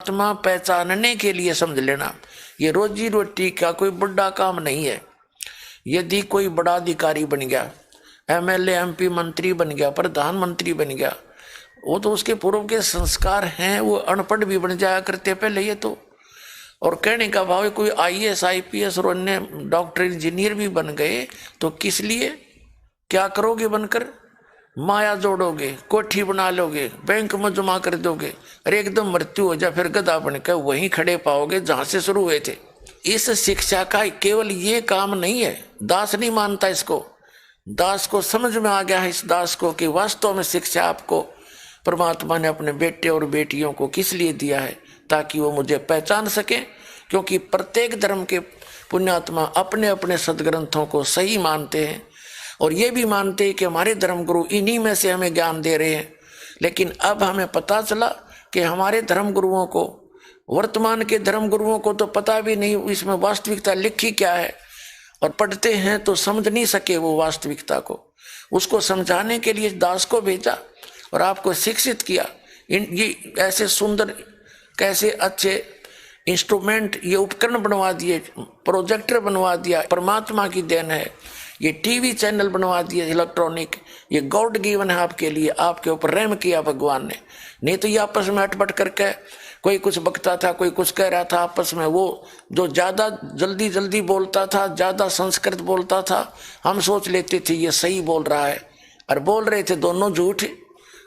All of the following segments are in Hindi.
आत्मा पहचानने के लिए समझ लेना, ये रोजी रोटी का कोई बड़ा काम नहीं है। यदि कोई बड़ा अधिकारी बन गया, एमएलए एमपी मंत्री बन गया, प्रधानमंत्री बन गया, वो तो उसके पूर्व के संस्कार हैं, वो अनपढ़ भी बन जाया करते पहले ये तो। और कहने का भाव कोई आईएएस आईपीएस और अन्य डॉक्टर इंजीनियर भी बन गए तो किस लिए, क्या करोगे बनकर? माया जोड़ोगे, कोठी बना लोगे, बैंक में जमा कर दोगे, अरे एकदम मृत्यु हो जाए फिर गधा बनकर वहीं खड़े पाओगे जहां से शुरू हुए थे। इस शिक्षा का केवल ये काम नहीं है, दास नहीं मानता इसको। दास को समझ में आ गया है इस दास को कि वास्तव में शिक्षा आपको परमात्मा ने अपने बेटे और बेटियों को किस लिए दिया है, ताकि वो मुझे पहचान सके। क्योंकि प्रत्येक धर्म के पुण्यात्मा अपने अपने सदग्रंथों को सही मानते हैं और ये भी मानते हैं कि हमारे धर्मगुरु इन्हीं में से हमें ज्ञान दे रहे हैं। लेकिन अब हमें पता चला कि हमारे धर्मगुरुओं को, वर्तमान के धर्मगुरुओं को तो पता भी नहीं इसमें वास्तविकता लिखी क्या है, और पढ़ते हैं तो समझ नहीं सके वो वास्तविकता को। उसको समझाने के लिए दास को भेजा और आपको शिक्षित किया। ये ऐसे सुंदर कैसे अच्छे इंस्ट्रूमेंट, ये उपकरण बनवा दिए, प्रोजेक्टर बनवा दिया, परमात्मा की देन है। ये टीवी चैनल बनवा दिए इलेक्ट्रॉनिक, ये गॉड गिवन है आपके लिए, आपके ऊपर रहम किया भगवान ने। नहीं तो ये आपस में अटपट करके कोई कुछ बकता था, कोई कुछ कह रहा था आपस में। वो जो ज्यादा जल्दी जल्दी बोलता था, ज्यादा संस्कृत बोलता था, हम सोच लेते थे ये सही बोल रहा है, और बोल रहे थे दोनों झूठ।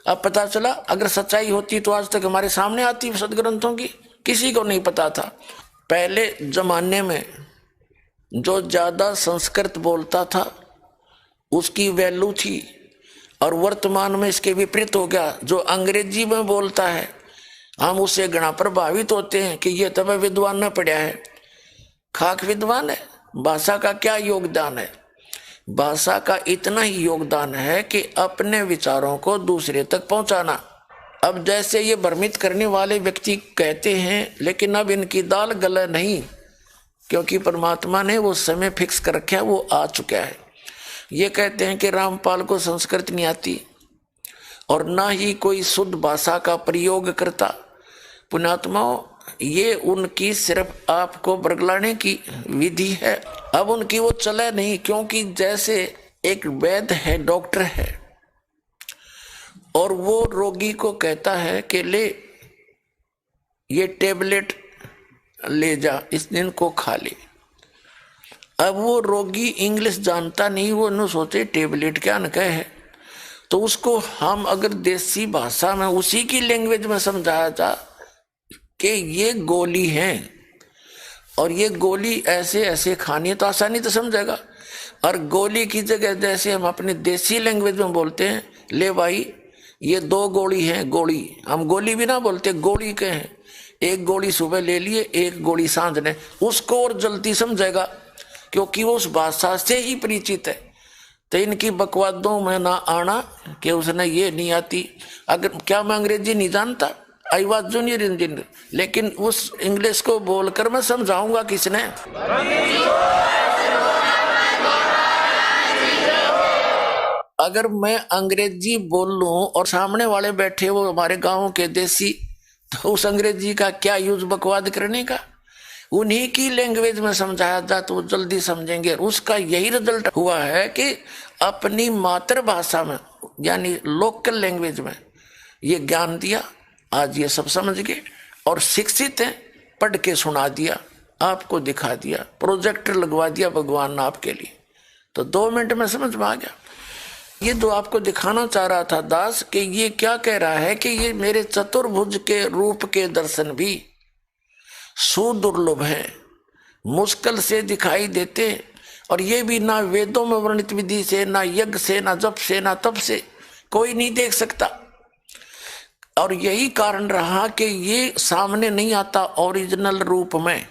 अब पता चला अगर सच्चाई होती तो आज तक हमारे सामने आती सदग्रंथों की, किसी को नहीं पता था। पहले जमाने में जो ज्यादा संस्कृत बोलता था उसकी वैल्यू थी, और वर्तमान में इसके विपरीत हो गया। जो अंग्रेजी में बोलता है हम उससे घना प्रभावित होते हैं कि ये तब विद्वान न पढ़ा है, खाक विद्वान है। भाषा का क्या योगदान है? भाषा का इतना ही योगदान है कि अपने विचारों को दूसरे तक पहुंचाना। अब जैसे ये भ्रमित करने वाले व्यक्ति कहते हैं, लेकिन अब इनकी दाल गले नहीं, क्योंकि परमात्मा ने वो समय फिक्स कर रखा है, वो आ चुका है। ये कहते हैं कि रामपाल को संस्कृत नहीं आती और ना ही कोई शुद्ध भाषा का प्रयोग करता। पुण्यात्माओं, ये उनकी सिर्फ आपको बरगलाने की विधि है। अब उनकी वो चले नहीं, क्योंकि जैसे एक वैद्य है, डॉक्टर है, और वो रोगी को कहता है कि ले ये टेबलेट ले जा, इस दिन को खा ले। अब वो रोगी इंग्लिश जानता नहीं, वो न सोचे टेबलेट क्या न कहे, तो उसको हम अगर देसी भाषा में उसी की लैंग्वेज में समझाया जा कि ये गोली है और ये गोली ऐसे ऐसे खानी है, तो आसानी तो समझेगा। और गोली की जगह जैसे हम अपने देसी लैंग्वेज में बोलते हैं, ले भाई ये 2 गोली हैं, गोली, हम गोली भी ना बोलते, गोली के हैं, 1 गोली सुबह ले लिए, 1 गोली सांझ ने, उसको और जल्दी समझेगा क्योंकि वो उस भाषा से ही परिचित है। तो इनकी बकवादों में ना आना कि उसने ये नहीं आती। अगर क्या मैं अंग्रेजी नहीं जानता, आई वॉज जूनियर इंजीनियर, लेकिन उस इंग्लिश को बोलकर मैं समझाऊंगा किसने? अगर मैं अंग्रेजी बोल लूं और सामने वाले बैठे वो हमारे गांव के देसी, तो उस अंग्रेजी का क्या यूज बकवाद करने का? उन्हीं की लैंग्वेज में समझाया जाए तो वो जल्दी समझेंगे। उसका यही रिजल्ट हुआ है कि अपनी मातृभाषा में यानी लोकल लैंग्वेज में ये ज्ञान दिया, आज ये सब समझ गए और शिक्षित हैं, पढ़ के सुना दिया, आपको दिखा दिया, प्रोजेक्टर लगवा दिया भगवान ने आपके लिए, तो 2 मिनट में समझ में आ गया। ये जो आपको दिखाना चाह रहा था दास कि ये क्या कह रहा है कि ये मेरे चतुर्भुज के रूप के दर्शन भी सुदुर्लभ हैं, मुश्किल से दिखाई देते, और ये भी ना वेदों में वर्णित विधि से, ना यज्ञ से, ना जप से, ना तप से कोई नहीं देख सकता। और यही कारण रहा कि ये सामने नहीं आता ओरिजिनल रूप में,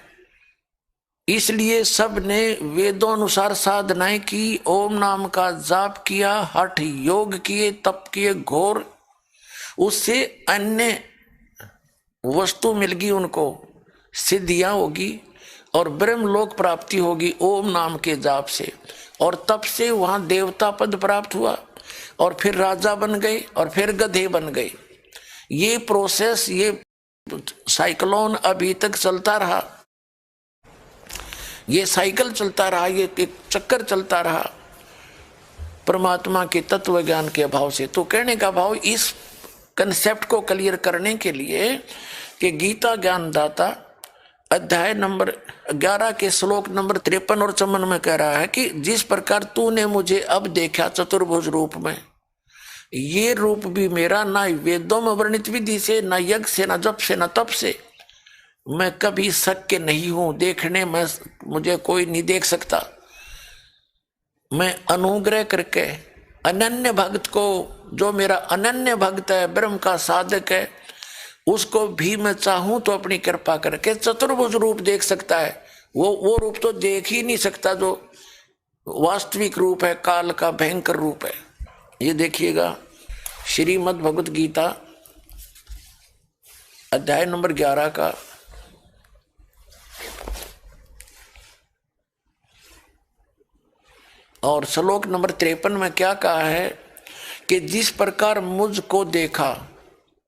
इसलिए सब ने वेदों अनुसार साधनाएं की, ओम नाम का जाप किया, हठ योग किए, तप किए घोर, उससे अन्य वस्तु मिल गई उनको, सिद्धियां होगी और ब्रह्मलोक प्राप्ति होगी ओम नाम के जाप से। और तब से वहां देवता पद प्राप्त हुआ और फिर राजा बन गए और फिर गधे बन गए। ये प्रोसेस, ये साइक्लोन अभी तक चलता रहा, ये साइकिल चलता रहा, ये एक चक्कर चलता रहा परमात्मा के तत्व ज्ञान के अभाव से। तो कहने का भाव इस कंसेप्ट को क्लियर करने के लिए कि गीता ज्ञानदाता अध्याय नंबर 11 के श्लोक नंबर 53 और 54 में कह रहा है कि जिस प्रकार तूने मुझे अब देखा चतुर्भुज रूप में, ये रूप भी मेरा ना वेदों में वर्णित विधि से, ना यज्ञ से, ना जप से, ना तप से, मैं कभी शक्य नहीं हूं देखने में, मुझे कोई नहीं देख सकता। मैं अनुग्रह करके अनन्य भक्त को, जो मेरा अनन्य भक्त है, ब्रह्म का साधक है, उसको भी मैं चाहूं तो अपनी कृपा करके चतुर्भुज रूप देख सकता है। वो रूप तो देख ही नहीं सकता जो वास्तविक रूप है, काल का भयंकर रूप है। ये देखिएगा श्रीमद् भगवत गीता अध्याय नंबर 11 का और श्लोक नंबर 53 में क्या कहा है कि जिस प्रकार मुझको देखा,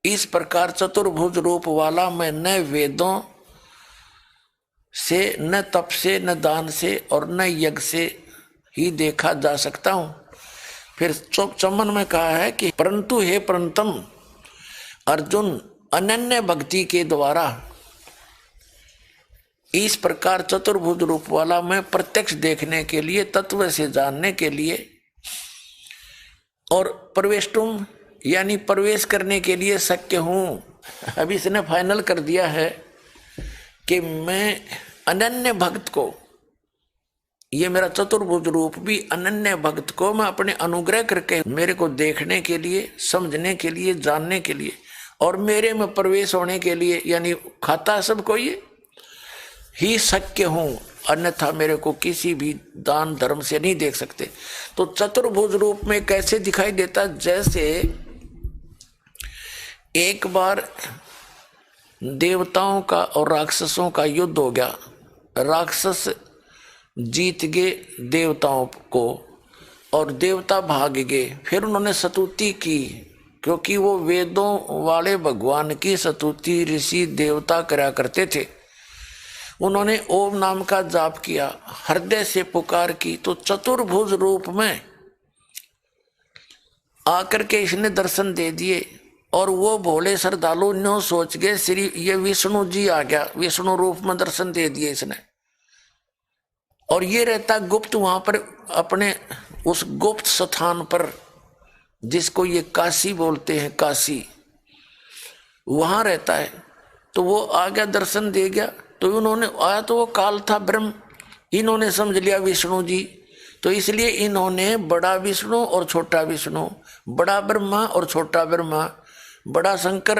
इस प्रकार चतुर्भुज रूप वाला मैं न वेदों से, न तप से, न दान से और न यज्ञ से ही देखा जा सकता हूं। फिर 54 में कहा है कि परंतु हे परंतम अर्जुन, अनन्य भक्ति के द्वारा इस प्रकार चतुर्भुज रूप वाला मैं प्रत्यक्ष देखने के लिए, तत्व से जानने के लिए और प्रवेशुम यानी प्रवेश करने के लिए शक्य हूं। अभी इसने फाइनल कर दिया है कि मैं अनन्य भक्त को, ये मेरा चतुर्भुज रूप भी अनन्य भक्त को मैं अपने अनुग्रह करके मेरे को देखने के लिए, समझने के लिए, जानने के लिए और मेरे में प्रवेश होने के लिए, यानी खाता सबको ये ही शक्य हूं, अन्यथा मेरे को किसी भी दान धर्म से नहीं देख सकते। तो चतुर्भुज रूप में कैसे दिखाई देता, जैसे एक बार देवताओं का और राक्षसों का युद्ध हो गया, राक्षस जीत गए देवताओं को और देवता भाग गए। फिर उन्होंने स्तुति की, क्योंकि वो वेदों वाले भगवान की स्तुति ऋषि देवता करा करते थे। उन्होंने ओम नाम का जाप किया, हृदय से पुकार की, तो चतुर्भुज रूप में आकर के इसने दर्शन दे दिए। और वो भोले श्रद्धालु न्यो सोच गए श्री ये विष्णु जी आ गया, विष्णु रूप में दर्शन दे दिए इसने। और ये रहता गुप्त वहां पर, अपने उस गुप्त स्थान पर जिसको ये काशी बोलते हैं, काशी, वहां रहता है। तो वो आ गया, दर्शन दे गया। तो उन्होंने आया तो वो काल था, ब्रह्म, इन्होंने समझ लिया विष्णु जी। तो इसलिए इन्होंने बड़ा विष्णु और छोटा विष्णु, बड़ा ब्रह्मा और छोटा ब्रह्मा, बड़ा शंकर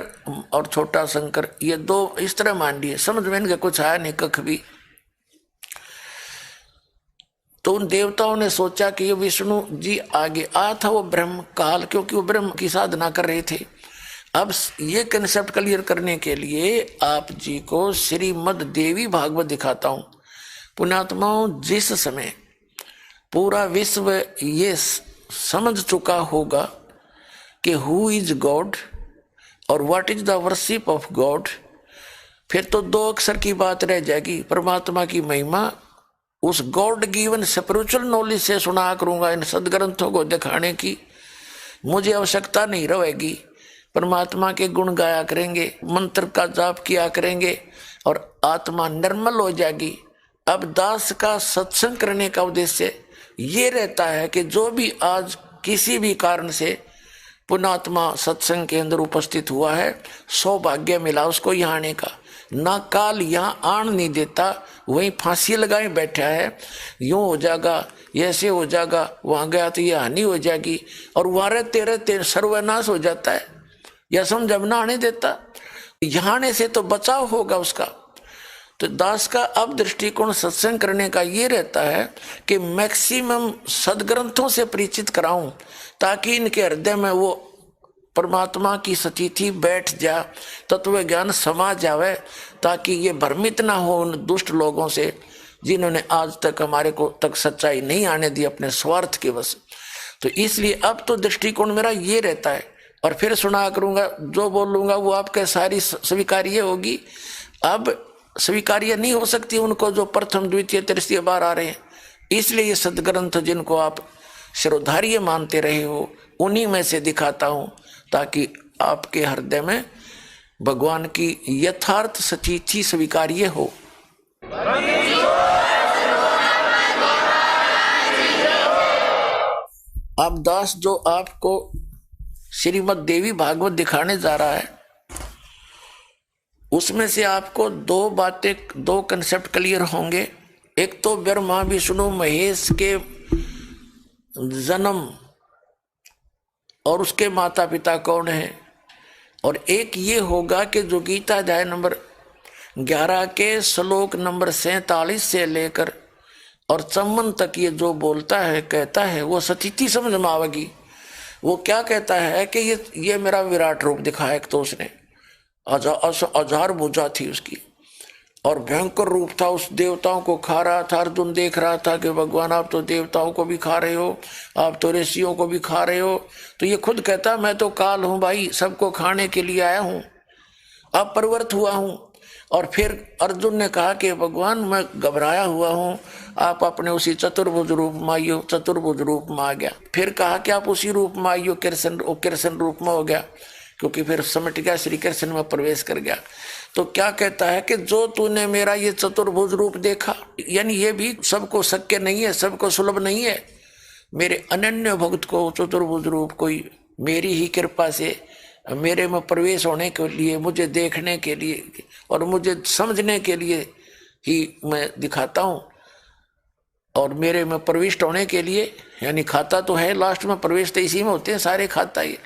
और छोटा शंकर, ये दो इस तरह मान लिए। समझ में इनके कुछ आया नहीं कख भी। तो उन देवताओं ने सोचा कि ये विष्णु जी आगे आया था, वो ब्रह्म काल, क्योंकि वो ब्रह्म की साधना कर रहे थे। अब ये कंसेप्ट क्लियर करने के लिए आप जी को श्रीमद् देवी भागवत दिखाता हूं। पुण्यात्माओं, जिस समय पूरा विश्व ये समझ चुका होगा कि हु इज गॉड और what is the worship of God, फिर तो दो अक्षर की बात रह जाएगी, परमात्मा की महिमा उस गॉड गिवन स्पिरिचुअल नॉलेज से सुना करूंगा। इन सदग्रंथों को दिखाने की मुझे आवश्यकता नहीं रहेगी। परमात्मा के गुण गाया करेंगे, मंत्र का जाप किया करेंगे और आत्मा निर्मल हो जाएगी। अब दास का सत्संग करने का उद्देश्य ये रहता है कि जो भी आज किसी भी कारण से पुण्यात्मा सत्संग के अंदर उपस्थित हुआ है, सौभाग्य मिला उसको यहाँ आने का। ना काल यहाँ आन नहीं देता, वहीं फांसी लगाए बैठा है, यूं हो जाएगा, ऐसे हो जाएगा, वहां गया तो ये हानि हो जाएगी, और वहां रहते रहते सर्वनाश हो जाता है। यह समझ अब ना आने देता, यहाँ आने से तो बचाव होगा उसका। तो दास का अब दृष्टिकोण सत्संग करने का ये रहता है कि मैक्सिमम सदग्रंथों से परिचित कराऊं, ताकि इनके हृदय में वो परमात्मा की स्थिति बैठ जा, तत्व ज्ञान समा जावे, ताकि ये भ्रमित ना हो उन दुष्ट लोगों से जिन्होंने आज तक हमारे को तक सच्चाई नहीं आने दी अपने स्वार्थ के वश। तो इसलिए अब तो दृष्टिकोण मेरा ये रहता है और फिर सुना करूंगा, जो बोलूंगा वो आपके सारी स्वीकार्य होगी। अब स्वीकार्य नहीं हो सकती उनको जो प्रथम द्वितीय तृतीय बार आ रहे हैं। इसलिए ये सदग्रंथ जिनको आप श्रोधार्य मानते रहे हो उन्हीं में से दिखाता हूं, ताकि आपके हृदय में भगवान की यथार्थ सचीची स्वीकार्य हो। अब दास जो आपको श्रीमद् देवी भागवत दिखाने जा रहा है, उसमें से आपको दो बातें, दो कंसेप्ट क्लियर होंगे। एक तो ब्रह्मा विष्णु महेश के जन्म और उसके माता पिता कौन है, और एक ये होगा कि जो गीता अध्याय नंबर 11 के श्लोक नंबर 47 से लेकर और चम्मन तक ये जो बोलता है कहता है वो सतीति समझ में आवेगी। वो क्या कहता है कि ये मेरा विराट रूप दिखाया। एक तो उसने हजार भुजा थी उसकी और भयंकर रूप था, उस देवताओं को खा रहा था। अर्जुन देख रहा था कि भगवान आप तो देवताओं को भी खा रहे हो, आप तो ऋषियों को भी खा रहे हो। तो ये खुद कहता मैं तो काल हूं भाई, सबको खाने के लिए आया हूं, अब परिवर्त हुआ हूं। और फिर अर्जुन ने कहा कि भगवान मैं घबराया हुआ हूं, आप अपने उसी चतुर्भुज रूप में आइयो। चतुर्भुज रूप में आ गया। फिर कहा कि आप उसी रूप में आइयो, कृष्ण रूप में हो गया, क्योंकि फिर समझ गया, श्री कृष्ण में प्रवेश कर गया। तो क्या कहता है कि जो तूने मेरा ये चतुर्भुज रूप देखा, यानी ये भी सबको शक्य नहीं है, सबको सुलभ नहीं है। मेरे अनन्य भक्त को चतुर्भुज रूप कोई मेरी ही कृपा से मेरे में प्रवेश होने के लिए, मुझे देखने के लिए और मुझे समझने के लिए ही मैं दिखाता हूँ, और मेरे में प्रविष्ट होने के लिए, यानी खाता तो है, लास्ट में प्रवेश तो इसी में होते हैं सारे, खाता ही।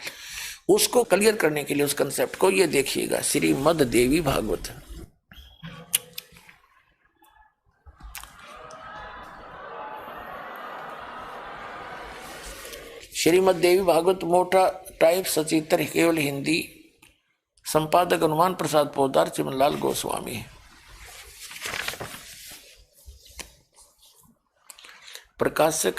उसको क्लियर करने के लिए उस कंसेप्ट को ये देखिएगा श्रीमद् देवी भागवत। श्रीमद् देवी भागवत मोटा टाइप सचित्र केवल हिंदी, संपादक हनुमान प्रसाद पोदार, चिमनलाल गोस्वामी है। प्रकाशक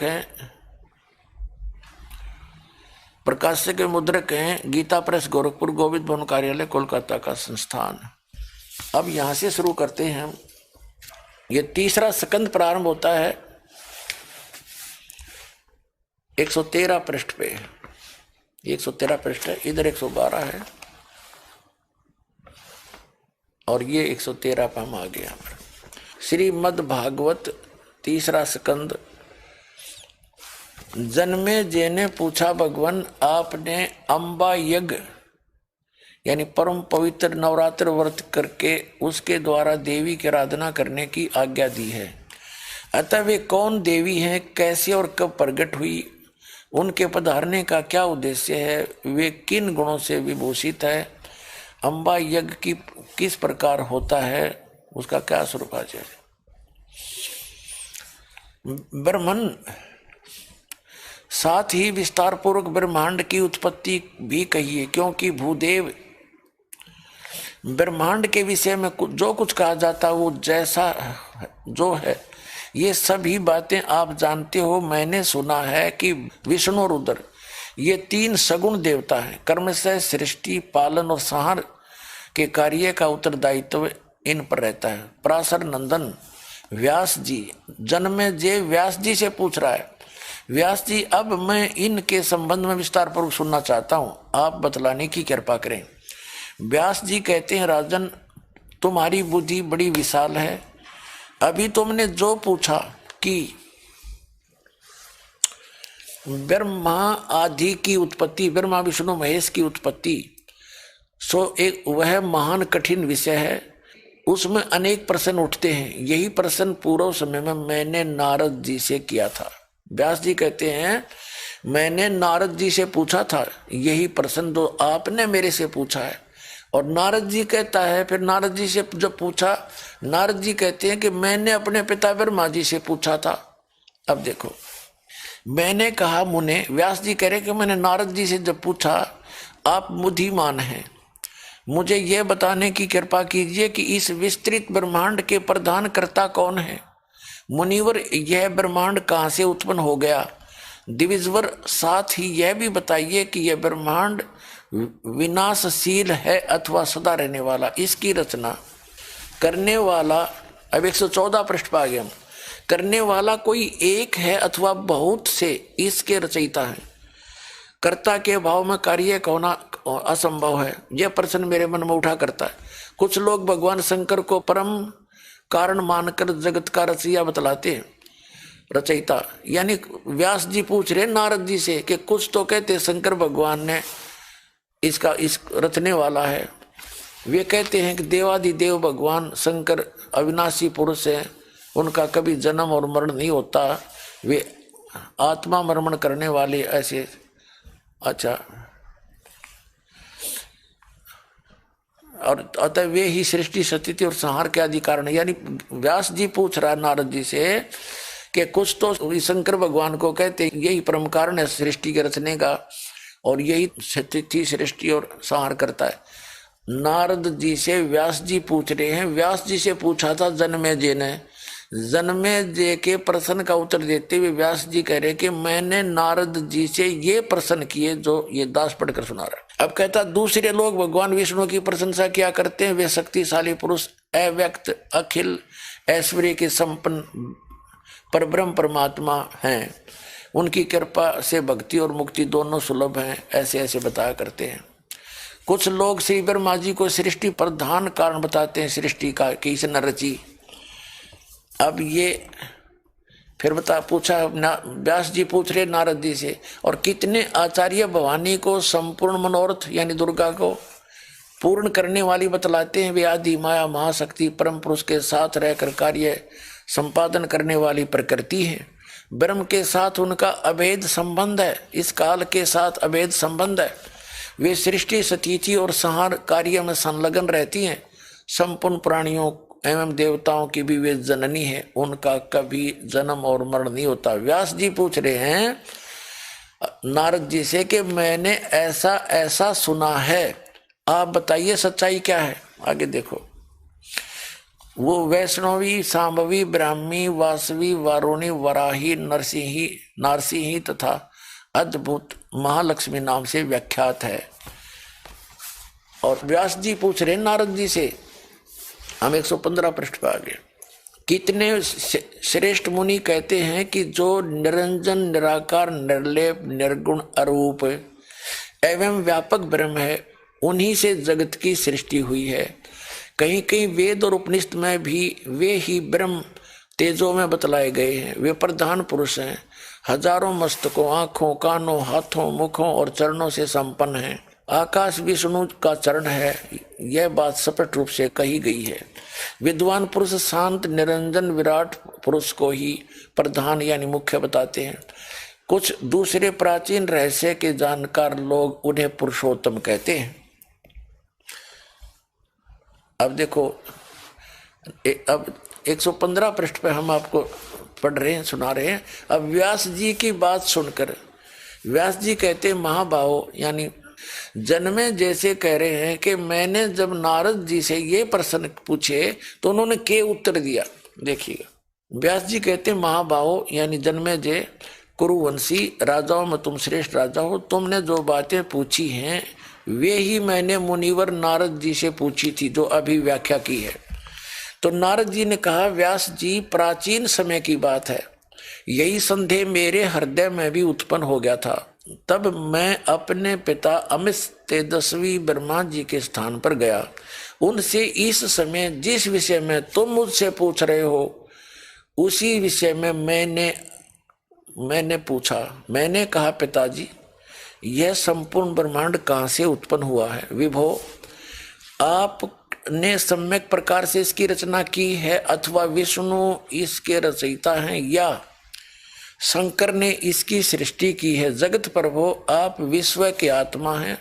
के मुद्रक हैं गीता प्रेस गोरखपुर, गोविंद भवन कार्यालय कोलकाता का संस्थान। अब यहां से शुरू करते हैं। ये तीसरा स्कंद प्रारंभ होता है 113 पृष्ठ पे। 113 पृष्ठ है, इधर 112 है और ये 113 पे हम आ गए। श्रीमद् भागवत तीसरा स्कंद। जन्मे जे ने पूछा भगवान आपने अंबा यज्ञ यानी परम पवित्र नवरात्र व्रत करके उसके द्वारा देवी की आराधना करने की आज्ञा दी है। अतः वे कौन देवी हैं, कैसे और कब प्रकट हुई, उनके पधारने का क्या उद्देश्य है, वे किन गुणों से विभूषित है, अंबा यज्ञ की किस प्रकार होता है, उसका क्या स्वरूप है। ब्रह्मन साथ ही विस्तार पूर्वक ब्रह्मांड की उत्पत्ति भी कहिए, क्योंकि भूदेव ब्रह्मांड के विषय में जो कुछ कहा जाता है वो जैसा जो है ये सभी बातें आप जानते हो। मैंने सुना है कि विष्णु और रुद्र ये तीन सगुण देवता हैं। कर्म से सृष्टि पालन और संहार के कार्य का उत्तरदायित्व इन पर रहता है। पराशर नंदन व्यास जी, जन्मे जे व्यास जी से पूछ रहा है। व्यास जी अब मैं इनके संबंध में विस्तार पूर्वक सुनना चाहता हूं, आप बतलाने की कृपा करें। व्यास जी कहते हैं राजन तुम्हारी बुद्धि बड़ी विशाल है। अभी तुमने जो पूछा कि ब्रह्मा आदि की उत्पत्ति, ब्रह्मा विष्णु महेश की उत्पत्ति, सो एक वह महान कठिन विषय है, उसमें अनेक प्रश्न उठते हैं। यही प्रश्न पूर्व समय में मैंने नारद जी से किया था। व्यास जी कहते हैं मैंने नारद जी से पूछा था यही प्रश्न जो आपने मेरे से पूछा है। और नारद जी कहता है, फिर नारद जी से जब पूछा, नारद जी कहते हैं कि मैंने अपने पिता ब्रह्मा जी से पूछा था। अब देखो, मैंने कहा मुने, व्यास जी कह रहे कि मैंने नारद जी से जब पूछा, आप बुद्धिमान हैं, मुझे यह बताने की कृपा कीजिए कि इस विस्तृत ब्रह्मांड के प्रधान कर्ता कौन है। मुनिवर यह ब्रह्मांड कहाँ से उत्पन्न हो गया। दिविजवर साथ ही यह भी बताइए कि यह ब्रह्मांड विनाशशील है अथवा सदा रहने वाला। इसकी रचना करने वाला, अब 114 पृष्ठ पर आ गए हम। करने वाला कोई एक है अथवा बहुत से इसके रचयिता है। कर्ता के भाव में कार्य होना असंभव है, यह प्रश्न मेरे मन में उठा करता है। कुछ लोग भगवान शंकर को परम कारण मानकर जगत का रचयिता बतलाते हैं, रचयिता। यानी व्यास जी पूछ रहे नारद जी से कि कुछ तो कहते शंकर भगवान ने इस रचने वाला है। वे कहते हैं कि देवादिदेव भगवान शंकर अविनाशी पुरुष हैं, उनका कभी जन्म और मरण नहीं होता, वे आत्मा मरण करने वाले ऐसे। अच्छा, और अतः वे ही सृष्टि स्थिति और संहार के आदि कारण है। यानी व्यास जी पूछ रहा है नारद जी से कि कुछ तो शंकर भगवान को कहते यही परम कारण है सृष्टि के रचने का, और यही स्थिति सृष्टि और संहार करता है। नारद जी से व्यास जी पूछ रहे हैं। व्यास जी से पूछा था जन्मेजय ने। जन्मेजय के प्रश्न का उत्तर देते हुए व्यास जी कह रहे कि मैंने नारद जी से ये प्रश्न किए जो ये दास पढ़कर सुना रहा है। अब कहता दूसरे लोग भगवान विष्णु की प्रशंसा क्या करते हैं, वे शक्तिशाली पुरुष, अव्यक्त, अखिल ऐश्वर्य के संपन्न परब्रह्म परमात्मा हैं, उनकी कृपा से भक्ति और मुक्ति दोनों सुलभ हैं, ऐसे ऐसे बताया करते हैं। कुछ लोग श्री ब्रह्मा जी को सृष्टि प्रधान कारण बताते हैं सृष्टि का कि इसने रची। अब ये फिर पूछा व्यास जी पूछ रहे नारद जी से, और कितने आचार्य भवानी को संपूर्ण मनोरथ यानी दुर्गा को पूर्ण करने वाली बतलाते हैं। वे आदि माया महाशक्ति परम पुरुष के साथ रहकर कार्य संपादन करने वाली प्रकृति है। ब्रह्म के साथ उनका अभेद संबंध है, इस काल के साथ अभेद संबंध है। वे सृष्टि स्थिति और संहार कार्य में संलग्न रहती हैं। संपूर्ण प्राणियों एवं देवताओं की भी वे जननी है, उनका कभी जन्म और मरण नहीं होता। व्यास जी पूछ रहे हैं नारद जी से कि मैंने ऐसा ऐसा सुना है, आप बताइए सच्चाई क्या है। आगे देखो, वो वैष्णवी, सांभवी, ब्राह्मी, वासवी, वारुणी, वराही, नारसिंही तथा अद्भुत महालक्ष्मी नाम से व्याख्यात है। और व्यास जी पूछ रहे नारद जी से, हम 115 पृष्ठ पर आ गए। कितने श्रेष्ठ मुनि कहते हैं कि जो निरंजन, निराकार, निर्लेप, निर्गुण, अरूप एवं व्यापक ब्रह्म है, उन्हीं से जगत की सृष्टि हुई है। कहीं कहीं वेद और उपनिषद में भी वे ही ब्रह्म तेजों में बतलाए गए हैं। वे प्रधान पुरुष हैं, हजारों मस्तकों, आंखों, कानों, हाथों, मुखों और चरणों से संपन्न हैं। आकाश विष्णु का चरण है, यह बात स्पष्ट रूप से कही गई है। विद्वान पुरुष शांत निरंजन विराट पुरुष को ही प्रधान यानी मुख्य बताते हैं। कुछ दूसरे प्राचीन रहस्य के जानकार लोग उन्हें पुरुषोत्तम कहते हैं। अब देखो, अब 115 पृष्ठ पे हम आपको पढ़ रहे हैं, सुना रहे हैं। अब व्यास जी की बात सुनकर व्यास जी कहते महाभाव यानी जन्मे जैसे कह रहे हैं कि मैंने जब नारद जी से ये प्रश्न पूछे तो उन्होंने के उत्तर दिया। देखिएगा, व्यास जी कहते महाभाव यानी जन्मे जय, कुरुवंशी राजाओं में तुम श्रेष्ठ राजा हो। तुमने जो बातें पूछी हैं वे ही मैंने मुनिवर नारद जी से पूछी थी, जो अभी व्याख्या की है। तो नारद जी ने कहा, व्यास जी प्राचीन समय की बात है, यही संदेह मेरे हृदय में भी उत्पन्न हो गया था। तब मैं अपने पिता अमित तेजस्वी ब्रह्मा जी के स्थान पर गया। उनसे इस समय जिस विषय में तुम मुझसे पूछ रहे हो उसी विषय में मैंने पूछा। मैंने कहा, पिताजी यह संपूर्ण ब्रह्मांड कहाँ से उत्पन्न हुआ है? विभो, आपने सम्यक प्रकार से इसकी रचना की है अथवा विष्णु इसके रचयिता हैं या शंकर ने इसकी सृष्टि की है? जगत प्रभु, आप विश्व के आत्मा हैं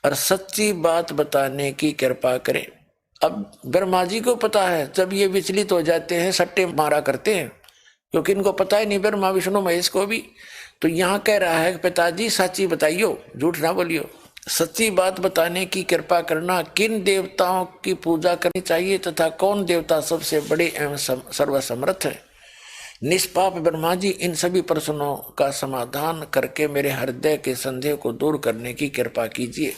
और सच्ची बात बताने की कृपा करें। अब ब्रह्मा जी को पता है, जब ये विचलित हो जाते हैं सट्टे मारा करते हैं, क्योंकि इनको पता ही नहीं ब्रह्मा विष्णु महेश को भी। तो यहाँ कह रहा है पिताजी सच्ची बताइयो, झूठ ना बोलियो, सच्ची बात बताने की कृपा करना। किन देवताओं की पूजा करनी चाहिए तथा कौन देवता सबसे बड़े एवं सर्वसमर्थ है? निष्पाप ब्रह्मा जी, इन सभी प्रश्नों का समाधान करके मेरे हृदय के संदेह को दूर करने की कृपा कीजिए।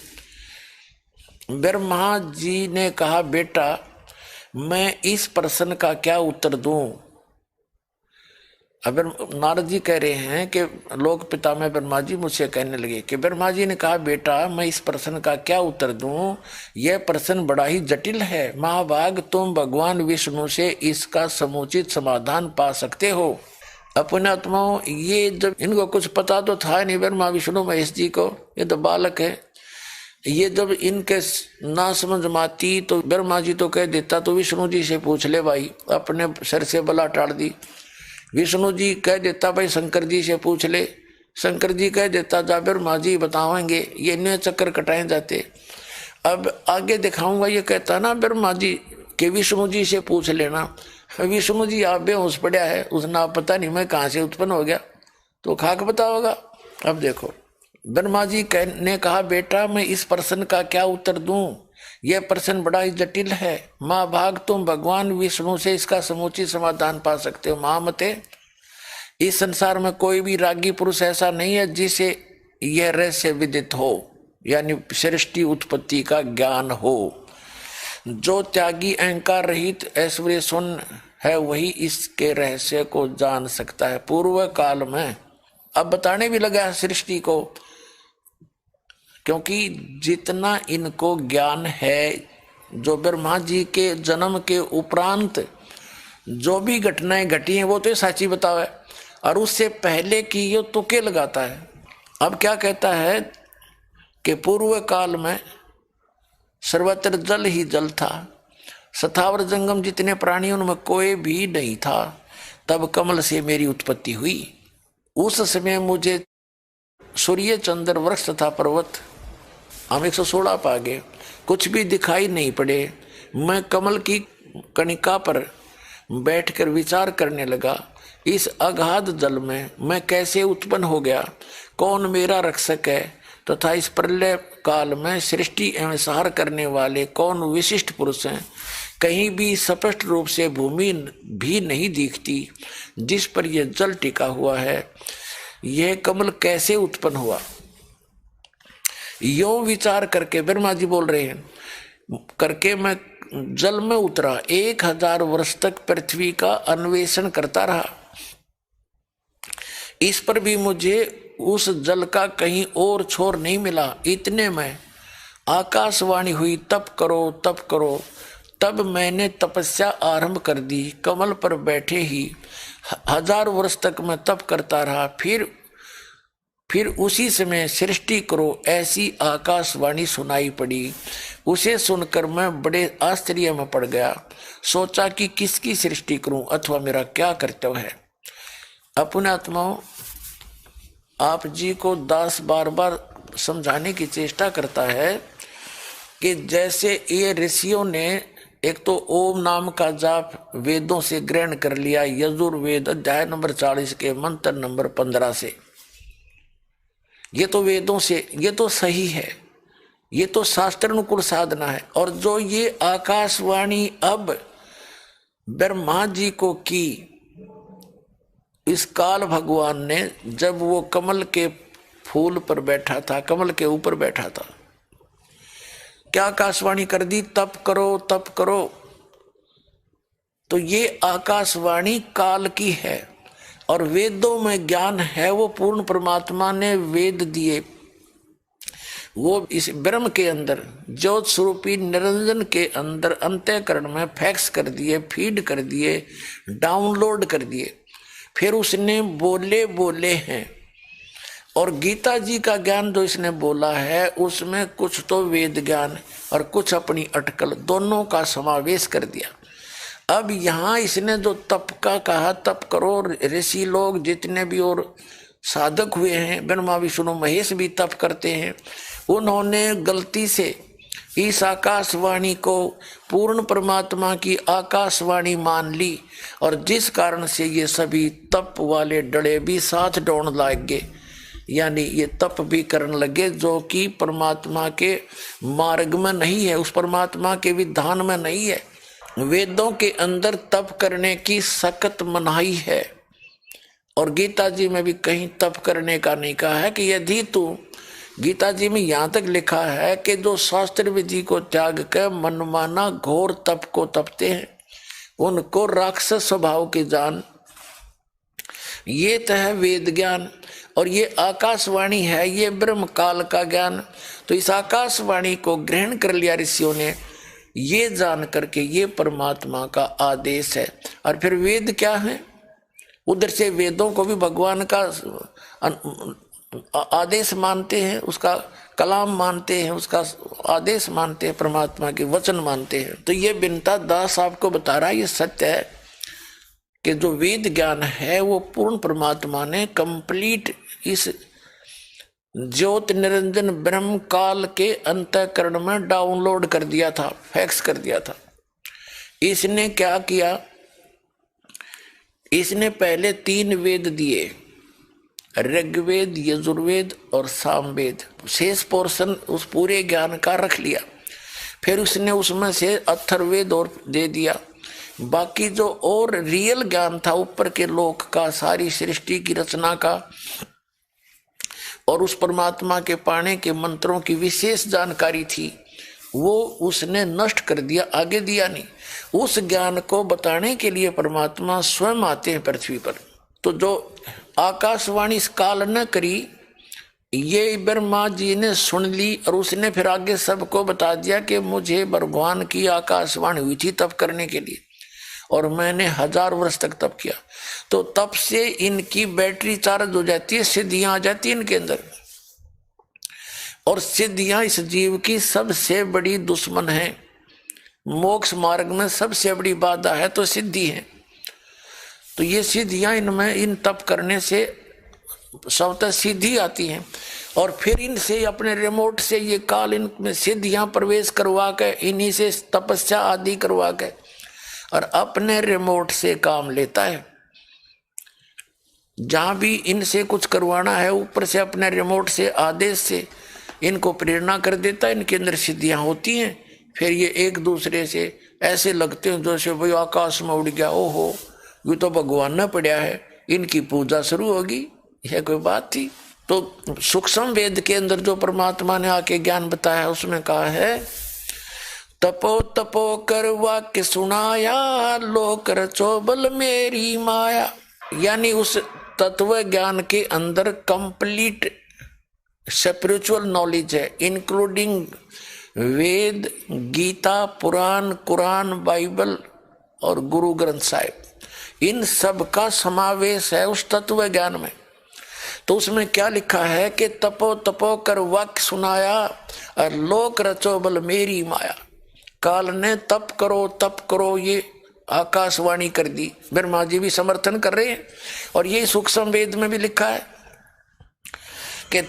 ब्रह्मा जी ने कहा, बेटा मैं इस प्रश्न का क्या उत्तर दूं। अब नारद जी कह रहे हैं कि लोक पिता में ब्रह्मा जी मुझसे कहने लगे कि ब्रह्मा जी ने कहा, बेटा मैं इस प्रश्न का क्या उत्तर दूं, यह प्रश्न बड़ा ही जटिल है। महाभाग तुम भगवान विष्णु से इसका समुचित समाधान पा सकते हो। अपने आत्माओं, ये जब इनको कुछ पता तो था नहीं ब्रह्मा विष्णु महेश जी को, ये तो बालक है। ये जब इनके ना समझ माती तो ब्रह्मा जी तो कह देता तो विष्णु जी से पूछ ले भाई, अपने सर से बला टाड़ दी। विष्णु जी कह देता भाई शंकर जी से पूछ ले, शंकर जी कह देता जा ब्रह्मा जी बतावेंगे, ये नए चक्कर कटाए जाते। अब आगे दिखाऊंगा, ये कहता ना ब्रह्मा जी के विष्णु जी से पूछ लेना। विष्णु जी आप बेहोश पड़ा है, उसने पता नहीं मैं कहाँ से उत्पन्न हो गया, तो खाक पता होगा। अब देखो ब्रह्मा जी ने कहा, बेटा मैं इस प्रश्न का क्या उत्तर दूं, यह प्रश्न बड़ा ही जटिल है। महाभाग तुम भगवान विष्णु से इसका समुचित समाधान पा सकते हो। महामते, इस संसार में कोई भी रागी पुरुष ऐसा नहीं है जिसे यह रहस्य विदित हो, यानी सृष्टि उत्पत्ति का ज्ञान हो। जो त्यागी अहंकार रहित ऐश्वर्य शून्य है वही इसके रहस्य को जान सकता है। पूर्व काल में अब बताने भी लगा सृष्टि को, क्योंकि जितना इनको ज्ञान है, जो ब्रह्मा जी के जन्म के उपरांत जो भी घटनाएं घटी हैं वो तो साची बतावे, और उससे पहले की ये तुके लगाता है। अब क्या कहता है कि पूर्व काल में सर्वत्र जल ही जल था, स्थावर जंगम जितने प्राणी उनमें कोई भी नहीं था। तब कमल से मेरी उत्पत्ति हुई। उस समय मुझे सूर्य चंद्र वृक्ष तथा पर्वत, हम 116 पा गए, कुछ भी दिखाई नहीं पड़े। मैं कमल की कणिका पर बैठकर विचार करने लगा, इस अगाध जल में मैं कैसे उत्पन्न हो गया, कौन मेरा रक्षक है, तथा इस प्रलय काल में सृष्टि एवं संहार करने वाले कौन विशिष्ट पुरुष हैं। कहीं भी स्पष्ट रूप से भूमि भी नहीं दिखती जिस पर यह जल टिका हुआ है। यह कमल कैसे उत्पन्न हुआ, यो विचार करके ब्रह्मा जी बोल रहे हैं, करके मैं जल में उतरा, 1000 वर्ष तक पृथ्वी का अन्वेषण करता रहा। इस पर भी मुझे उस जल का कहीं और छोर नहीं मिला। इतने में आकाशवाणी हुई, तप करो तप करो। तब मैंने तपस्या आरंभ कर दी। कमल पर बैठे ही 1000 वर्ष तक मैं तप करता रहा। फिर उसी समय सृष्टि करो ऐसी आकाशवाणी सुनाई पड़ी। उसे सुनकर मैं बड़े आश्चर्य में पड़ गया। सोचा कि किसकी सृष्टि करूं अथवा मेरा क्या कर्तव्य है। अपने आत्माओं, आप जी को दास बार बार समझाने की चेष्टा करता है कि जैसे ये ऋषियों ने एक तो ओम नाम का जाप वेदों से ग्रहण कर लिया, यजुर्वेद अध्याय नंबर 40 के मंत्र नंबर 15 से। ये तो वेदों से, ये तो सही है, ये तो शास्त्रानुकूल साधना है। और जो ये आकाशवाणी अब ब्रह्मा जी को की, इस काल भगवान ने जब वो कमल के फूल पर बैठा था, कमल के ऊपर बैठा था, क्या आकाशवाणी कर दी, तप करो तप करो। तो ये आकाशवाणी काल की है और वेदों में ज्ञान है, वो पूर्ण परमात्मा ने वेद दिए। वो इस ब्रह्म के अंदर ज्योत स्वरूपी निरंजन के अंदर अंतःकरण में फैक्स कर दिए, फीड कर दिए, डाउनलोड कर दिए। फिर उसने बोले हैं। और गीता जी का ज्ञान जो इसने बोला है उसमें कुछ तो वेद ज्ञान और कुछ अपनी अटकल दोनों का समावेश कर दिया। अब यहाँ इसने जो तप का कहा, तप करो, ऋषि लोग जितने भी और साधक हुए हैं, ब्रह्मा विष्णु महेश भी तप करते हैं, उन्होंने गलती से इस आकाशवाणी को पूर्ण परमात्मा की आकाशवाणी मान ली और जिस कारण से ये सभी तप वाले डड़े भी साथ दौड़ लग गए, यानी ये तप भी करने लगे जो कि परमात्मा के मार्ग में नहीं है, उस परमात्मा के विधान में नहीं है। वेदों के अंदर तप करने की सख्त मनाही है और गीता जी में भी कहीं तप करने का नहीं कहा है कि यदि तू गीता जी में यहाँ तक लिखा है कि जो शास्त्र विधि को त्याग कर मनमाना घोर तप को तपते हैं उनको राक्षस स्वभाव की जान। ये तो है वेद ज्ञान, और ये आकाशवाणी है, ये ब्रह्म काल का ज्ञान। तो इस आकाशवाणी को ग्रहण कर लिया ऋषियों ने, ये जान करके ये परमात्मा का आदेश है। और फिर वेद क्या है, उधर से वेदों को भी भगवान का आदेश मानते हैं, उसका कलाम मानते हैं, उसका आदेश मानते हैं, परमात्मा के वचन मानते हैं। तो ये बिनता दास आपको बता रहा है, ये सत्य है कि जो वेद ज्ञान है वो पूर्ण परमात्मा ने कंप्लीट इस ज्योत निरंजन ब्रह्म काल के अंतःकरण में डाउनलोड कर दिया था, फैक्स कर दिया था। इसने क्या किया, इसने पहले 3 वेद दिए, ऋग्वेद, यजुर्वेद और सामवेद। शेष पोर्शन उस पूरे ज्ञान का रख लिया। फिर उसने उसमें से अथर्ववेद और दे दिया। बाकी जो और रियल ज्ञान था ऊपर के लोक का, सारी सृष्टि की रचना का और उस परमात्मा के पाने के मंत्रों की विशेष जानकारी थी, वो उसने नष्ट कर दिया, आगे दिया नहीं। उस ज्ञान को बताने के लिए परमात्मा स्वयं आते हैं पृथ्वी पर। तो जो आकाशवाणी इस काल न करी, ये ब्रह्मा जी ने सुन ली और उसने फिर आगे सबको बता दिया कि मुझे भगवान की आकाशवाणी हुई थी तप करने के लिए, और मैंने 1000 वर्ष तक तप किया। तो तप से इनकी बैटरी चार्ज हो जाती है, सिद्धियां आ जाती है इनके अंदर। और सिद्धियां इस जीव की सबसे बड़ी दुश्मन है। मोक्ष मार्ग में सबसे बड़ी बाधा है तो सिद्धि है। तो ये सिद्धियां इनमें, इन तप करने से स्वतः सिद्धि आती हैं। और फिर इनसे अपने रिमोट से ये काल इनमें सिद्धियां प्रवेश करवा के, इन्हीं से तपस्या आदि करवा के और अपने रिमोट से काम लेता है। जहां भी इनसे कुछ करवाना है ऊपर से अपने रिमोट से आदेश से इनको प्रेरणा कर देता है, इनके अंदर सिद्धियां होती हैं। फिर ये एक दूसरे से ऐसे लगते हैं जैसे भाई आकाश में उड़ गया, ओहो ये तो भगवान ने पढ़ा है, इनकी पूजा शुरू होगी, यह कोई बात थी। तो सूक्ष्म वेद के अंदर जो परमात्मा ने आके ज्ञान बताया उसमें कहा है, तपो तपो कर वाक्य सुनाया, लोक रचो बल मेरी माया। यानी उस तत्व ज्ञान के अंदर कंप्लीट स्पिरिचुअल नॉलेज है, इंक्लूडिंग वेद, गीता, पुराण, कुरान, बाइबल और गुरु ग्रंथ साहिब, इन सब का समावेश है उस तत्व ज्ञान में। तो उसमें क्या लिखा है कि तपो तपो कर वाक्य सुनाया और लोक रचो बल मेरी माया। काल ने तप करो ये आकाशवाणी कर दी। ब्रह्मा जी भी समर्थन कर रहे हैं और ये सूक्ष्म वेद में भी लिखा है कि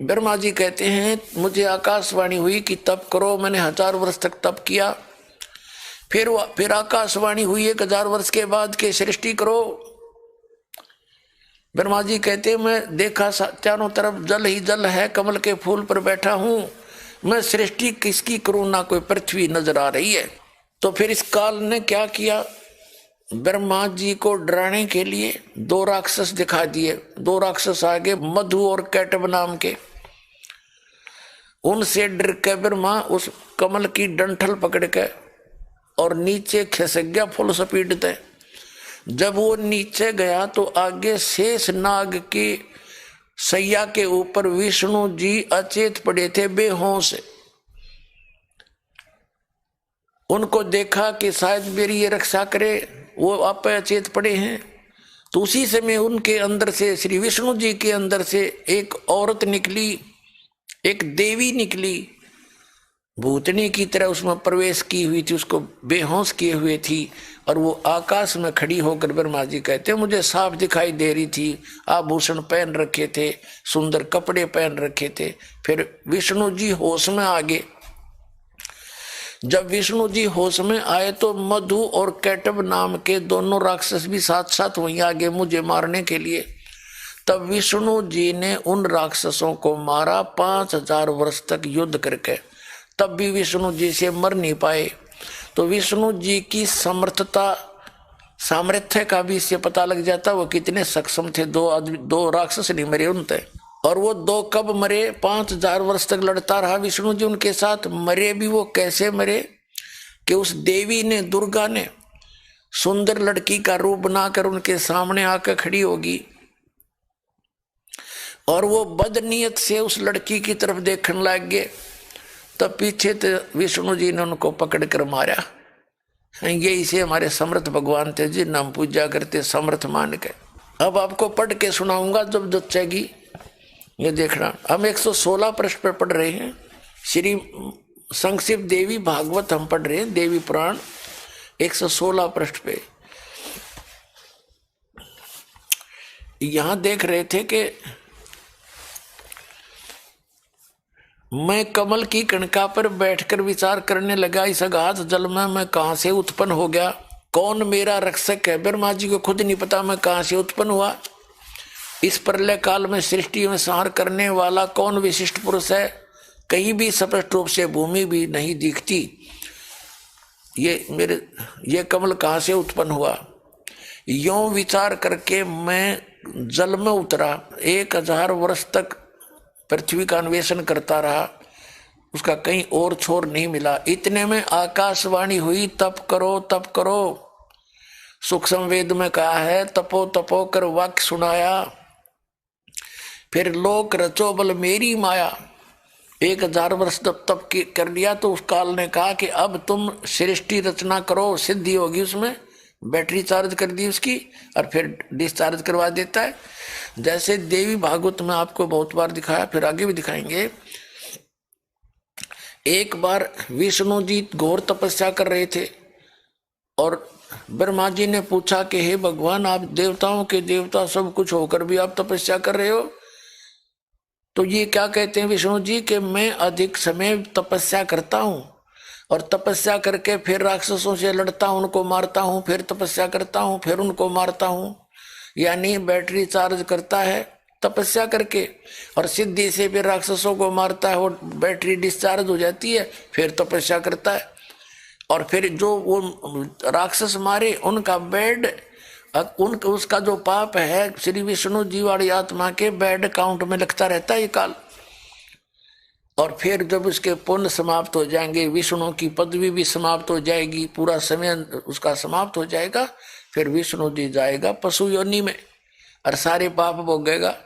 ब्रह्मा जी कहते हैं मुझे आकाशवाणी हुई कि तप करो, मैंने 1000 वर्ष तक तप किया। फिर आकाशवाणी हुई 1000 वर्ष के बाद के सृष्टि करो। ब्रह्मा जी कहते हैं मैं देखा चारों तरफ जल ही जल है, कमल के फूल पर बैठा हूं, मैं सृष्टि किसकी करूं, ना कोई पृथ्वी नजर आ रही है। तो फिर इस काल ने क्या किया, ब्रह्मा जी को डराने के लिए 2 राक्षस दिखा दिए। 2 राक्षस आगे, मधु और कैटब नाम के। उनसे डर के ब्रह्मा उस कमल की डंठल पकड़ के और नीचे खिसक गया फुल स्पीड से। जब वो नीचे गया तो आगे शेष नाग की सैया के ऊपर विष्णु जी अचेत पड़े थे, बेहोश। उनको देखा कि शायद मेरी ये रक्षा करे, वो आप अचेत पड़े हैं। तो उसी समय उनके अंदर से, श्री विष्णु जी के अंदर से एक औरत निकली, एक देवी निकली, भूतनी की तरह उसमें प्रवेश की हुई थी, उसको बेहोश किए हुए थी। और वो आकाश में खड़ी होकर ब्रह्मा जी कहते मुझे साफ दिखाई दे रही थी, आभूषण पहन रखे थे, सुंदर कपड़े पहन रखे थे। फिर विष्णु जी होश में आ गए। जब विष्णु जी होश में आए तो मधु और कैटब नाम के दोनों राक्षस भी साथ साथ वहीं आ गए मुझे मारने के लिए। तब विष्णु जी ने उन राक्षसों को मारा 5000 वर्ष तक युद्ध करके, तब भी विष्णु जी से मर नहीं पाए। तो विष्णु जी की सामर्थ्य का भी इससे पता लग जाता वो कितने सक्षम थे। 2 राक्षस नहीं मरे उनते। और वो दो कब मरे? 5000 वर्ष तक लड़ता रहा विष्णु जी उनके साथ। मरे भी वो कैसे मरे कि उस देवी ने, दुर्गा ने सुंदर लड़की का रूप बनाकर उनके सामने आकर खड़ी होगी और वो बदनीयत से उस लड़की की तरफ देखने लग गए। तब पीछे तो विष्णु जी ने उनको पकड़ कर मारा। ये इसे हमारे समर्थ भगवान थे जी, नाम पूजा करते समर्थ मान के। अब आपको पढ़ के सुनाऊंगा जब जचेगी, ये देखना। हम 116 पृष्ठ पर पढ़ रहे हैं, श्री संक्षिप्त देवी भागवत हम पढ़ रहे हैं, देवी पुराण 116 पृष्ठ पे। यहां देख रहे थे कि मैं कमल की कणका पर बैठकर विचार करने लगा, इस अगाध जल में मैं कहां से उत्पन्न हो गया, कौन मेरा रक्षक है। ब्रह्मा जी को खुद नहीं पता मैं कहां से उत्पन्न हुआ। इस प्रलय काल में सृष्टि में संहार करने वाला कौन विशिष्ट पुरुष है, कहीं भी स्पष्ट रूप से भूमि भी नहीं दिखती। ये कमल कहां से उत्पन्न हुआ। यों विचार करके मैं जल में उतरा, 1000 वर्ष तक पृथ्वी का अन्वेषण करता रहा, उसका कहीं और छोर नहीं मिला। इतने में आकाशवाणी हुई, तप करो तप करो। सूक्ष्म वेद में कहा है, तपो तपो कर वाक्य सुनाया, फिर लोक रचो बल मेरी माया। 1000 वर्ष तप कर लिया तो उस काल ने कहा कि अब तुम सृष्टि रचना करो, सिद्धि होगी उसमें। बैटरी चार्ज कर दी उसकी और फिर डिस्चार्ज करवा देता है। जैसे देवी भागवत में आपको बहुत बार दिखाया, फिर आगे भी दिखाएंगे। एक बार विष्णु जी घोर तपस्या कर रहे थे और ब्रह्मा जी ने पूछा कि हे भगवान, आप देवताओं के देवता सब कुछ होकर भी आप तपस्या कर रहे हो, तो ये क्या कहते हैं विष्णु जी कि मैं अधिक समय तपस्या करता हूं और तपस्या करके फिर राक्षसों से लड़ता हूं, उनको मारता हूं, फिर तपस्या करता हूं, फिर उनको मारता हूं। यानी बैटरी चार्ज करता है तपस्या करके और सिद्धि से फिर राक्षसों को मारता है, वो बैटरी डिस्चार्ज हो जाती है, फिर तपस्या करता है। और फिर जो वो राक्षस मारे उनका बेड, उसका जो पाप है श्री विष्णु जी वाली आत्मा के बेड काउंट में लगता रहता है ये काल। और फिर जब उसके पुण्य समाप्त हो जाएंगे, विष्णु की पदवी भी समाप्त हो जाएगी, पूरा समय उसका समाप्त हो जाएगा, फिर विष्णु जी जाएगा पशु योनि में और सारे पाप भोगेगा।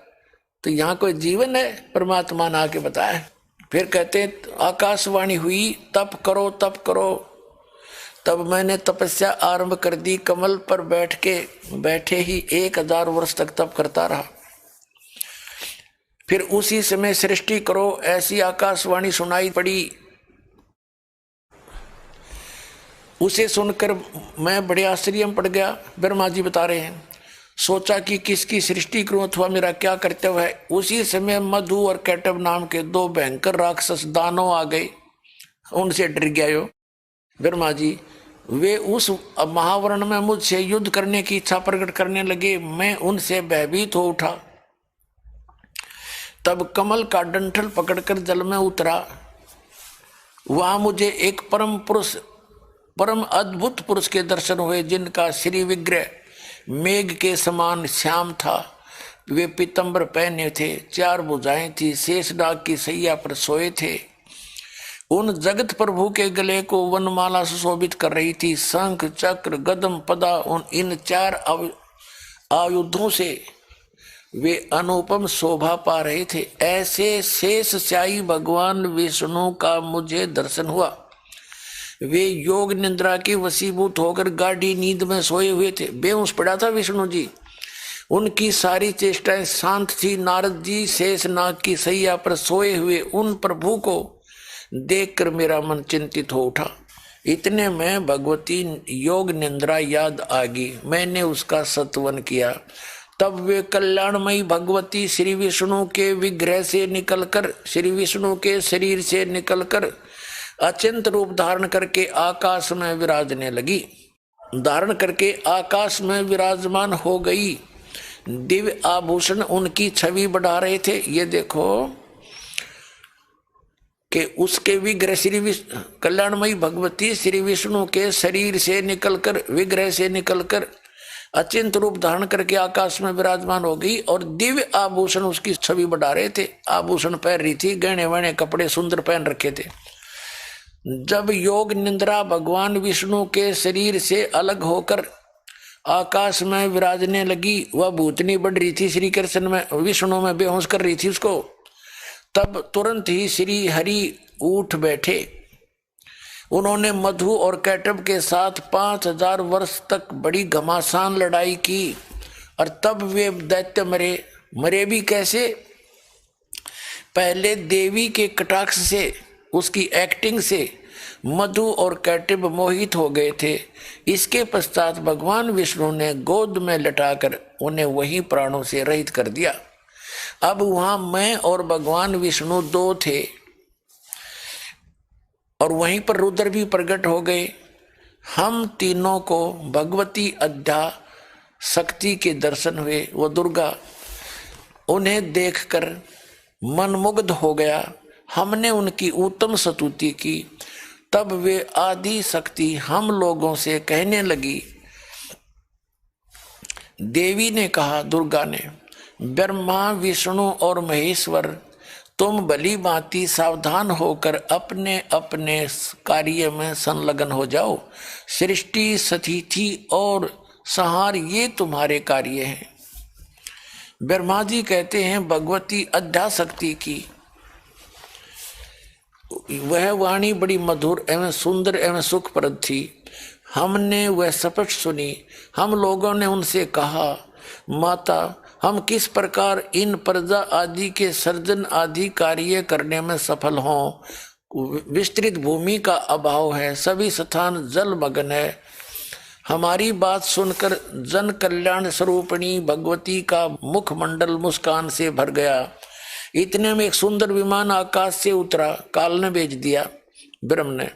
तो यहाँ कोई जीवन है, परमात्मा ने आके बताया। फिर कहते हैं आकाशवाणी हुई, तप करो तप करो। तब मैंने तपस्या आरंभ कर दी, कमल पर बैठे ही 1000 वर्ष तक तप करता रहा। फिर उसी समय सृष्टि करो, ऐसी आकाशवाणी सुनाई पड़ी। उसे सुनकर मैं बड़े आश्चर्य में पड़ गया। ब्रह्मा जी बता रहे हैं, सोचा कि किसकी सृष्टि करूं अथवा मेरा क्या कर्तव्य है। उसी समय मधु और कैटव नाम के 2 भयंकर राक्षस दानव आ गए, उनसे डर गया यो ब्रह्मा जी। वे उस महावरण में मुझसे युद्ध करने की इच्छा प्रकट करने लगे। मैं उनसे भयभीत हो उठा। तब कमल का डंठल पकड़कर जल में उतरा। वहां मुझे एक परम अद्भुत पुरुष के दर्शन हुए, जिनका श्री विग्रह मेघ के समान श्याम था। वे पीतंबर पहने थे, 4 भुजाएं थी, शेषनाग की सैया पर सोए थे। उन जगत प्रभु के गले को वनमाला सुशोभित कर रही थी। शंख चक्र गदम पदा, इन 4 आयुधों से वे अनुपम शोभा पा रहे थे। ऐसे शेष शाही भगवान विष्णु का मुझे दर्शन हुआ। वे योग निद्रा के वशीभूत होकर गाढ़ी नींद में सोए हुए थे। बेहोश पड़ा था विष्णु जी। उनकी सारी चेष्टाएं शांत थी। नारद जी शेषनाग की सैया पर सोए हुए उन प्रभु को देखकर मेरा मन चिंतित हो उठा। इतने में भगवती योग निद्रा याद आ गई। मैंने उसका सत्वन किया। तब वे कल्याणमयी भगवती श्री विष्णु के विग्रह से निकलकर, श्री विष्णु के शरीर से निकलकर अचिंत रूप धारण करके आकाश में विराजने लगी। धारण करके आकाश में विराजमान हो गई। दिव्य आभूषण उनकी छवि बढ़ा रहे थे। ये देखो कि उसके विग्रह श्री कल्याणमयी भगवती श्री विष्णु के शरीर से निकलकर, विग्रह से निकलकर अचिंत रूप धारण करके आकाश में विराजमान हो गई और दिव्य आभूषण उसकी छवि बढ़ा रहे थे। आभूषण पहन रही थी, गहने वहने कपड़े सुंदर पहन रखे थे। जब योग निंद्रा भगवान विष्णु के शरीर से अलग होकर आकाश में विराजने लगी, वह भूतनी बढ़ रही थी, श्री कृष्ण में विष्णु में बेहोश कर रही थी उसको। तब तुरंत ही श्री हरि उठ बैठे। उन्होंने मधु और कैटब के साथ 5000 वर्ष तक बड़ी घमासान लड़ाई की और तब वे दैत्य मरे भी कैसे? पहले देवी के कटाक्ष से, उसकी एक्टिंग से मधु और कैटब मोहित हो गए थे। इसके पश्चात भगवान विष्णु ने गोद में लटाकर उन्हें वहीं प्राणों से रहित कर दिया। अब वहां मैं और भगवान विष्णु दो थे और वहीं पर रुद्र भी प्रकट हो गए। हम तीनों को भगवती अध्या शक्ति के दर्शन हुए। वो दुर्गा, उन्हें देखकर मनमुग्ध हो गया। हमने उनकी उत्तम स्तुति की। तब वे आदि शक्ति हम लोगों से कहने लगी। देवी ने कहा, दुर्गा ने, ब्रह्मा विष्णु और महेश्वर, तुम भली भांति सावधान होकर अपने अपने कार्य में संलग्न हो जाओ। सृष्टि, स्थिति और संहार ये तुम्हारे कार्य हैं। ब्रह्मा जी कहते हैं, भगवती अध्याशक्ति की वह वाणी बड़ी मधुर एवं सुंदर एवं सुखप्रद थी। हमने वह शपथ सुनी। हम लोगों ने उनसे कहा, माता, हम किस प्रकार इन प्रजा आदि के सर्जन आदि कार्य करने में सफल हों? विस्तृत भूमि का अभाव है, सभी स्थान जलमग्न है। हमारी बात सुनकर जन कल्याण स्वरूपिणी भगवती का मुखमंडल मुस्कान से भर गया। इतने में एक सुंदर विमान आकाश से उतरा। काल ने भेज दिया, ब्रह्म ने।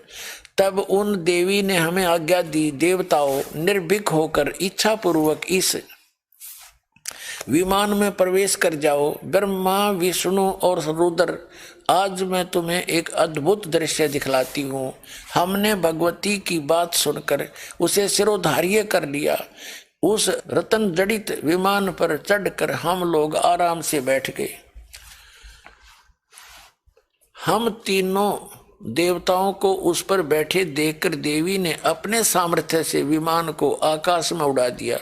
तब उन देवी ने हमें आज्ञा दी, देवताओं, निर्भीक होकर इच्छा पूर्वक इस विमान में प्रवेश कर जाओ। ब्रह्मा विष्णु और रुद्र, आज मैं तुम्हें एक अद्भुत दृश्य दिखलाती हूँ। हमने भगवती की बात सुनकर उसे सिरोधार्य कर लिया। उस रतन जड़ित विमान पर चढ़कर हम लोग आराम से बैठ गए। हम तीनों देवताओं को उस पर बैठे देखकर देवी ने अपने सामर्थ्य से विमान को आकाश में उड़ा दिया।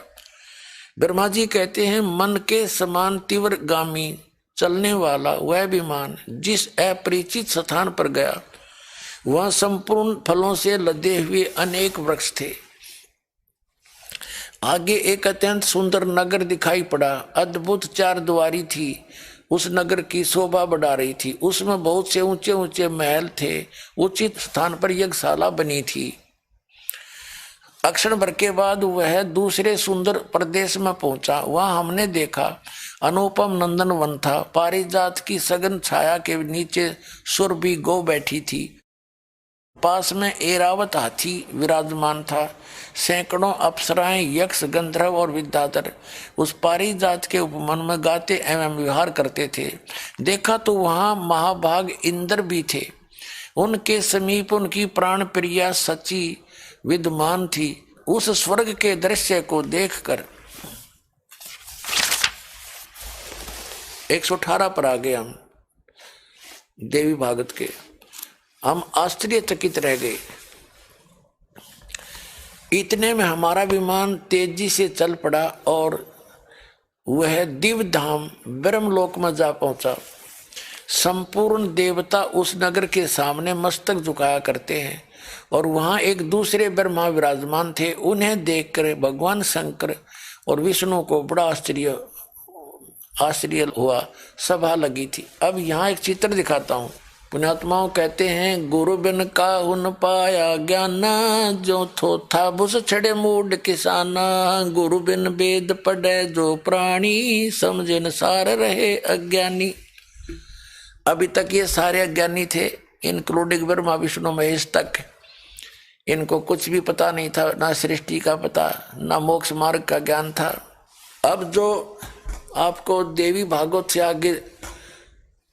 ब्रह्मा जी कहते हैं, मन के समान तीव्रगामी चलने वाला वह विमान जिस अपरिचित स्थान पर गया, वह संपूर्ण फलों से लदे हुए अनेक वृक्ष थे। आगे एक अत्यंत सुंदर नगर दिखाई पड़ा। अद्भुत 4 द्वारी थी। उस नगर की शोभा बढ़ा रही थी। उसमें बहुत से ऊंचे ऊंचे महल थे। उचित स्थान पर यज्ञशाला बनी थी। अक्षण भर के बाद वह दूसरे सुंदर प्रदेश में पहुंचा। वहां हमने देखा अनुपम नंदन वन था। पारिजात की सघन छाया के नीचे सुरभि गौ बैठी थी। पास में ऐरावत हाथी विराजमान था। सैकड़ों अप्सराएं, यक्ष, गंधर्व और विद्याधर उस पारिजात के उपवन में गाते एवं विहार करते थे। देखा तो वहां महाभाग इंद्र भी थे। उनके समीप उनकी प्राण प्रिया सची विद्यमान थी। उस स्वर्ग के दृश्य को देखकर 118 पर आ गए हम देवी भागवत के। हम आश्चर्यचकित रह गए। इतने में हमारा विमान तेजी से चल पड़ा और वह दिव्य धाम ब्रह्मलोक में जा पहुंचा। संपूर्ण देवता उस नगर के सामने मस्तक झुकाया करते हैं और वहां एक दूसरे ब्रह्मा विराजमान थे। उन्हें देखकर भगवान शंकर और विष्णु को बड़ा आश्चर्य हुआ। सभा लगी थी। अब यहाँ एक चित्र दिखाता हूँ। पुण्यात्माओं कहते हैं, गुरु बिन काहुन पाया ज्ञाना, जो थोथा बुस छड़े मूड किसाना। गुरु बिन वेद पढ़े जो प्राणी, समझन सार रहे अज्ञानी। अभी तक ये सारे अज्ञानी थे, इंक्लूडिंग ब्रह्मा विष्णु महेश तक। इनको कुछ भी पता नहीं था, ना सृष्टि का पता, ना मोक्ष मार्ग का ज्ञान था। अब जो आपको देवी भागवत से आगे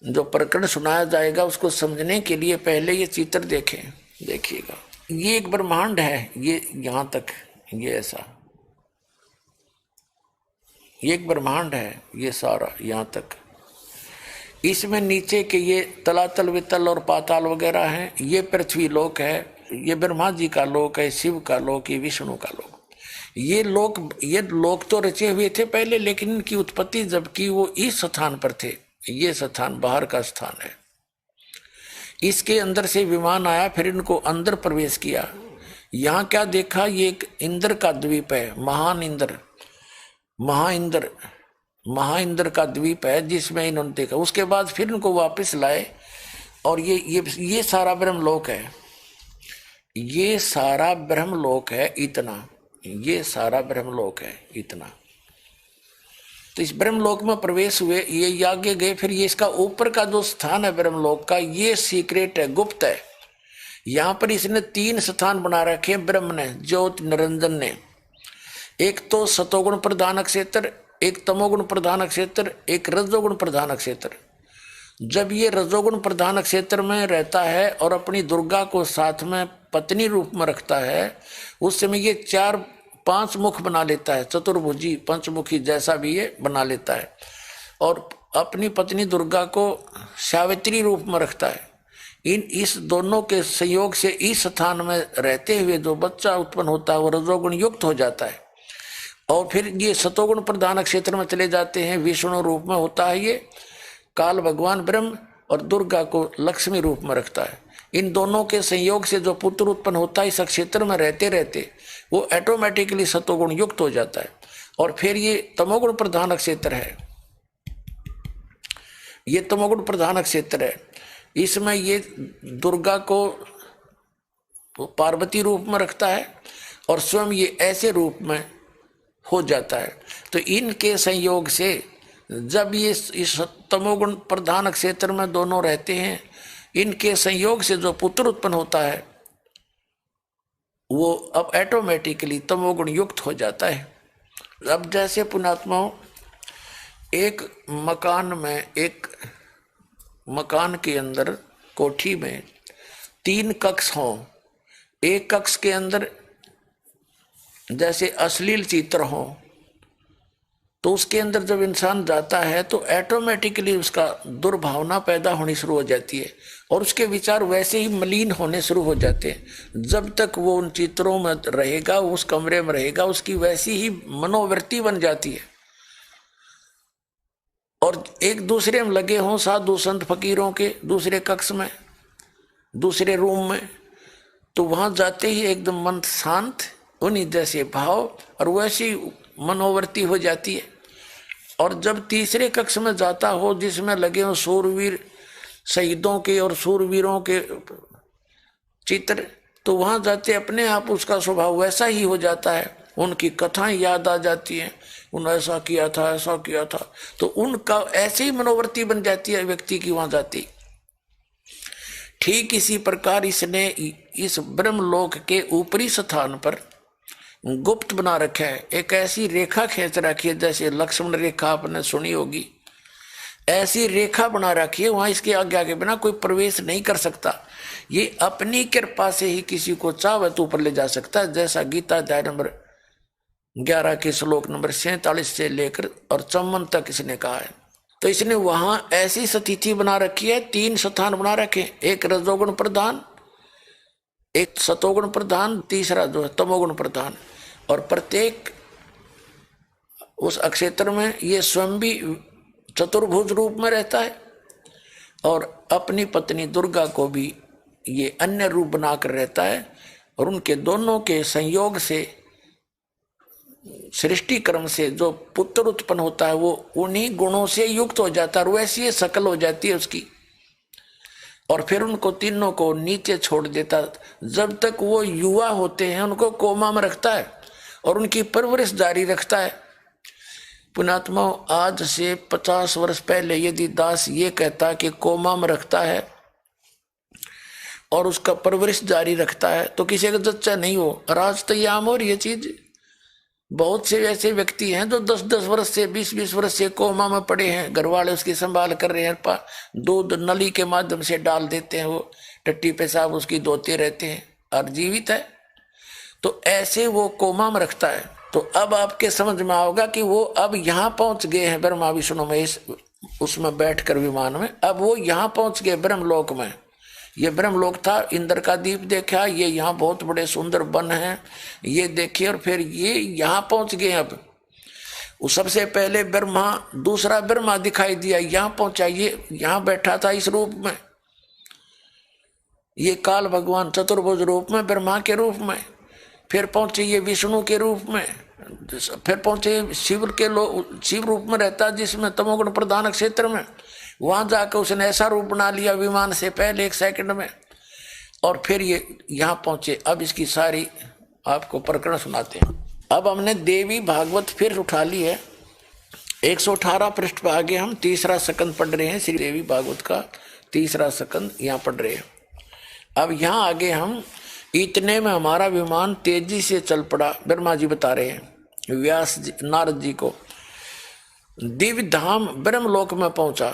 जो प्रकरण सुनाया जाएगा उसको समझने के लिए पहले ये चित्र देखें। देखिएगा, ये एक ब्रह्मांड है। ये यहाँ तक, ये ऐसा ये एक ब्रह्मांड है ये सारा यहाँ तक। इसमें नीचे के ये तलातल वितल और पाताल वगैरह हैं, ये पृथ्वी लोक है, ये ब्रह्मा जी का लोक है, शिव का लोक, ये विष्णु का लोक। ये लोक तो रचे हुए थे पहले, लेकिन इनकी उत्पत्ति जबकि वो इस स्थान पर थे, ये स्थान बाहर का स्थान है। इसके अंदर से विमान आया, फिर इनको अंदर प्रवेश किया। यहाँ क्या देखा, ये एक इंद्र का द्वीप है, महान इंद्र, महाइंद्र का द्वीप है, जिसमें इन्होंने देखा। उसके बाद फिर इनको वापस लाए, और ये सारा ब्रह्मलोक है, ये सारा ब्रह्मलोक है इतना, ये सारा ब्रह्मलोक है इतना। तो इस ब्रह्मलोक में प्रवेश हुए, ये आगे गए, फिर ये इसका ऊपर का जो स्थान है ब्रह्मलोक का, ये सीक्रेट है, गुप्त है। यहाँ पर इसने 3 स्थान बना रखे हैं ब्रह्म ने, ज्योत निरंजन ने। एक तो सतोगुण प्रधान क्षेत्र, एक तमोगुण प्रधान क्षेत्र, एक रजोगुण प्रधान क्षेत्र। जब ये रजोगुण प्रधान क्षेत्र में रहता है और अपनी दुर्गा को साथ में पत्नी रूप में रखता है, उस समय ये 4-5 मुख बना लेता है, चतुर्भुजी पंचमुखी जैसा भी ये बना लेता है, और अपनी पत्नी दुर्गा को सावित्री रूप में रखता है। इस दोनों के संयोग से इस स्थान में रहते हुए जो बच्चा उत्पन्न होता है वो रजोगुण युक्त हो जाता है, और फिर ये सतोगुण प्रधान क्षेत्र में चले जाते हैं, विष्णु रूप में होता है ये, काल भगवान ब्रह्म और दुर्गा को लक्ष्मी रूप में रखता है। इन दोनों के संयोग से जो पुत्र उत्पन्न होता है, इस क्षेत्र में रहते रहते वो ऑटोमेटिकली सतोगुण युक्त हो जाता है। और फिर ये तमोगुण प्रधान क्षेत्र है, ये तमोगुण प्रधान क्षेत्र है। इसमें ये दुर्गा को पार्वती रूप में रखता है और स्वयं ये ऐसे रूप में हो जाता है। तो इनके संयोग से जब ये इस तमोगुण प्रधान क्षेत्र में दोनों रहते हैं, इनके संयोग से जो पुत्र उत्पन्न होता है वो अब ऑटोमेटिकली तमोगुण युक्त हो जाता है। अब जैसे पुण्यात्माओं, एक मकान के अंदर कोठी में 3 कक्ष हों, एक कक्ष के अंदर जैसे अश्लील चित्र हों, तो उसके अंदर जब इंसान जाता है तो ऑटोमेटिकली उसका दुर्भावना पैदा होनी शुरू हो जाती है और उसके विचार वैसे ही मलिन होने शुरू हो जाते हैं। जब तक वो उन चित्रों में रहेगा, उस कमरे में रहेगा, उसकी वैसी ही मनोवृत्ति बन जाती है। और एक दूसरे में लगे हों साधु संत फकीरों के दूसरे कक्ष में, दूसरे रूम में, तो वहां जाते ही एकदम मन शांत, उन्हीं जैसे भाव और वैसी मनोवृत्ति हो जाती है। और जब तीसरे कक्ष में जाता हो जिसमें लगे हो सूरवीर शहीदों के और सूरवीरों के चित्र, तो वहां जाते अपने आप उसका स्वभाव वैसा ही हो जाता है, उनकी कथाएं याद आ जाती हैं, उन्होंने ऐसा किया था, ऐसा किया था, तो उनका ऐसे ही मनोवृत्ति बन जाती है व्यक्ति की वहां जाती। ठीक इसी प्रकार इसने इस ब्रह्मलोक के ऊपरी स्थान पर गुप्त बना रखा है, एक ऐसी रेखा खींच रखी है, जैसे लक्ष्मण रेखा आपने सुनी होगी, ऐसी रेखा बना रखी है, वहां इसके आज्ञा के बिना कोई प्रवेश नहीं कर सकता। ये अपनी कृपा से ही किसी को चाहे तो ऊपर ले जा सकता है, जैसा गीता अध्याय नंबर 11 के श्लोक नंबर 47 से लेकर और 54 तक इसने कहा है। तो इसने वहां ऐसी स्थिति बना रखी है, 3 स्थान बना रखे, एक रजोगुण प्रधान, एक सतोगुण प्रधान, तीसरा जो है तमोगुण प्रधान। और प्रत्येक उस क्षेत्र में ये स्वयं भी चतुर्भुज रूप में रहता है और अपनी पत्नी दुर्गा को भी ये अन्य रूप बनाकर रहता है, और उनके दोनों के संयोग से सृष्टि क्रम से जो पुत्र उत्पन्न होता है वो उन्हीं गुणों से युक्त हो जाता है, वैसी शकल हो जाती है उसकी, और फिर उनको तीनों को नीचे छोड़ देता। जब तक वो युवा होते हैं उनको कोमा में रखता है और उनकी परवरिश जारी रखता है। पुण्यात्मा, आज से 50 वर्ष पहले यदि दास ये कहता कि कोमा में रखता है और उसका परवरिश जारी रखता है तो किसी का जच्चा नहीं हो। और आज तो ये आम और ये चीज, बहुत से ऐसे व्यक्ति हैं जो 10-10 वर्ष से 20-20 वर्ष से कोमा में पड़े हैं, घर वाले उसकी संभाल कर रहे हैं, दूध नली के माध्यम से डाल देते हैं, वो टट्टी पेशाब उसकी धोते रहते हैं और जीवित है। तो ऐसे वो कोमा में रखता है तो अब आपके समझ में आओगा कि वो अब यहाँ पहुंच गए हैं ब्रह्मा विष्णु में, इस उसमें बैठकर विमान में। अब वो यहाँ पहुंच गए ब्रह्मलोक में। ये ब्रह्मलोक था, इंद्र का दीप देखा, ये यहाँ बहुत बड़े सुंदर वन हैं, ये देखिए, और फिर ये यहाँ पहुंच गए। अब वो सबसे पहले ब्रह्मा, दूसरा ब्रह्मा दिखाई दिया, यहाँ पहुंचा, ये यहाँ बैठा था इस रूप में, ये काल भगवान चतुर्भुज रूप में, ब्रह्मा के रूप में। फिर पहुंचे ये विष्णु के रूप में, फिर पहुंचे शिव के शिव रूप में रहता जिसमें तमोगुण प्रधान क्षेत्र में, वहां जाकर उसने ऐसा रूप बना लिया विमान से पहले 1 सेकंड में, और फिर ये यहाँ पहुंचे। अब इसकी सारी आपको प्रकरण सुनाते हैं। अब हमने देवी भागवत फिर उठा ली है, 118 पृष्ठ पर आगे हम तीसरा स्कंद पढ़ रहे हैं, श्री देवी भागवत का तीसरा स्कंद यहाँ पढ़ रहे हैं। अब यहाँ आगे हम, इतने में हमारा विमान तेजी से चल पड़ा, ब्रह्मा जी बता रहे हैं व्यास जी, नारद जी को। दिव्य धाम ब्रह्मलोक में पहुंचा।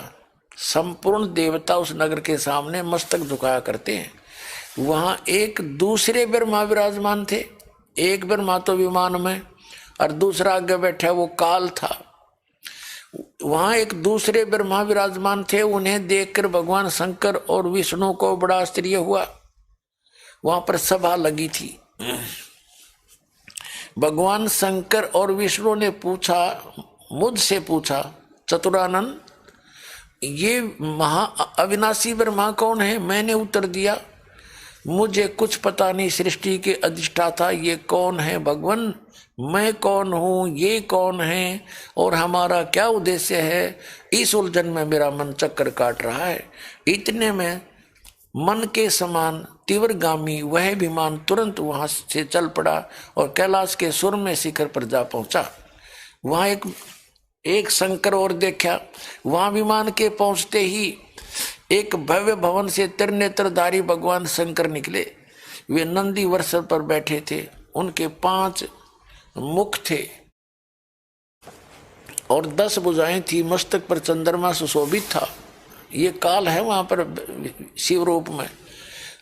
संपूर्ण देवता उस नगर के सामने मस्तक झुकाया करते हैं। वहां एक दूसरे ब्रह्मा विराजमान थे, एक ब्रह्मा तो विमान में और दूसरा आगे बैठा वो काल था। वहां एक दूसरे ब्रह्मा विराजमान थे, उन्हें देखकर भगवान शंकर और विष्णु को बड़ा आश्चर्य हुआ। वहां पर सभा लगी थी। भगवान शंकर और विष्णु ने पूछा, मुझसे पूछा, चतुरानन ये महा अविनाशी ब्रह्मा कौन है? मैंने उत्तर दिया, मुझे कुछ पता नहीं, सृष्टि के अधिष्ठाता ये कौन है भगवान? मैं कौन हूँ, ये कौन है, और हमारा क्या उद्देश्य है? इस उलझन में मेरा मन चक्कर काट रहा है। इतने में मन के समान तीव्रगामी वह विमान तुरंत वहां से चल पड़ा और कैलाश के सुरम्य शिखर पर जा पहुंचा। वहां एक शंकर और देखा। वहां विमान के पहुंचते ही एक भव्य भवन से त्रिनेत्रधारी भगवान शंकर निकले। वे नंदी वर्ष पर बैठे थे, उनके 5 मुख थे और 10 भुजाएं थी, मस्तक पर चंद्रमा सुशोभित था। ये काल है वहां पर शिव रूप में।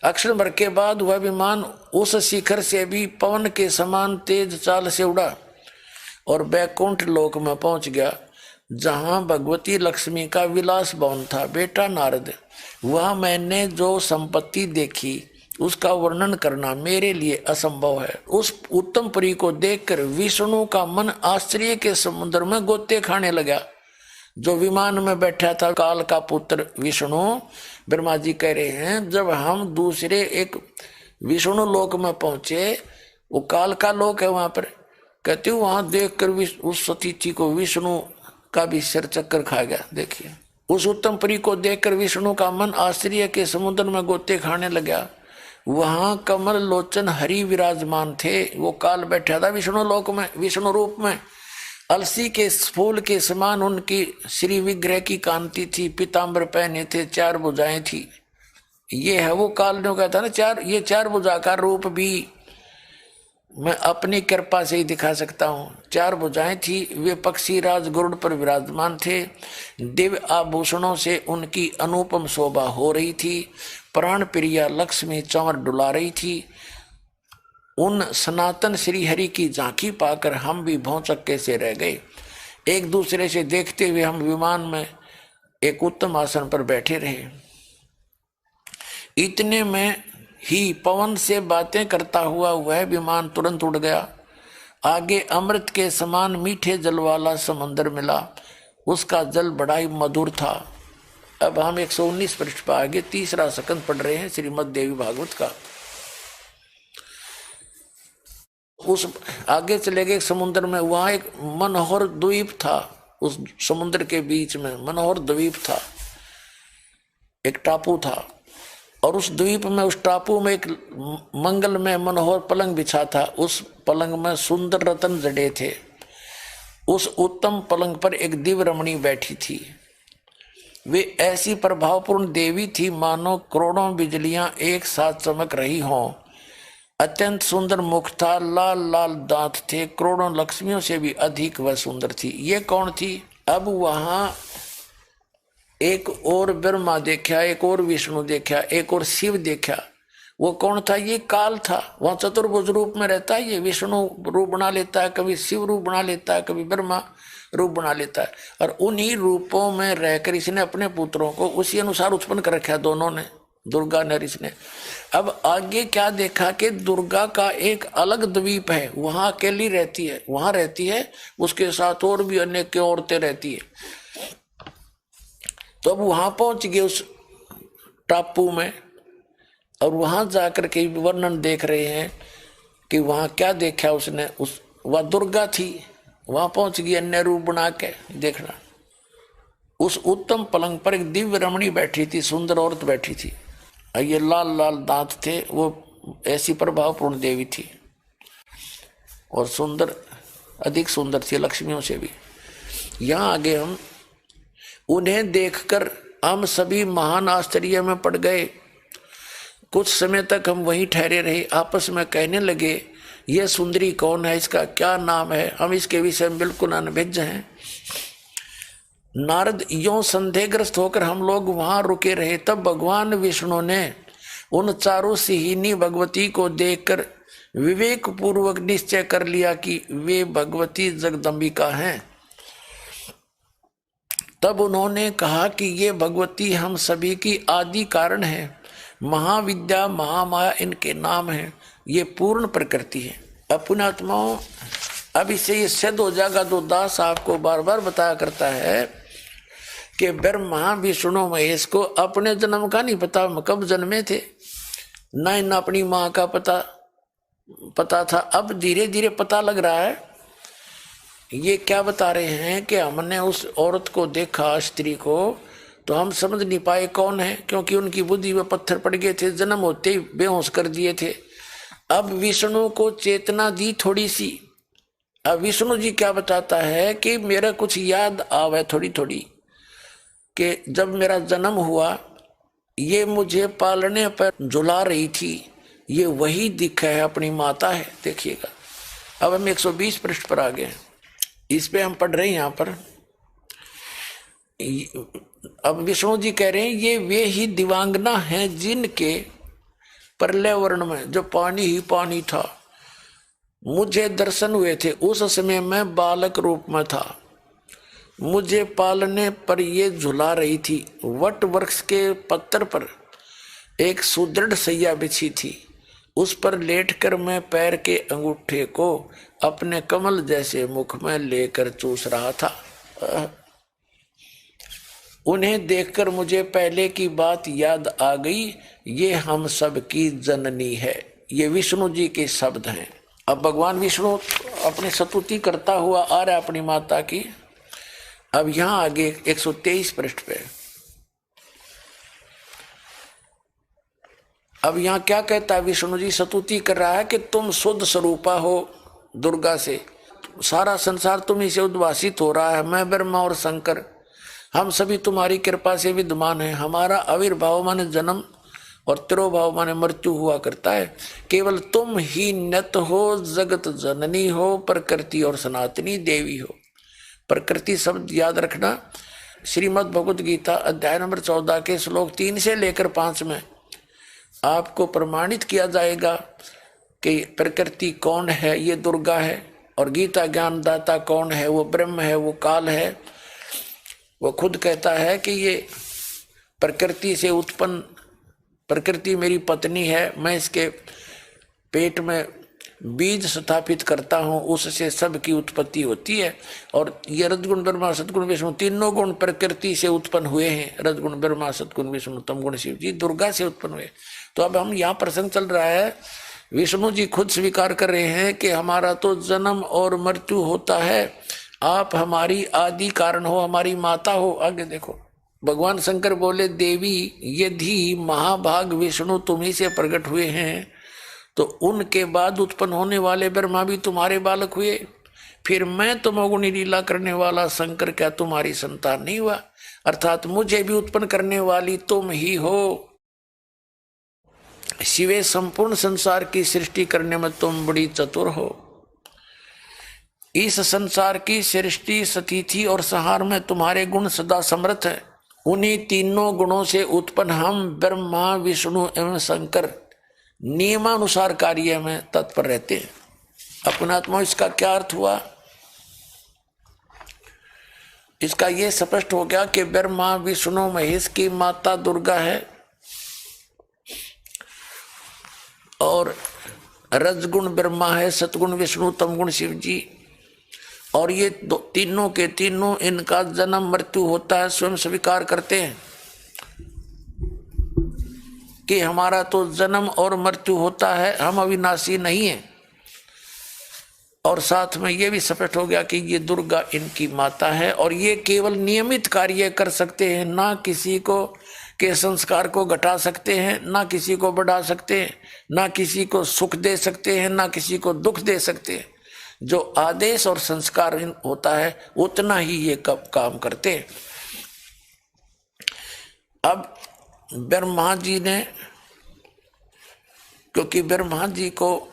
अक्षर भर के बाद वह विमान उस शिखर से भी पवन के समान तेज चाल से उड़ा और बैकुंठ लोक में पहुंच गया, जहां भगवती लक्ष्मी का विलास भवन था। बेटा नारद, वहां मैंने जो संपत्ति देखी उसका वर्णन करना मेरे लिए असंभव है। उस उत्तम पुरी को देखकर विष्णु का मन आश्चर्य के समुद्र में गोते खाने लगा। जो विमान में बैठा था काल का पुत्र विष्णु, ब्रह्मा जी कह रहे हैं, जब हम दूसरे एक विष्णु लोक में पहुंचे, वो काल का लोक है वहां पर, कहते वहां देखकर उस सतीथि को विष्णु का भी सिर चक्कर खा गया। देखिए, उस उत्तम पुरी को देखकर विष्णु का मन आश्चर्य के समुद्र में गोते खाने लगा। वहां कमल लोचन हरि विराजमान थे। वो काल बैठा था विष्णु लोक में, विष्णु रूप में। अलसी के फूल के समान उनकी श्री विग्रह की कांति थी। पीताम्बर पहने थे, 4 भुजाएं थी। ये है वो काल ने कहता ना, ये 4 भुजा का रूप भी मैं अपनी कृपा से ही दिखा सकता हूँ। 4 भुजाएं थी। वे पक्षी राज गरुड़ पर विराजमान थे। दिव्य आभूषणों से उनकी अनुपम शोभा हो रही थी। प्राण प्रिया लक्ष्मी चंवर डुला रही थी। उन सनातन श्री हरि की झांकी पाकर हम भी भौचक्के से रह गए। एक दूसरे से देखते हुए हम विमान में एक उत्तम आसन पर बैठे रहे। इतने में ही पवन से बातें करता हुआ वह विमान तुरंत उड़ गया। आगे अमृत के समान मीठे जल वाला समंदर मिला। उसका जल बड़ा ही मधुर था। अब हम 119 पृष्ठ पर आगे तीसरा स्कंद पढ़ रहे हैं श्रीमद् देवी भागवत का। उस आगे चले गए समुद्र में, वहां एक मनोहर द्वीप था। उस समुद्र के बीच में मनोहर द्वीप था, एक टापू था, और उस द्वीप में, उस टापू में एक मंगल में मनोहर पलंग बिछा था। उस पलंग में सुंदर रत्न जड़े थे। उस उत्तम पलंग पर एक दिव्य रमणी बैठी थी। वे ऐसी प्रभावपूर्ण देवी थी मानो करोड़ों बिजलियां एक साथ चमक रही हों। अत्यंत सुंदर मुख था, लाल लाल दांत थे, करोड़ों लक्ष्मियों से भी अधिक वह सुंदर थी। ये कौन थी? अब वहां एक और ब्रह्मा देखा, एक और विष्णु देखा, एक और शिव देखा। वो कौन था? ये काल था। वह चतुर्भुज रूप में रहता है, ये विष्णु रूप बना लेता है, कभी शिव रूप बना लेता है, कभी ब्रह्मा रूप बना लेता है। और उन्हीं रूपों में रहकर इसने अपने पुत्रों को उसी अनुसार उत्पन्न कर रखा है, दोनों ने, दुर्गा ने, इसने। अब आगे क्या देखा कि दुर्गा का एक अलग द्वीप है, वहां अकेली रहती है, वहां रहती है, उसके साथ और भी अनेक औरतें रहती है। तो अब वहां पहुंच गए उस टापू में, और वहां जाकर के वर्णन देख रहे हैं कि वहां क्या देखा उसने। उस वह दुर्गा थी, वहां पहुंच गई अन्य रूप बना के। देखना, उस उत्तम पलंग पर एक दिव्य रमणी बैठी थी, सुंदर औरत बैठी थी। ये लाल लाल दांत थे, वो ऐसी प्रभावपूर्ण देवी थी और सुंदर, अधिक सुंदर थी लक्ष्मियों से भी। यहां आगे हम उन्हें देखकर हम सभी महान आश्चर्य में पड़ गए। कुछ समय तक हम वहीं ठहरे रहे, आपस में कहने लगे, यह सुंदरी कौन है, इसका क्या नाम है, हम इसके विषय में बिल्कुल अनभिज्ञ हैं। नारद यों संदेहग्रस्त होकर हम लोग वहां रुके रहे। तब भगवान विष्णु ने उन चारों सिहिनी भगवती को देखकर विवेक पूर्वक निश्चय कर लिया कि वे भगवती जगदम्बिका हैं। तब उन्होंने कहा कि ये भगवती हम सभी की आदि कारण है, महाविद्या महामाया इनके नाम है, ये पूर्ण प्रकृति है। अपने आत्माओं, अब इससे ये सिद्ध हो जाएगा, तो दास आपको बार बार बताया करता है कि ब्रह्मा विष्णु महेश को अपने जन्म का नहीं पता, कब जन्मे थे, ना इन अपनी माँ का पता था। अब धीरे धीरे पता लग रहा है। ये क्या बता रहे हैं कि हमने उस औरत को देखा, स्त्री को, तो हम समझ नहीं पाए कौन है, क्योंकि उनकी बुद्धि में पत्थर पड़ गए थे, जन्म होते ही बेहोश कर दिए थे। अब विष्णु को चेतना दी थोड़ी सी। अब विष्णु जी क्या बताता है कि मेरा कुछ याद आवे थोड़ी थोड़ी, कि जब मेरा जन्म हुआ, ये मुझे पालने पर झुला रही थी, ये वही दिखा है, अपनी माता है। देखिएगा, अब हम 120 पृष्ठ पर आ गए, इस पे हम पढ़ रहे हैं। यहाँ पर अब विष्णु जी कह रहे हैं, ये वे ही दिवांगना हैं जिनके प्रलय वर्ण में जो पानी ही पानी था, मुझे दर्शन हुए थे। उस समय मैं बालक रूप में था, मुझे पालने पर ये झुला रही थी। वट वृक्ष के पत्थर पर एक सुदृढ़ सैया बिछी थी, उस पर लेटकर मैं पैर के अंगूठे को अपने कमल जैसे मुख में लेकर चूस रहा था। उन्हें देखकर मुझे पहले की बात याद आ गई, ये हम सब की जननी है। ये विष्णु जी के शब्द हैं। अब भगवान विष्णु अपनी स्तुति करता हुआ आ रहा है अपनी माता की। अब यहां आगे 123 पृष्ठ पे, अब यहां क्या कहता है, विष्णु जी स्तुति कर रहा है कि तुम शुद्ध स्वरूपा हो दुर्गा से, सारा संसार तुम्ही से उद्भासित हो रहा है। मैं ब्रह्मा और शंकर, हम सभी तुम्हारी कृपा से विद्यमान है। हमारा आविर्भाव माने जन्म और तिरोभाव माने मृत्यु हुआ करता है। केवल तुम ही नित हो, जगत जननी हो, प्रकृति और सनातनी देवी हो। प्रकृति शब्द याद रखना, श्रीमद् भगवद गीता अध्याय नंबर 14 के श्लोक 3 से लेकर 5 में आपको प्रमाणित किया जाएगा कि प्रकृति कौन है, ये दुर्गा है। और गीता ज्ञान दाता कौन है, वो ब्रह्म है, वो काल है। वो खुद कहता है कि ये प्रकृति से उत्पन्न, प्रकृति मेरी पत्नी है, मैं इसके पेट में बीज स्थापित करता हूँ, उससे सब की उत्पत्ति होती है। और ये रजगुण ब्रह्मा सतगुण विष्णु तीनों गुण प्रकृति से उत्पन्न हुए हैं। रजगुण ब्रह्मा सतगुण विष्णु तम गुण शिव जी दुर्गा से उत्पन्न हुए। तो अब हम यहाँ प्रसंग चल रहा है, विष्णु जी खुद स्वीकार कर रहे हैं कि हमारा तो जन्म और मृत्यु होता है, आप हमारी आदि कारण हो, हमारी माता हो। आगे देखो, भगवान शंकर बोले, देवी यदि महाभाग विष्णु तुम्ही से प्रकट हुए हैं, तो उनके बाद उत्पन्न होने वाले ब्रह्मा भी तुम्हारे बालक हुए। फिर मैं तमोगुणी लीला करने वाला शंकर क्या तुम्हारी संतान नहीं हुआ? अर्थात मुझे भी उत्पन्न करने वाली तुम ही हो। शिवे संपूर्ण संसार की सृष्टि करने में तुम बड़ी चतुर हो। इस संसार की सृष्टि, स्थिति और संहार में तुम्हारे गुण सदा समर्थ है। उन्हीं तीनों गुणों से उत्पन्न हम ब्रह्मा विष्णु एवं शंकर नियमानुसार कार्य में तत्पर रहते हैं। अपनात्मा इसका क्या अर्थ हुआ? इसका ये स्पष्ट हो गया कि ब्रह्मा विष्णु महेश की माता दुर्गा है और रजगुण ब्रह्मा है, सतगुण विष्णु, तमगुण शिव जी। और ये तीनों के तीनों इनका जन्म मृत्यु होता है, स्वयं स्वीकार करते हैं कि हमारा तो जन्म और मृत्यु होता है, हम अविनाशी नहीं है। और साथ में ये भी स्पष्ट हो गया कि ये दुर्गा इनकी माता है और ये केवल नियमित कार्य कर सकते हैं, ना किसी को के संस्कार को घटा सकते हैं, ना किसी को बढ़ा सकते हैं, ना किसी को सुख दे सकते हैं, ना किसी को दुख दे सकते हैं। जो आदेश और संस्कार होता है उतना ही ये काम करते हैं। अब ब्रह्मा जी ने, क्योंकि ब्रह्मा जी को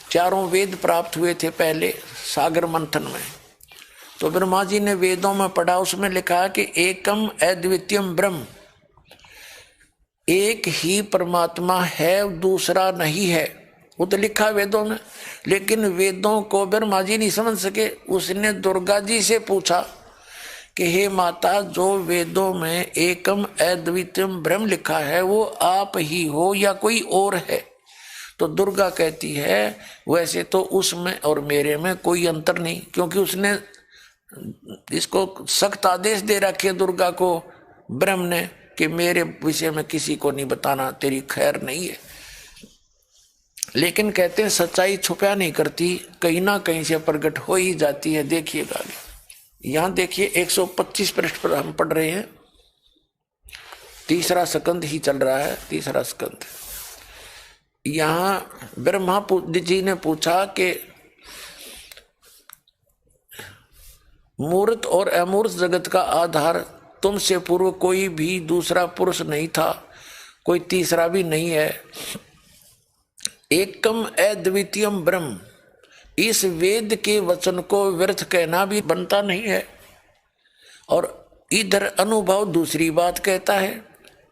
चारों वेद प्राप्त हुए थे पहले सागर मंथन में, तो ब्रह्मा जी ने वेदों में पढ़ा, उसमें लिखा कि एकम अद्वितीयम ब्रह्म, एक ही परमात्मा है, दूसरा नहीं है। वो तो लिखा वेदों में, लेकिन वेदों को ब्रह्मा जी नहीं समझ सके। उसने दुर्गा जी से पूछा कि हे माता, जो वेदों में एकम अद्वितीयम ब्रह्म लिखा है वो आप ही हो या कोई और है? तो दुर्गा कहती है वैसे तो उसमें और मेरे में कोई अंतर नहीं, क्योंकि उसने इसको सख्त आदेश दे रखे दुर्गा को ब्रह्म ने कि मेरे विषय में किसी को नहीं बताना, तेरी खैर नहीं है। लेकिन कहते हैं सच्चाई छुपा नहीं करती, कहीं ना कहीं से प्रकट हो ही जाती है। देखिएगा यहां देखिए 125 पृष्ठ पर हम पढ़ रहे हैं, तीसरा स्कंद ही चल रहा है, तीसरा स्कंद। यहां ब्रह्मा जी ने पूछा कि मूर्त और अमूर्त जगत का आधार तुमसे पूर्व कोई भी दूसरा पुरुष नहीं था, कोई तीसरा भी नहीं है। एकम अद्वितीयम ब्रह्म, इस वेद के वचन को व्यर्थ कहना भी बनता नहीं है। और इधर अनुभव दूसरी बात कहता है।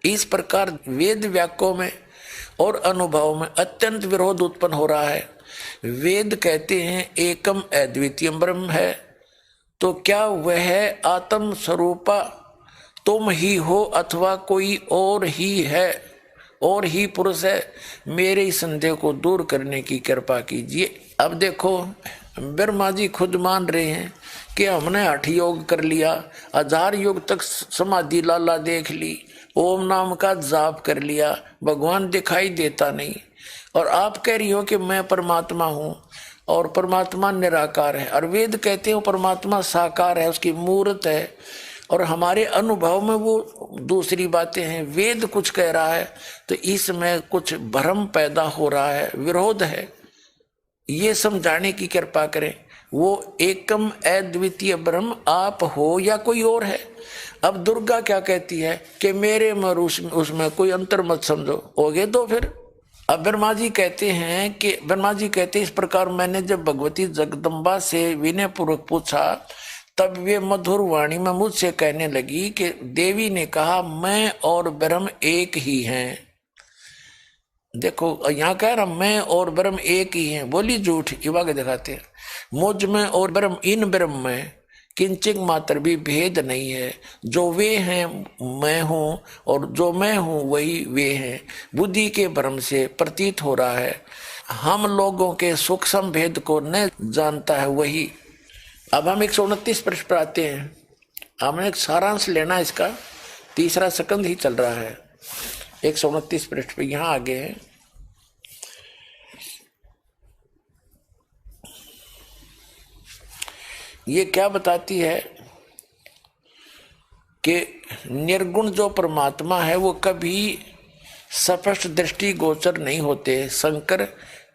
इस प्रकार वेद वाक्यों में और अनुभव में अत्यंत विरोध उत्पन्न हो रहा है। वेद कहते हैं एकम अद्वितीयम ब्रह्म है, तो क्या वह आत्म स्वरूपा तुम ही हो अथवा कोई और ही है, और ही पुरुष है? मेरे इस संदेह को दूर करने की कृपा कीजिए। अब देखो ब्रह्मा जी खुद मान रहे हैं कि हमने हठ योग कर लिया, 1000 युग तक समाधि लाला देख ली, ओम नाम का जाप कर लिया, भगवान दिखाई देता नहीं, और आप कह रही हो कि मैं परमात्मा हूँ और परमात्मा निराकार है। और वेद कहते हो परमात्मा साकार है, उसकी मूर्त है, और हमारे अनुभव में वो दूसरी बातें हैं। वेद कुछ कह रहा है तो इसमें कुछ भ्रम पैदा हो रहा है, विरोध है, ये समझाने की कृपा करें। वो एकम अद्वितीय ब्रह्म आप हो या कोई और है? अब दुर्गा क्या कहती है कि मेरे में उसमें कोई अंतर मत समझो, होगे तो फिर। अब ब्रह्मा जी कहते हैं कि इस प्रकार मैंने जब भगवती जगदम्बा से विनय पूर्वक पूछा, तब वे मधुर वाणी में मुझसे कहने लगी कि देवी ने कहा मैं और ब्रह्म एक ही हैं। देखो यहाँ कह रहा मैं और ब्रह्म एक ही हैं, बोली झूठ, युवा के दिखाते हैं। मुझ में और ब्रह्म, इन ब्रह्म में किंचित मात्र भी भेद नहीं है। जो वे हैं मैं हूँ और जो मैं हूँ वही वे हैं। बुद्धि के भ्रम से प्रतीत हो रहा है, हम लोगों के सूक्ष्म भेद को न जानता है वही। अब हम 129 पृष्ठ पर आते हैं। हमें एक सारांश लेना, इसका तीसरा स्कंद ही चल रहा है। 129 पृष्ठ पे यहाँ आगे है। ये क्या बताती है कि निर्गुण जो परमात्मा है वो कभी स्पष्ट दृष्टि गोचर नहीं होते। शंकर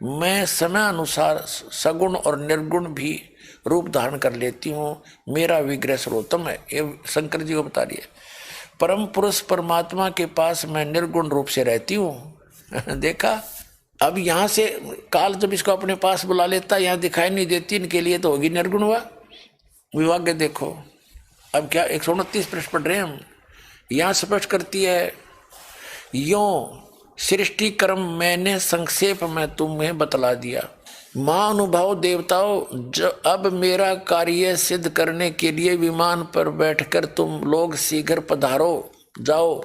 मैं समय अनुसार सगुण और निर्गुण भी रूप धारण कर लेती हूँ, मेरा विग्रह सर्वोत्तम है। ये शंकर जी को बता रही है। परम पुरुष परमात्मा के पास मैं निर्गुण रूप से रहती हूँ। देखा, अब यहाँ से काल जब इसको अपने पास बुला लेता, यहाँ दिखाई नहीं देती, इनके लिए तो होगी निर्गुण हुआ विभाग। देखो अब क्या 129 पृष्ठ पढ़ रहे हैं हम। यहाँ स्पष्ट करती है यों सृष्टि क्रम मैंने संक्षेप में तुम्हें बतला दिया। महानुभाव देवताओं, अब मेरा कार्य सिद्ध करने के लिए विमान पर बैठकर तुम लोग शीघ्र पधारो जाओ।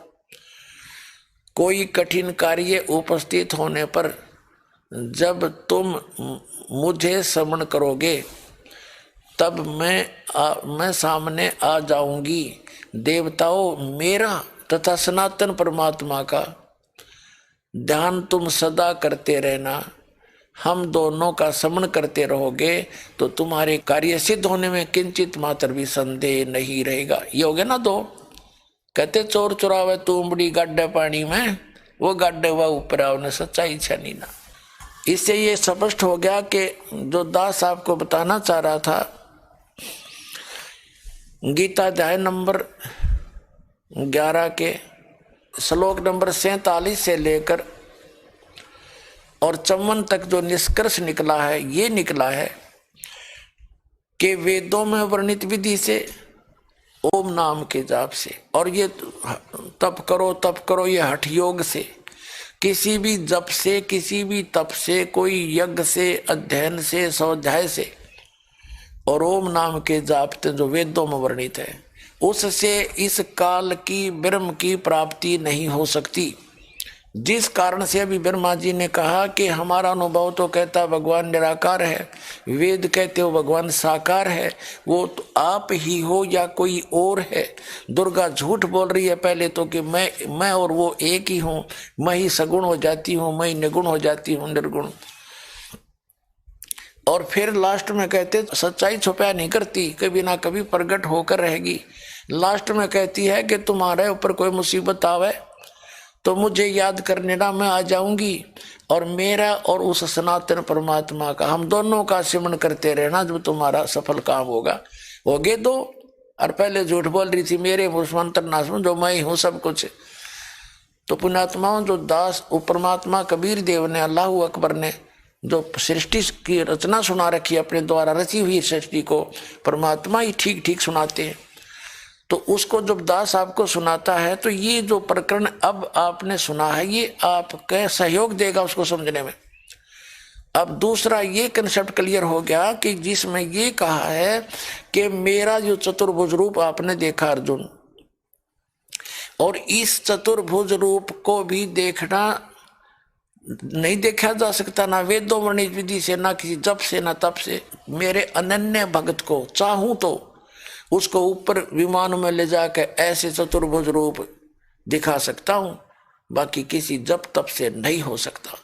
कोई कठिन कार्य उपस्थित होने पर जब तुम मुझे समन करोगे तब मैं सामने आ जाऊंगी। देवताओं, मेरा तथा सनातन परमात्मा का ध्यान तुम सदा करते रहना। हम दोनों का समन करते रहोगे तो तुम्हारे कार्य सिद्ध होने में किंचित मात्र भी संदेह नहीं रहेगा। ये हो गया ना दो। कहते चोर चुरावे तुमड़ी गड्ढे पानी में, वो गड्ढे हुआ ऊपर आओ, सच्चाई छनी ना। इससे ये स्पष्ट हो गया कि जो दास आपको बताना चाह रहा था, गीता अध्याय नंबर 11 के श्लोक नंबर 47 से लेकर और 54 तक जो निष्कर्ष निकला है, ये निकला है कि वेदों में वर्णित विधि से ओम नाम के जाप से, और ये तप करो ये हठ योग से, किसी भी जप से, किसी भी तप से, कोई यज्ञ से, अध्ययन से, स्वाध्याय से, और ओम नाम के जाप जो वेदों में वर्णित है, उससे इस काल की ब्रह्म की प्राप्ति नहीं हो सकती। जिस कारण से अभी ब्रह्मा जी ने कहा कि हमारा अनुभव तो कहता भगवान निराकार है, वेद कहते हो भगवान साकार है, वो तो आप ही हो या कोई और है। दुर्गा झूठ बोल रही है पहले तो कि मैं और वो एक ही हूँ, मैं ही सगुण हो जाती हूँ, मैं ही निगुण हो जाती हूँ, निर्गुण। और फिर लास्ट में कहते सच्चाई छुपा नहीं करती, कभी ना कभी प्रकट होकर रहेगी। लास्ट में कहती है कि तुम्हारे ऊपर कोई मुसीबत आवे तो मुझे याद करने ना, मैं आ जाऊंगी, और मेरा और उस सनातन परमात्मा का, हम दोनों का सिमरन करते रहना, जब तुम्हारा सफल काम होगा। होगे तो, और पहले झूठ बोल रही थी मेरे मंत्र ना समझो, मैं ही हूँ सब कुछ। तो पुण्यात्माओं, जो दास परमात्मा कबीर देव ने, अल्लाह अकबर ने जो सृष्टि की रचना सुना रखी है, अपने द्वारा रची हुई सृष्टि को परमात्मा ही ठीक ठीक सुनाते हैं। तो उसको जब दास आपको सुनाता है तो ये जो प्रकरण अब आपने सुना है, ये आपके सहयोग देगा उसको समझने में। अब दूसरा ये कंसेप्ट क्लियर हो गया कि जिसमें ये कहा है कि मेरा जो चतुर्भुज रूप आपने देखा अर्जुन, और इस चतुर्भुज रूप को भी देखना नहीं देखा जा सकता, ना वेदों वर्णित विधि से, ना किसी जप से, ना तप से। मेरे अनन्य भक्त को चाहूं तो उसको ऊपर विमान में ले जाकर ऐसे चतुर्भुज रूप दिखा सकता हूं, बाकी किसी जप तप से नहीं हो सकता।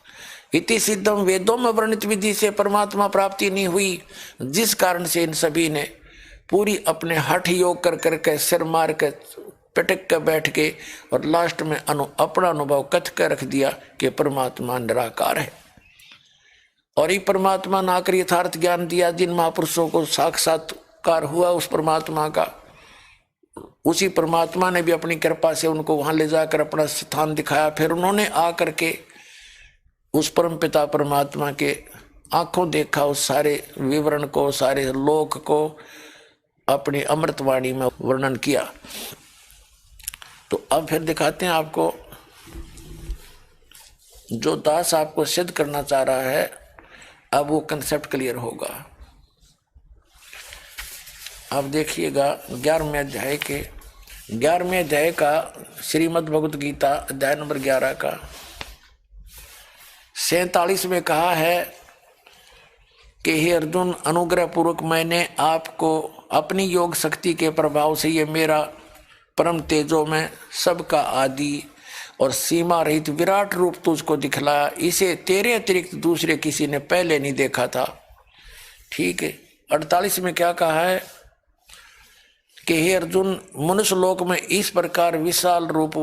इति सिद्धम, वेदों में वर्णित विधि से परमात्मा प्राप्ति नहीं हुई, जिस कारण से इन सभी ने पूरी अपने हठ योग कर करके सिर मार के पटक कर बैठ के और लास्ट में अपना अनुभव कथ कर रख दिया कि परमात्मा निराकार है। और ये परमात्मा ना कर यथार्थ ज्ञान दिया जिन महापुरुषों को साक्षात्कार हुआ उस परमात्मा का, उसी परमात्मा ने भी अपनी कृपा से उनको वहां ले जाकर अपना स्थान दिखाया। फिर उन्होंने आकर के उस परम पिता परमात्मा के आंखों देखा उस सारे विवरण को, सारे लोक को अपनी अमृतवाणी में वर्णन किया। तो अब फिर दिखाते हैं आपको, जो दास आपको सिद्ध करना चाह रहा है, अब वो कंसेप्ट क्लियर होगा। अब देखिएगा 11वें अध्याय का श्रीमद् भगवत गीता अध्याय नंबर 11 का 47 में कहा है कि हे अर्जुन, अनुग्रह पूर्वक मैंने आपको अपनी योग शक्ति के प्रभाव से ये मेरा परम तेजो में सबका आदि और सीमा रहित विराट रूप तुझको दिखलाया। इसे तेरे अतिरिक्त दूसरे किसी ने पहले नहीं देखा था। ठीक है। 48 में क्या कहा है कि हे अर्जुन, मनुष्य लोक में इस प्रकार विशाल रूप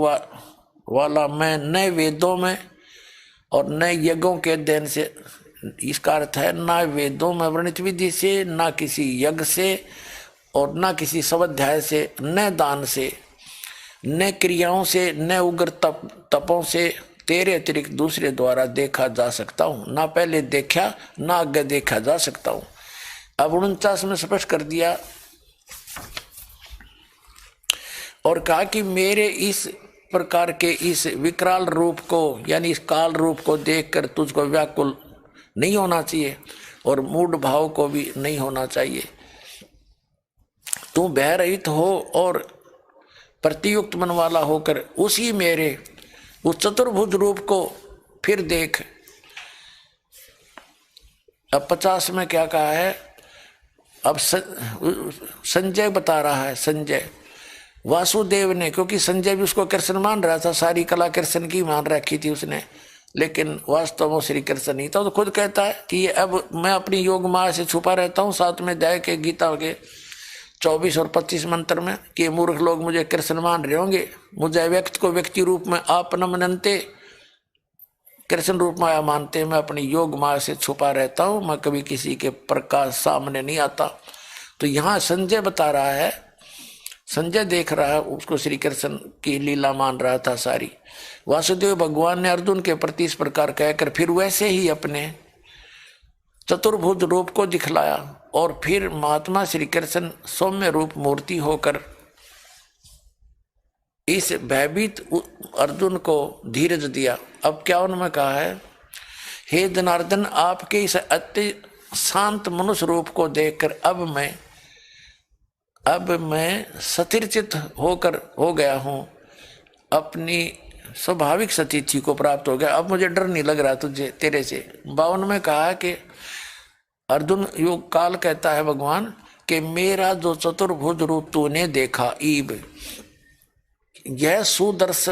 वाला मैं न वेदों में और न यज्ञों के अध्ययन से, इसका अर्थ है न वेदों में वर्णित विधि से, न किसी यज्ञ से और न किसी स्वाध्याय से, न दान से, न क्रियाओं से, न उग्र तपों से तेरे अतिरिक्त दूसरे द्वारा देखा जा सकता हूँ। ना पहले देखा, ना आगे देखा जा सकता हूँ। अब 49 में स्पष्ट कर दिया और कहा कि मेरे इस प्रकार के इस विकराल रूप को यानी इस काल रूप को देखकर तुझको व्याकुल नहीं होना चाहिए और मूढ़ भाव को भी नहीं होना चाहिए। तू भय रहित हो और प्रतियुक्त मन वाला होकर उसी मेरे उस चतुर्भुज रूप को फिर देख। अब 50 में क्या कहा है, अब संजय बता रहा है। संजय वासुदेव ने, क्योंकि संजय भी उसको कृष्ण मान रहा था, सारी कला कृष्ण की मान रखी थी उसने, लेकिन वास्तव में श्री कृष्ण नहीं था। तो खुद कहता है कि अब मैं अपनी योग माया से छुपा रहता हूँ। 7वें अध्याय के गीता के 24 और 25 मंत्र में कि मूर्ख लोग मुझे कृष्ण मान रहे होंगे, मुझे व्यक्ति को व्यक्ति रूप में आप न मनते, कृष्ण रूप माया मानते, मैं अपनी योग माया से छुपा रहता हूँ, मैं कभी किसी के प्रकाश सामने नहीं आता। तो यहाँ संजय बता रहा है, संजय देख रहा है, उसको श्री कृष्ण की लीला मान रहा था सारी। वासुदेव भगवान ने अर्जुन के प्रति इस प्रकार कहकर फिर वैसे ही अपने चतुर्भुज रूप को दिखलाया और फिर महात्मा श्री कृष्ण सौम्य रूप मूर्ति होकर इस भयभीत अर्जुन को धीरज दिया। अब क्या उन्होंने कहा है, हे जनार्दन, आपके इस अति शांत मनुष्य रूप को देखकर अब मैं स्थिरचित होकर हो गया हूँ, अपनी स्वाभाविक स्थिति को प्राप्त हो गया। अब मुझे डर नहीं लग रहा तुझे तेरे से। 52 में कहा कि अर्जुन योग काल कहता है भगवान कि मेरा जो चतुर्भुज रूप तूने देखा ईब, यह सुदर्श,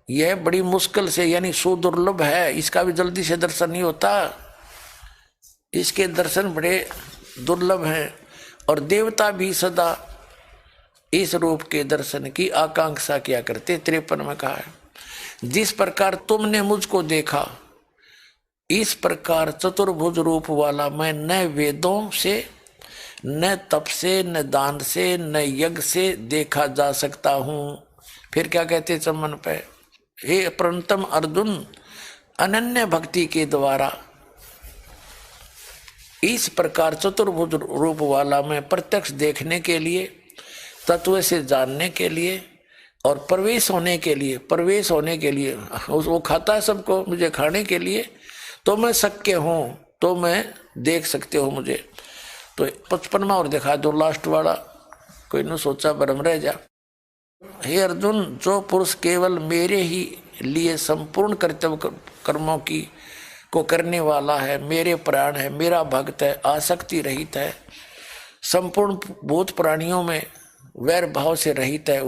यह बड़ी मुश्किल से यानी सुदुर्लभ है, इसका भी जल्दी से दर्शन नहीं होता, इसके दर्शन बड़े दुर्लभ हैं। और देवता भी सदा इस रूप के दर्शन की आकांक्षा किया करते। 53 में कहा है, जिस प्रकार तुमने मुझको देखा इस प्रकार चतुर्भुज रूप वाला मैं न वेदों से, न तप से, न दान से, न यज्ञ से देखा जा सकता हूँ। फिर क्या कहते चमन पे, हे प्रणतम अर्जुन, अनन्य भक्ति के द्वारा इस प्रकार चतुर्भुज रूप वाला मैं प्रत्यक्ष देखने के लिए, तत्व से जानने के लिए और प्रवेश होने के लिए वो खाता है सबको, मुझे खाने के लिए, तो मैं शक्य हूँ, तो मैं देख सकते हो मुझे। तो 55वां और दिखा दो, लास्ट वाला, कोई न सोचा भरम रह जा। हे अर्जुन, जो पुरुष केवल मेरे ही लिए संपूर्ण कर्तव्य कर्मों को करने वाला है, मेरे प्राण है, मेरा भक्त है, आसक्ति रहित है, संपूर्ण भूत प्राणियों में वैर भाव से रहित है,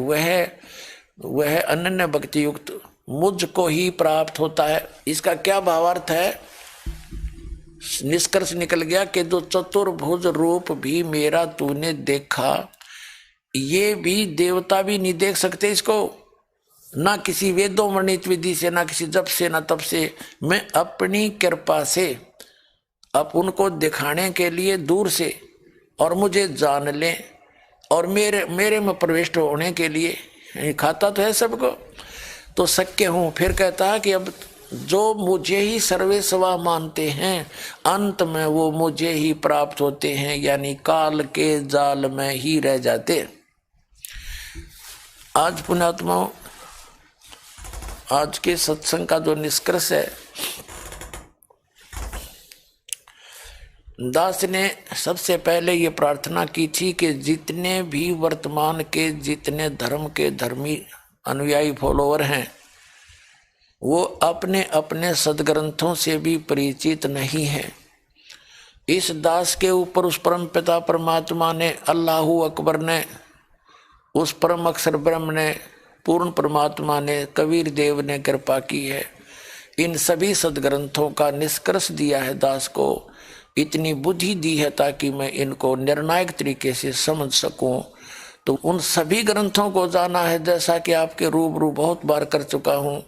वह अनन्य भक्ति युक्त मुझको ही प्राप्त होता है। इसका क्या भावार्थ है? निष्कर्ष निकल गया कि जो चतुर्भुज रूप भी मेरा तूने देखा, ये भी देवता भी नहीं देख सकते इसको, ना किसी वेदों वर्णित विधि से, ना किसी जप से, ना तप से। मैं अपनी कृपा से अब उनको दिखाने के लिए दूर से और मुझे जान ले और मेरे में प्रविष्ट होने के लिए खाता तो है सबको, तो शक्य हूँ। फिर कहता है कि अब जो मुझे ही सर्वेस्वा मानते हैं, अंत में वो मुझे ही प्राप्त होते हैं, यानी काल के जाल में ही रह जाते। आज पुण्यात्माओं, आज के सत्संग का जो निष्कर्ष है, दास ने सबसे पहले ये प्रार्थना की थी कि जितने भी वर्तमान के जितने धर्म के धर्मी अनुयायी फॉलोअर हैं, वो अपने अपने सदग्रंथों से भी परिचित नहीं है। इस दास के ऊपर उस परम पिता परमात्मा ने, अल्लाहु अकबर ने, उस परम अक्षर ब्रह्म ने, पूर्ण परमात्मा ने, कबीर देव ने कृपा की है। इन सभी सदग्रंथों का निष्कर्ष दिया है दास को, इतनी बुद्धि दी है ताकि मैं इनको निर्णायक तरीके से समझ सकूं। तो उन सभी ग्रंथों को जाना है, जैसा कि आपके रूबरू बहुत बार कर चुका हूं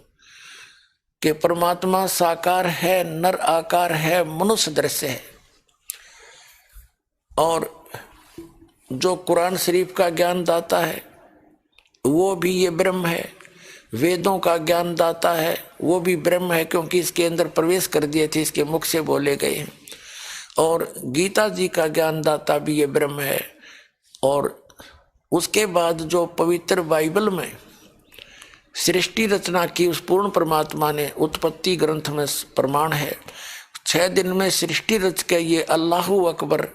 कि परमात्मा साकार है, नर आकार है, मनुष्य दृश्य है। और जो कुरान शरीफ का ज्ञान दाता है वो भी ये ब्रह्म है, वेदों का ज्ञान दाता है वो भी ब्रह्म है, क्योंकि इसके अंदर प्रवेश कर दिए थे, इसके मुख से बोले गए हैं। और गीता जी का ज्ञान दाता भी ये ब्रह्म है। और उसके बाद जो पवित्र बाइबल में सृष्टि रचना की उस पूर्ण परमात्मा ने उत्पत्ति ग्रंथ में प्रमाण है। 6 दिन में सृष्टि रच के ये अल्लाहु अकबर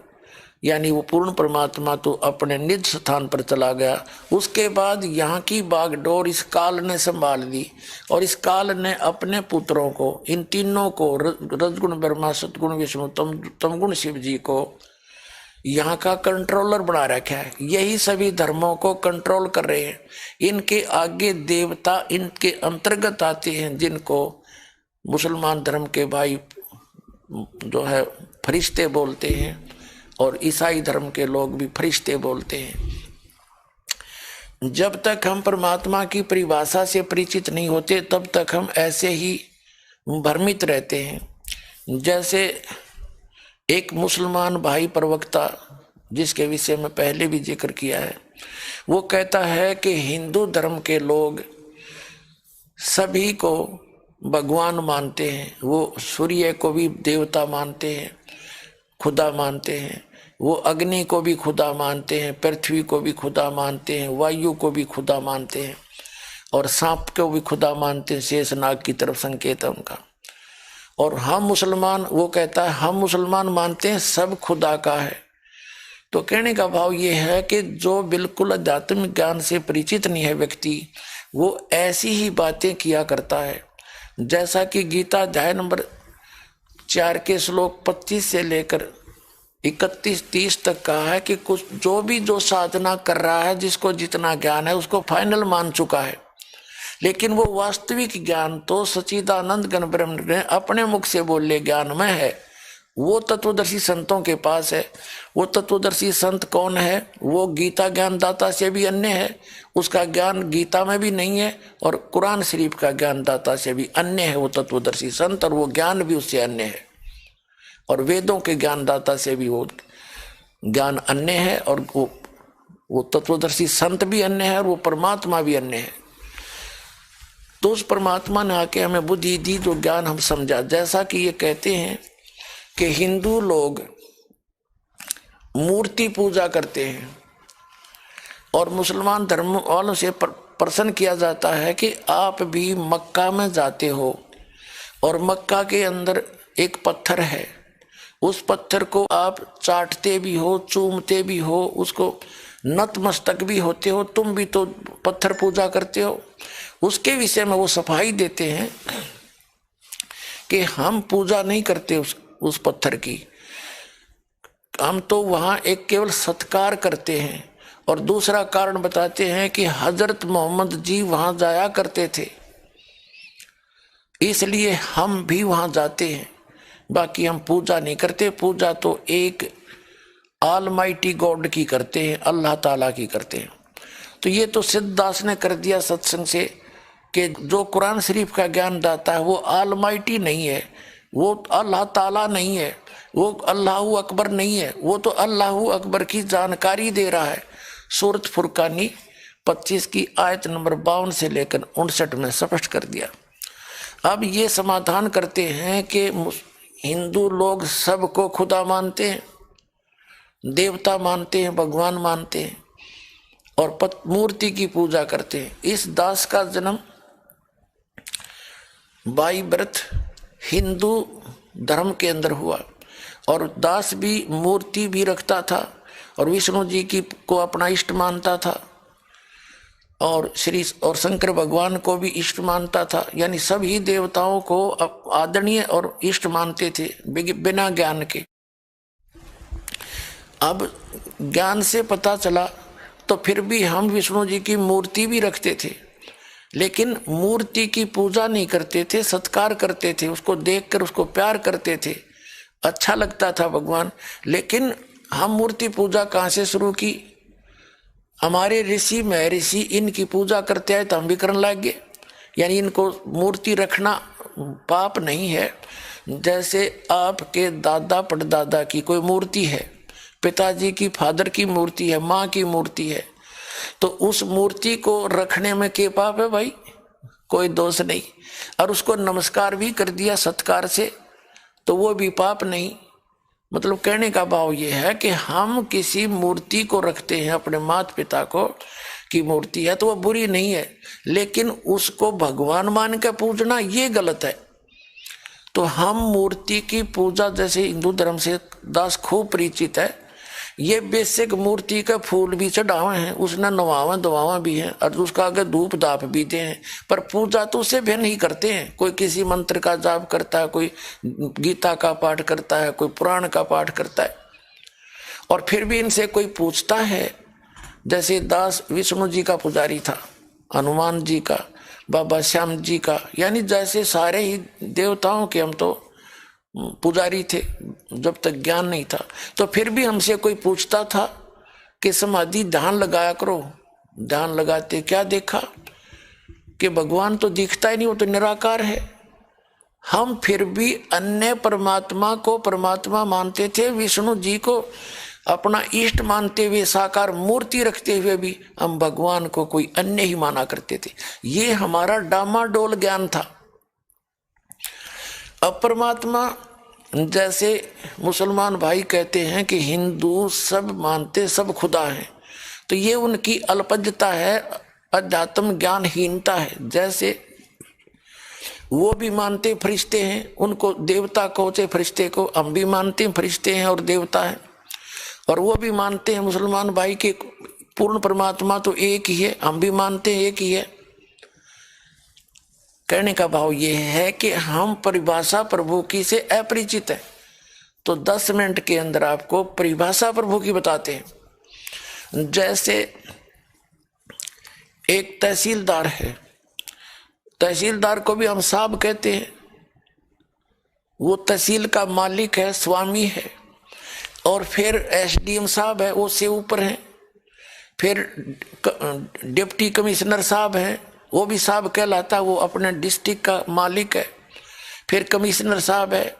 यानी वो पूर्ण परमात्मा तो अपने निज स्थान पर चला गया। उसके बाद यहाँ की बागडोर इस काल ने संभाल ली और इस काल ने अपने पुत्रों को, इन तीनों को, रजगुण ब्रह्मा, सतगुण विष्णु, तमगुण शिव जी को यहाँ का कंट्रोलर बना रखा है। यही सभी धर्मों को कंट्रोल कर रहे हैं। इनके आगे देवता इनके अंतर्गत आते हैं, जिनको मुसलमान धर्म के भाई जो है फरिश्ते बोलते हैं और ईसाई धर्म के लोग भी फरिश्ते बोलते हैं। जब तक हम परमात्मा की परिभाषा से परिचित नहीं होते तब तक हम ऐसे ही भ्रमित रहते हैं। जैसे एक मुसलमान भाई प्रवक्ता, जिसके विषय में पहले भी जिक्र किया है, वो कहता है कि हिंदू धर्म के लोग सभी को भगवान मानते हैं। वो सूर्य को भी देवता मानते हैं, खुदा मानते हैं। वो अग्नि को भी खुदा मानते हैं, पृथ्वी को भी खुदा मानते हैं, वायु को भी खुदा मानते हैं और सांप को भी खुदा मानते हैं। शेषनाग की तरफ संकेत है उनका। और हम मुसलमान, वो कहता है हम मुसलमान मानते हैं सब खुदा का है। तो कहने का भाव ये है कि जो बिल्कुल आध्यात्मिक ज्ञान से परिचित नहीं है व्यक्ति, वो ऐसी ही बातें किया करता है। जैसा कि गीता अध्याय नंबर 4 के श्लोक 25 से लेकर 31-30 तक कहा है कि कुछ जो साधना कर रहा है, जिसको जितना ज्ञान है उसको फाइनल मान चुका है। लेकिन वो वास्तविक ज्ञान तो सच्चिदानंद घन ब्रह्म ने अपने मुख से बोले ज्ञान में है, वो तत्वदर्शी संतों के पास है। वो तत्वदर्शी संत कौन है? वो गीता ज्ञानदाता से भी अन्य है, उसका ज्ञान गीता में भी नहीं है, और कुरान शरीफ का ज्ञानदाता से भी अन्य है वो तत्वदर्शी संत, और वो ज्ञान भी उससे अन्य है। और वेदों के ज्ञानदाता से भी वो ज्ञान अन्य है, और वो तत्वदर्शी संत भी अन्य है, और वो परमात्मा भी अन्य है। तो उस परमात्मा ने आके हमें बुद्धि दी, जो ज्ञान हम समझा। जैसा कि ये कहते हैं कि हिंदू लोग मूर्ति पूजा करते हैं और मुसलमान धर्म वालों से प्रश्न किया जाता है कि आप भी मक्का में जाते हो और मक्का के अंदर एक पत्थर है, उस पत्थर को आप चाटते भी हो, चूमते भी हो, उसको नतमस्तक भी होते हो, तुम भी तो पत्थर पूजा करते हो। उसके विषय में वो सफाई देते हैं कि हम पूजा नहीं करते उस पत्थर की, हम तो वहाँ एक केवल सत्कार करते हैं। और दूसरा कारण बताते हैं कि हजरत मोहम्मद जी वहाँ जाया करते थे, इसलिए हम भी वहाँ जाते हैं। बाकी हम पूजा नहीं करते। पूजा तो एक ऑलमाइटी गॉड की करते हैं, अल्लाह ताला की करते हैं। तो ये तो सिद्धदास ने कर दिया सत्संग से कि जो कुरान शरीफ का ज्ञान दाता है वो ऑलमाइटी नहीं है, वो अल्लाह ताला नहीं है, वो अल्लाहु अकबर नहीं है, वो तो अल्लाहु अकबर की जानकारी दे रहा है। सूरत फुरकानी 25 की आयत नंबर 52 से लेकर 59 में स्पष्ट कर दिया। अब ये समाधान करते हैं कि हिंदू लोग सबको खुदा मानते हैं, देवता मानते हैं, भगवान मानते हैं और मूर्ति की पूजा करते हैं। इस दास का जन्म बाई बर्थ हिंदू धर्म के अंदर हुआ और दास भी मूर्ति भी रखता था और विष्णु जी की को अपना इष्ट मानता था और शंकर भगवान को भी इष्ट मानता था। यानी सभी देवताओं को आदरणीय और इष्ट मानते थे बिना ज्ञान के। अब ज्ञान से पता चला तो फिर भी हम विष्णु जी की मूर्ति भी रखते थे, लेकिन मूर्ति की पूजा नहीं करते थे, सत्कार करते थे, उसको देखकर उसको प्यार करते थे, अच्छा लगता था भगवान। लेकिन हम मूर्ति पूजा कहाँ से शुरू की? हमारे ऋषि महर्षि इनकी पूजा करते आए तो हम भी करने लग गए। यानी इनको मूर्ति रखना पाप नहीं है। जैसे आपके दादा परदादा की कोई मूर्ति है, पिताजी की फादर की मूर्ति है, माँ की मूर्ति है, तो उस मूर्ति को रखने में क्या पाप है भाई? कोई दोष नहीं। और उसको नमस्कार भी कर दिया सत्कार से तो वो भी पाप नहीं। मतलब कहने का भाव ये है कि हम किसी मूर्ति को रखते हैं, अपने माता पिता को, की मूर्ति है तो वह बुरी नहीं है, लेकिन उसको भगवान मान के पूजना ये गलत है। तो हम मूर्ति की पूजा, जैसे हिंदू धर्म से दास खूब परिचित है, ये बेसिक मूर्ति का फूल भी चढ़ावे हैं, उसने नवावा दवावा भी है और उसका आगे धूप दाप भी दे हैं, पर पूजा तो उससे भिन्न ही करते हैं। कोई किसी मंत्र का जाप करता है, कोई गीता का पाठ करता है, कोई पुराण का पाठ करता है। और फिर भी इनसे कोई पूछता है, जैसे दास विष्णु जी का पुजारी था, हनुमान जी का, बाबा श्याम जी का, यानी जैसे सारे ही देवताओं के हम तो पुजारी थे जब तक ज्ञान नहीं था। तो फिर भी हमसे कोई पूछता था कि समाधि ध्यान लगाया करो, ध्यान लगाते क्या देखा कि भगवान तो दिखता ही नहीं, वो तो निराकार है। हम फिर भी अन्य परमात्मा को परमात्मा मानते थे, विष्णु जी को अपना इष्ट मानते हुए, साकार मूर्ति रखते हुए भी हम भगवान को कोई अन्य ही माना करते थे। ये हमारा डामाडोल ज्ञान था। अब परमात्मा, जैसे मुसलमान भाई कहते हैं कि हिंदू सब मानते सब खुदा है, तो ये उनकी अल्पज्ञता है, अध्यात्म ज्ञानहीनता है। जैसे वो भी मानते फरिश्ते हैं, उनको देवता कहते फरिश्ते को, हम भी मानते फरिश्ते हैं और देवता है, और वो भी मानते हैं मुसलमान भाई के पूर्ण परमात्मा तो एक ही है, हम भी मानते हैं एक ही है। कहने का भाव ये है कि हम परिभाषा प्रभु की से अपरिचित है, तो 10 मिनट के अंदर आपको परिभाषा प्रभु की बताते हैं। जैसे एक तहसीलदार है, तहसीलदार को भी हम साहब कहते हैं, वो तहसील का मालिक है, स्वामी है। और फिर एसडीएम साहब है, वो से ऊपर है। फिर डिप्टी कमिश्नर साहब है, वो भी साहब कहलाता है, वो अपने डिस्ट्रिक्ट का मालिक है। फिर कमिश्नर साहब है।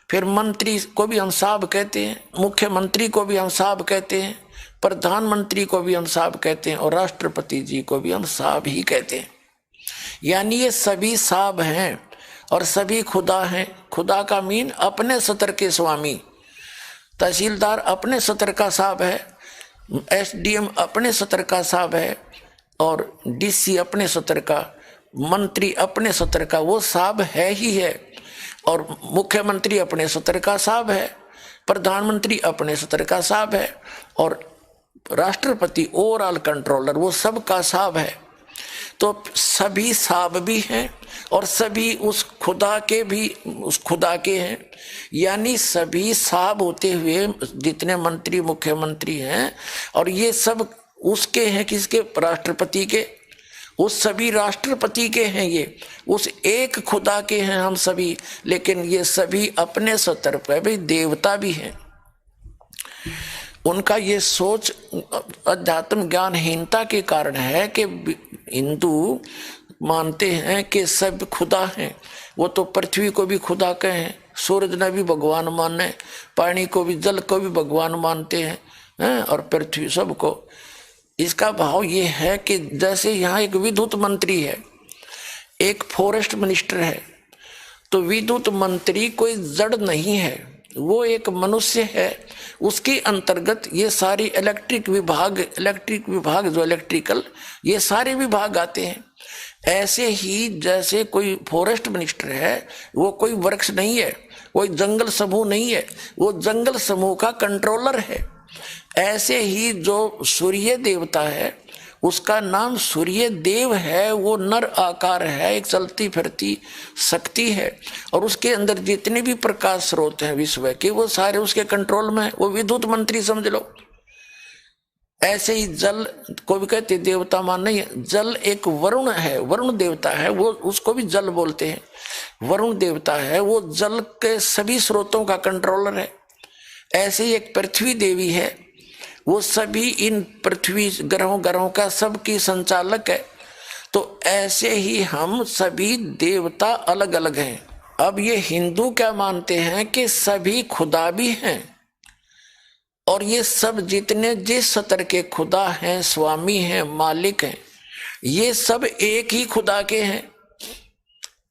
फिर मंत्री को भी हम साहब कहते हैं, मुख्यमंत्री को भी हम साहब कहते हैं, प्रधानमंत्री को भी हम साहब कहते हैं, और राष्ट्रपति जी को भी हम साहब ही कहते हैं। यानी ये सभी साहब हैं और सभी खुदा हैं। खुदा का मीन अपने सतर के स्वामी। तहसीलदार अपने सतर का साहब है, एसडीएम अपने सतर का साहब है, और डीसी अपने सतर का, मंत्री अपने सतर का, वो साहब है ही है। और मुख्यमंत्री अपने सतर का साहब है, प्रधानमंत्री अपने सतर का साहब है, और राष्ट्रपति ओवरऑल कंट्रोलर वो सब का साहब है। तो सभी साहब भी हैं और सभी उस खुदा के भी उस खुदा के हैं। यानी सभी साहब होते हुए जितने मंत्री मुख्यमंत्री हैं, और ये सब उसके हैं, किसके? राष्ट्रपति के। उस सभी राष्ट्रपति के हैं, ये उस एक खुदा के हैं हम सभी। लेकिन ये सभी अपने सतर पर भी देवता भी हैं। उनका ये सोच अध्यात्म ज्ञानहीनता के कारण है कि हिंदू मानते हैं कि सब खुदा हैं। वो तो पृथ्वी को भी खुदा कहें, सूरज ने भी भगवान माने, पानी को भी, जल को भी भगवान मानते हैं, और पृथ्वी सबको। इसका भाव ये है कि जैसे यहाँ एक विद्युत मंत्री है, एक फॉरेस्ट मिनिस्टर है, तो विद्युत मंत्री कोई जड़ नहीं है, वो एक मनुष्य है। उसके अंतर्गत ये सारी इलेक्ट्रिक विभाग जो इलेक्ट्रिकल, ये सारे विभाग आते हैं। ऐसे ही जैसे कोई फॉरेस्ट मिनिस्टर है, वो कोई वृक्ष नहीं है, कोई जंगल समूह नहीं है, वो जंगल समूह का कंट्रोलर है। ऐसे ही जो सूर्य देवता है, उसका नाम सूर्य देव है, वो नर आकार है, एक चलती फिरती शक्ति है, और उसके अंदर जितने भी प्रकाश स्रोत हैं विश्व के, वो सारे उसके कंट्रोल में है। वो विद्युत मंत्री समझ लो। ऐसे ही जल को भी कहते देवता मान नहीं है। जल एक वरुण है, वरुण देवता है, वो उसको भी जल बोलते हैं। वरुण देवता है, वो जल के सभी स्रोतों का कंट्रोलर है। ऐसे ही एक पृथ्वी देवी है, वो सभी इन पृथ्वी ग्रहों का सबकी संचालक है। तो ऐसे ही हम सभी देवता अलग अलग हैं। अब ये हिंदू क्या मानते हैं कि सभी खुदा भी हैं, और ये सब जितने जिस सतर के खुदा हैं, स्वामी हैं, मालिक हैं, ये सब एक ही खुदा के हैं।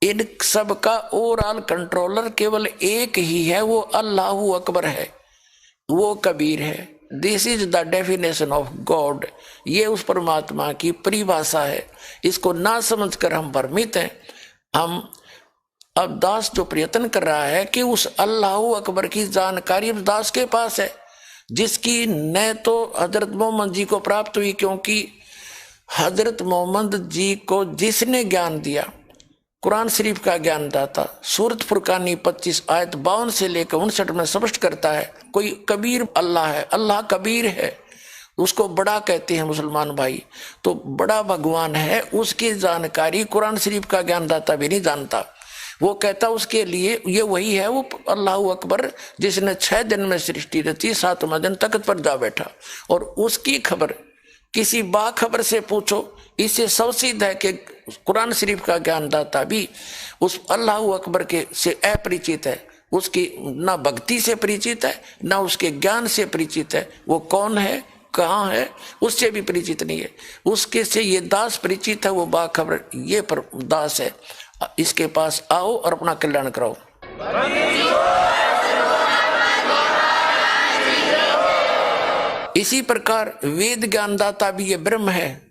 इन सब का ओवरऑल कंट्रोलर केवल एक ही है, वो अल्लाहू अकबर है, वो कबीर है, this is the definition of God. ये उस परमात्मा की परिभाषा है। इसको ना समझकर हम भ्रमित हैं। हम अब दास जो प्रयत्न कर रहा है कि उस अल्लाह अकबर की जानकारी अब दास के पास है, जिसकी न तो हजरत मोहम्मद जी को प्राप्त हुई, क्योंकि हजरत मोहम्मद जी को जिसने ज्ञान दिया, कुरान शरीफ का ज्ञान दाता, सूरत फुरकानी 25 आयत 52 से लेकर 59 में स्पष्ट करता है, कोई कबीर अल्लाह है, अल्लाह कबीर है, उसको बड़ा कहते हैं मुसलमान भाई, तो बड़ा भगवान है, उसकी जानकारी कुरान शरीफ का ज्ञान दाता भी नहीं जानता। वो कहता उसके लिए ये वही है, वो अल्लाह अकबर जिसने 6 दिन में सृष्टि रची, 7वां दिन तख्त पर जा बैठा। और उसकी खबर किसी बाखबर से पूछो, इससे सबसिद्ध है कि कुरान शरीफ का ज्ञान दाता भी उस अल्लाह अकबर के से अपरिचित है, उसकी ना भक्ति से परिचित है, ना उसके ज्ञान से परिचित है। वो कौन है, कहाँ है, उससे भी परिचित नहीं है। उसके से ये दास परिचित है, वो बाखबर ये पर दास है। इसके पास आओ और अपना कल्याण कराओ। इसी प्रकार वेद ज्ञानदाता भी ये ब्रह्म है,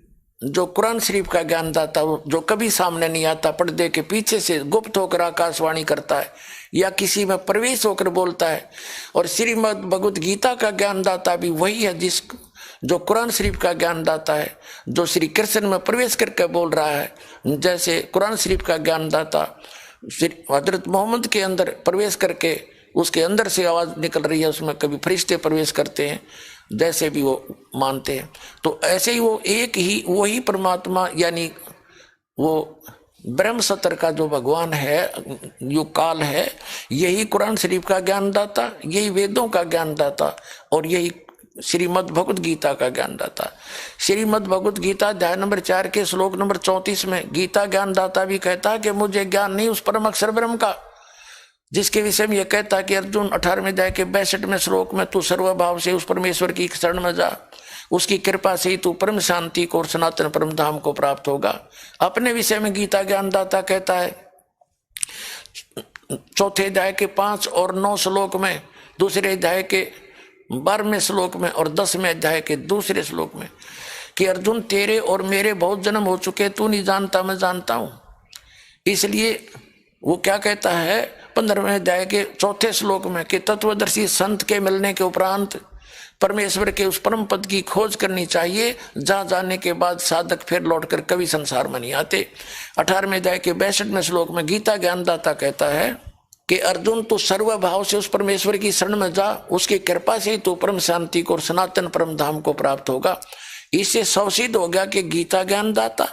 जो कुरान शरीफ का ज्ञानदाता, जो कभी सामने नहीं आता, पर्दे के पीछे से गुप्त होकर आकाशवाणी करता है या किसी में प्रवेश होकर बोलता है। और श्रीमद् भगवत गीता का ज्ञानदाता भी वही है, जो कुरान शरीफ का ज्ञानदाता है, जो श्री कृष्ण में प्रवेश करके बोल रहा है। जैसे कुरान शरीफ का ज्ञानदाता हजरत मोहम्मद के अंदर प्रवेश करके उसके अंदर से आवाज़ निकल रही है, उसमें कभी फरिश्ते प्रवेश करते हैं, जैसे भी वो मानते हैं। तो ऐसे ही वो एक ही वही परमात्मा, यानी वो ब्रह्म सत्र का जो भगवान है, जो काल है, यही कुरान शरीफ का ज्ञानदाता, यही वेदों का ज्ञानदाता, और यही श्रीमद् भगवत गीता का ज्ञानदाता। श्रीमद् भगवत गीता अध्याय नंबर 4 के श्लोक नंबर 34 में गीता ज्ञानदाता भी कहता है कि मुझे ज्ञान नहीं उस परम अक्षर ब्रह्म का, जिसके विषय में यह कहता है कि अर्जुन 18वें अध्याय के 62वें श्लोक में तू सर्वभाव से उस परमेश्वर की शरण में जा, उसकी कृपा से ही तू परम शांति को और सनातन परम धाम को प्राप्त होगा। अपने विषय में गीता ज्ञानदाता कहता है 4थे अध्याय के 5 और 9 श्लोक में, दूसरे अध्याय के 12वें श्लोक में और 10वें अध्याय के दूसरे श्लोक में कि अर्जुन तेरे और मेरे बहुत जन्म हो चुके, तू नहीं जानता मैं जानता हूं। इसलिए वो क्या कहता है 15वें अध्याय के 4थे श्लोक में कि तत्वदर्शी संत के मिलने के उपरांत परमेश्वर के उस परम पद की खोज करनी चाहिए, जहां जाने के बाद साधक फिर लौटकर कभी संसार में नहीं आते। 18वें अध्याय के 62वें श्लोक में गीता ज्ञानदाता कहता है कि अर्जुन तू सर्वभाव से उस परमेश्वर की शरण में जा, उसकी कृपा से ही तू परम शांति को और सनातन परम धाम को प्राप्त होगा। इससे सौसिद्ध हो गया कि गीता ज्ञानदाता,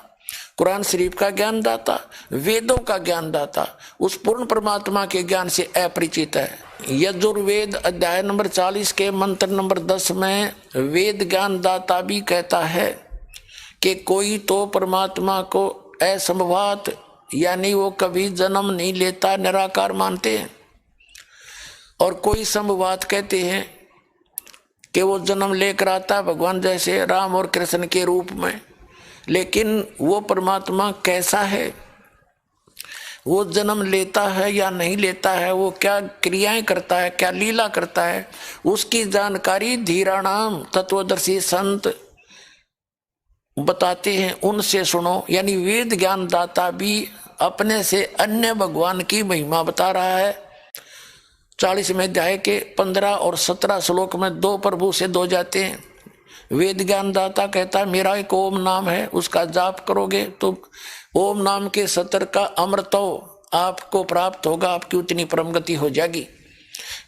कुरान शरीफ का ज्ञानदाता, वेदों का ज्ञानदाता उस पूर्ण परमात्मा के ज्ञान से अपरिचित है। यजुर्वेद अध्याय नंबर 40 के मंत्र नंबर 10 में वेद ज्ञानदाता भी कहता है कि कोई तो परमात्मा को असंभवात, यानी वो कभी जन्म नहीं लेता, निराकार मानते हैं, और कोई संभवात कहते हैं कि वो जन्म लेकर आता है, भगवान जैसे राम और कृष्ण के रूप में। लेकिन वो परमात्मा कैसा है, वो जन्म लेता है या नहीं लेता है, वो क्या क्रियाएं करता है, क्या लीला करता है, उसकी जानकारी धीराणाम तत्वदर्शी संत बताते हैं, उनसे सुनो। यानी वेद ज्ञानदाता भी अपने से अन्य भगवान की महिमा बता रहा है। 40वें अध्याय के 15 और 17 श्लोक में 2 प्रभु से 2 जाते हैं। वेद ज्ञानदाता कहता है मेरा एक ओम नाम है, उसका जाप करोगे तो ओम नाम के सत्र का अमृतो आपको प्राप्त होगा, आपकी उतनी परम गति हो जाएगी।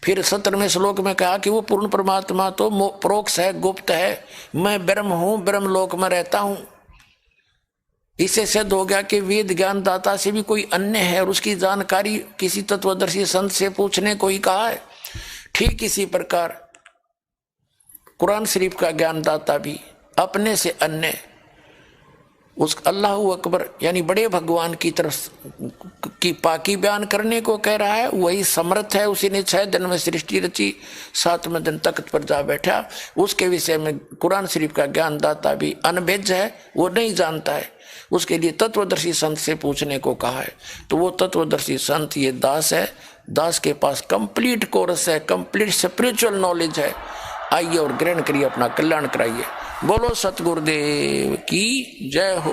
फिर 17वें श्लोक में कहा कि वो पूर्ण परमात्मा तो प्रोक्ष है, गुप्त है, मैं ब्रह्म हूं, ब्रह्म लोक में रहता हूं। इससे सिद्ध हो गया कि वेद ज्ञानदाता से भी कोई अन्य है और उसकी जानकारी किसी तत्वदर्शी संत से पूछने को ही कहा है। ठीक इसी प्रकार कुरान शरीफ का ज्ञानदाता भी अपने से अन्य उस अल्लाह अकबर यानी बड़े भगवान की तरफ की पाकी बयान करने को कह रहा है। वही समर्थ है, उसी ने 6 दिन में सृष्टि रची, 7वें दिन तख्त पर जा बैठा। उसके विषय में कुरान शरीफ का ज्ञानदाता भी अनभिज्ञ है, वो नहीं जानता है, उसके लिए तत्वदर्शी संत से पूछने को कहा है। तो वो तत्वदर्शी संत ये दास है, दास के पास कंप्लीट कोर्स है, कंप्लीट स्पिरिचुअल नॉलेज है। आइए और ग्रहण करिए, अपना कल्याण कराइए। बोलो सतगुरुदेव की जय हो।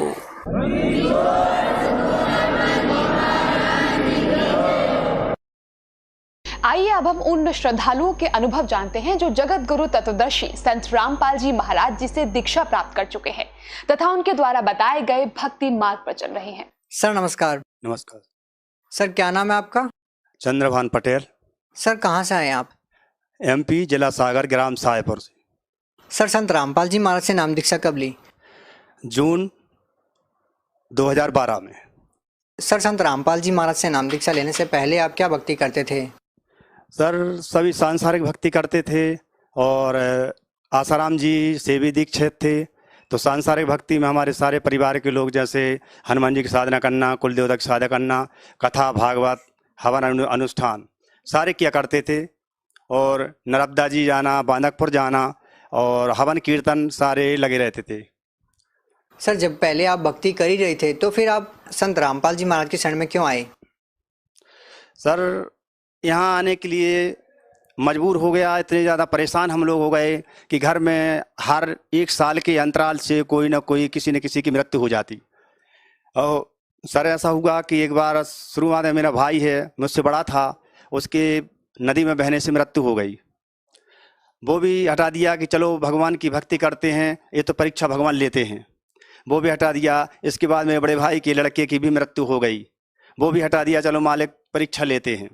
आइए अब हम उन श्रद्धालुओं के अनुभव जानते हैं जो जगत गुरु तत्वदर्शी संत रामपाल जी महाराज जी से दीक्षा प्राप्त कर चुके हैं तथा उनके द्वारा बताए गए भक्ति मार्ग पर चल रहे हैं। सर नमस्कार। नमस्कार सर क्या नाम है आपका? चंद्रभान पटेल। सर कहाँ से आए आप? एमपी जिला सागर, ग्राम साहेपुर से। सर संत रामपाल जी महाराज से नाम दीक्षा कब ली? जून 2012 में। सर संत रामपाल जी महाराज से नाम दीक्षा लेने से पहले आप क्या भक्ति करते थे? सर सभी सांसारिक भक्ति करते थे और आसाराम जी से भी दीक्षित थे। तो सांसारिक भक्ति में हमारे सारे परिवार के लोग जैसे हनुमान जी की साधना करना, कुल देवता की साधना करना, कथा भागवत हवन अनुष्ठान सारे किया करते थे। और नर्मदा जी जाना, बांदकपुर जाना और हवन कीर्तन सारे लगे रहते थे। सर जब पहले आप भक्ति कर ही रहे थे तो फिर आप संत रामपाल जी महाराज के शरण में क्यों आए? सर यहाँ आने के लिए मजबूर हो गया, इतने ज़्यादा परेशान हम लोग हो गए कि घर में हर 1 साल के अंतराल से कोई ना कोई किसी न किसी की मृत्यु हो जाती। और सर ऐसा हुआ कि एक बार शुरुआत में मेरा भाई है, मुझसे बड़ा था, उसके नदी में बहने से मृत्यु हो गई। वो भी हटा दिया कि चलो भगवान की भक्ति करते हैं, ये तो परीक्षा भगवान लेते हैं, वो भी हटा दिया। इसके बाद मेरे बड़े भाई के लड़के की भी मृत्यु हो गई, वो भी हटा दिया, चलो मालिक परीक्षा लेते हैं।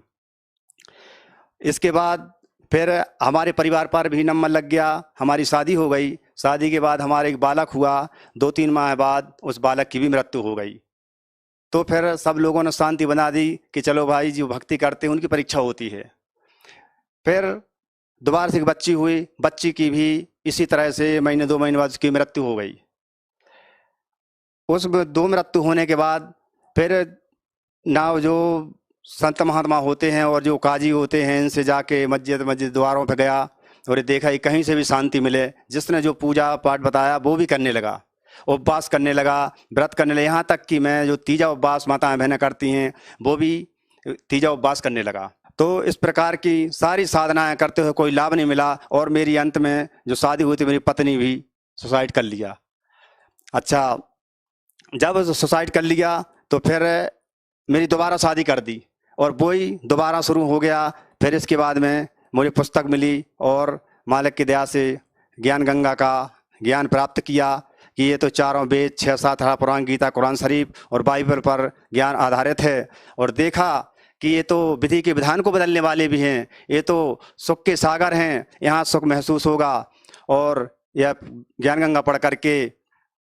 इसके बाद फिर हमारे परिवार पर भी नंबर लग गया, हमारी शादी हो गई। शादी के बाद हमारे एक बालक हुआ, 2-3 माह बाद उस बालक की भी मृत्यु हो गई। तो फिर सब लोगों ने शांति बना दी कि चलो भाई जो भक्ति करते हैं उनकी परीक्षा होती है। फिर दोबारा से एक बच्ची हुई, बच्ची की भी इसी तरह से महीने 2 महीने बाद उसकी मृत्यु हो गई। उस 2 मृत्यु होने के बाद फिर ना जो संत महात्मा होते हैं और जो काजी होते हैं इनसे जाके मस्जिद द्वारों पे गया और देखा कि कहीं से भी शांति मिले। जिसने जो पूजा पाठ बताया वो भी करने लगा, उपवास करने लगा, व्रत करने लगा। यहाँ तक कि मैं जो तीजा उपवास माताएं बहनें करती हैं वो भी तीजा उपवास करने लगा। तो इस प्रकार की सारी साधनाएं करते हुए कोई लाभ नहीं मिला और मेरी अंत में जो शादी हुई थी मेरी पत्नी भी सुसाइड कर लिया। अच्छा, जब सुसाइड कर लिया तो फिर मेरी दोबारा शादी कर दी और वही दोबारा शुरू हो गया। फिर इसके बाद में मुझे पुस्तक मिली और मालिक की दया से ज्ञान गंगा का ज्ञान प्राप्त किया कि ये तो चारों वेद, 6-7 पुराण, गीता, कुरान शरीफ और बाइबल पर ज्ञान आधारित है। और देखा कि ये तो विधि के विधान को बदलने वाले भी हैं, ये तो सुख के सागर हैं, यहाँ सुख महसूस होगा। और यह ज्ञान गंगा पढ़ करके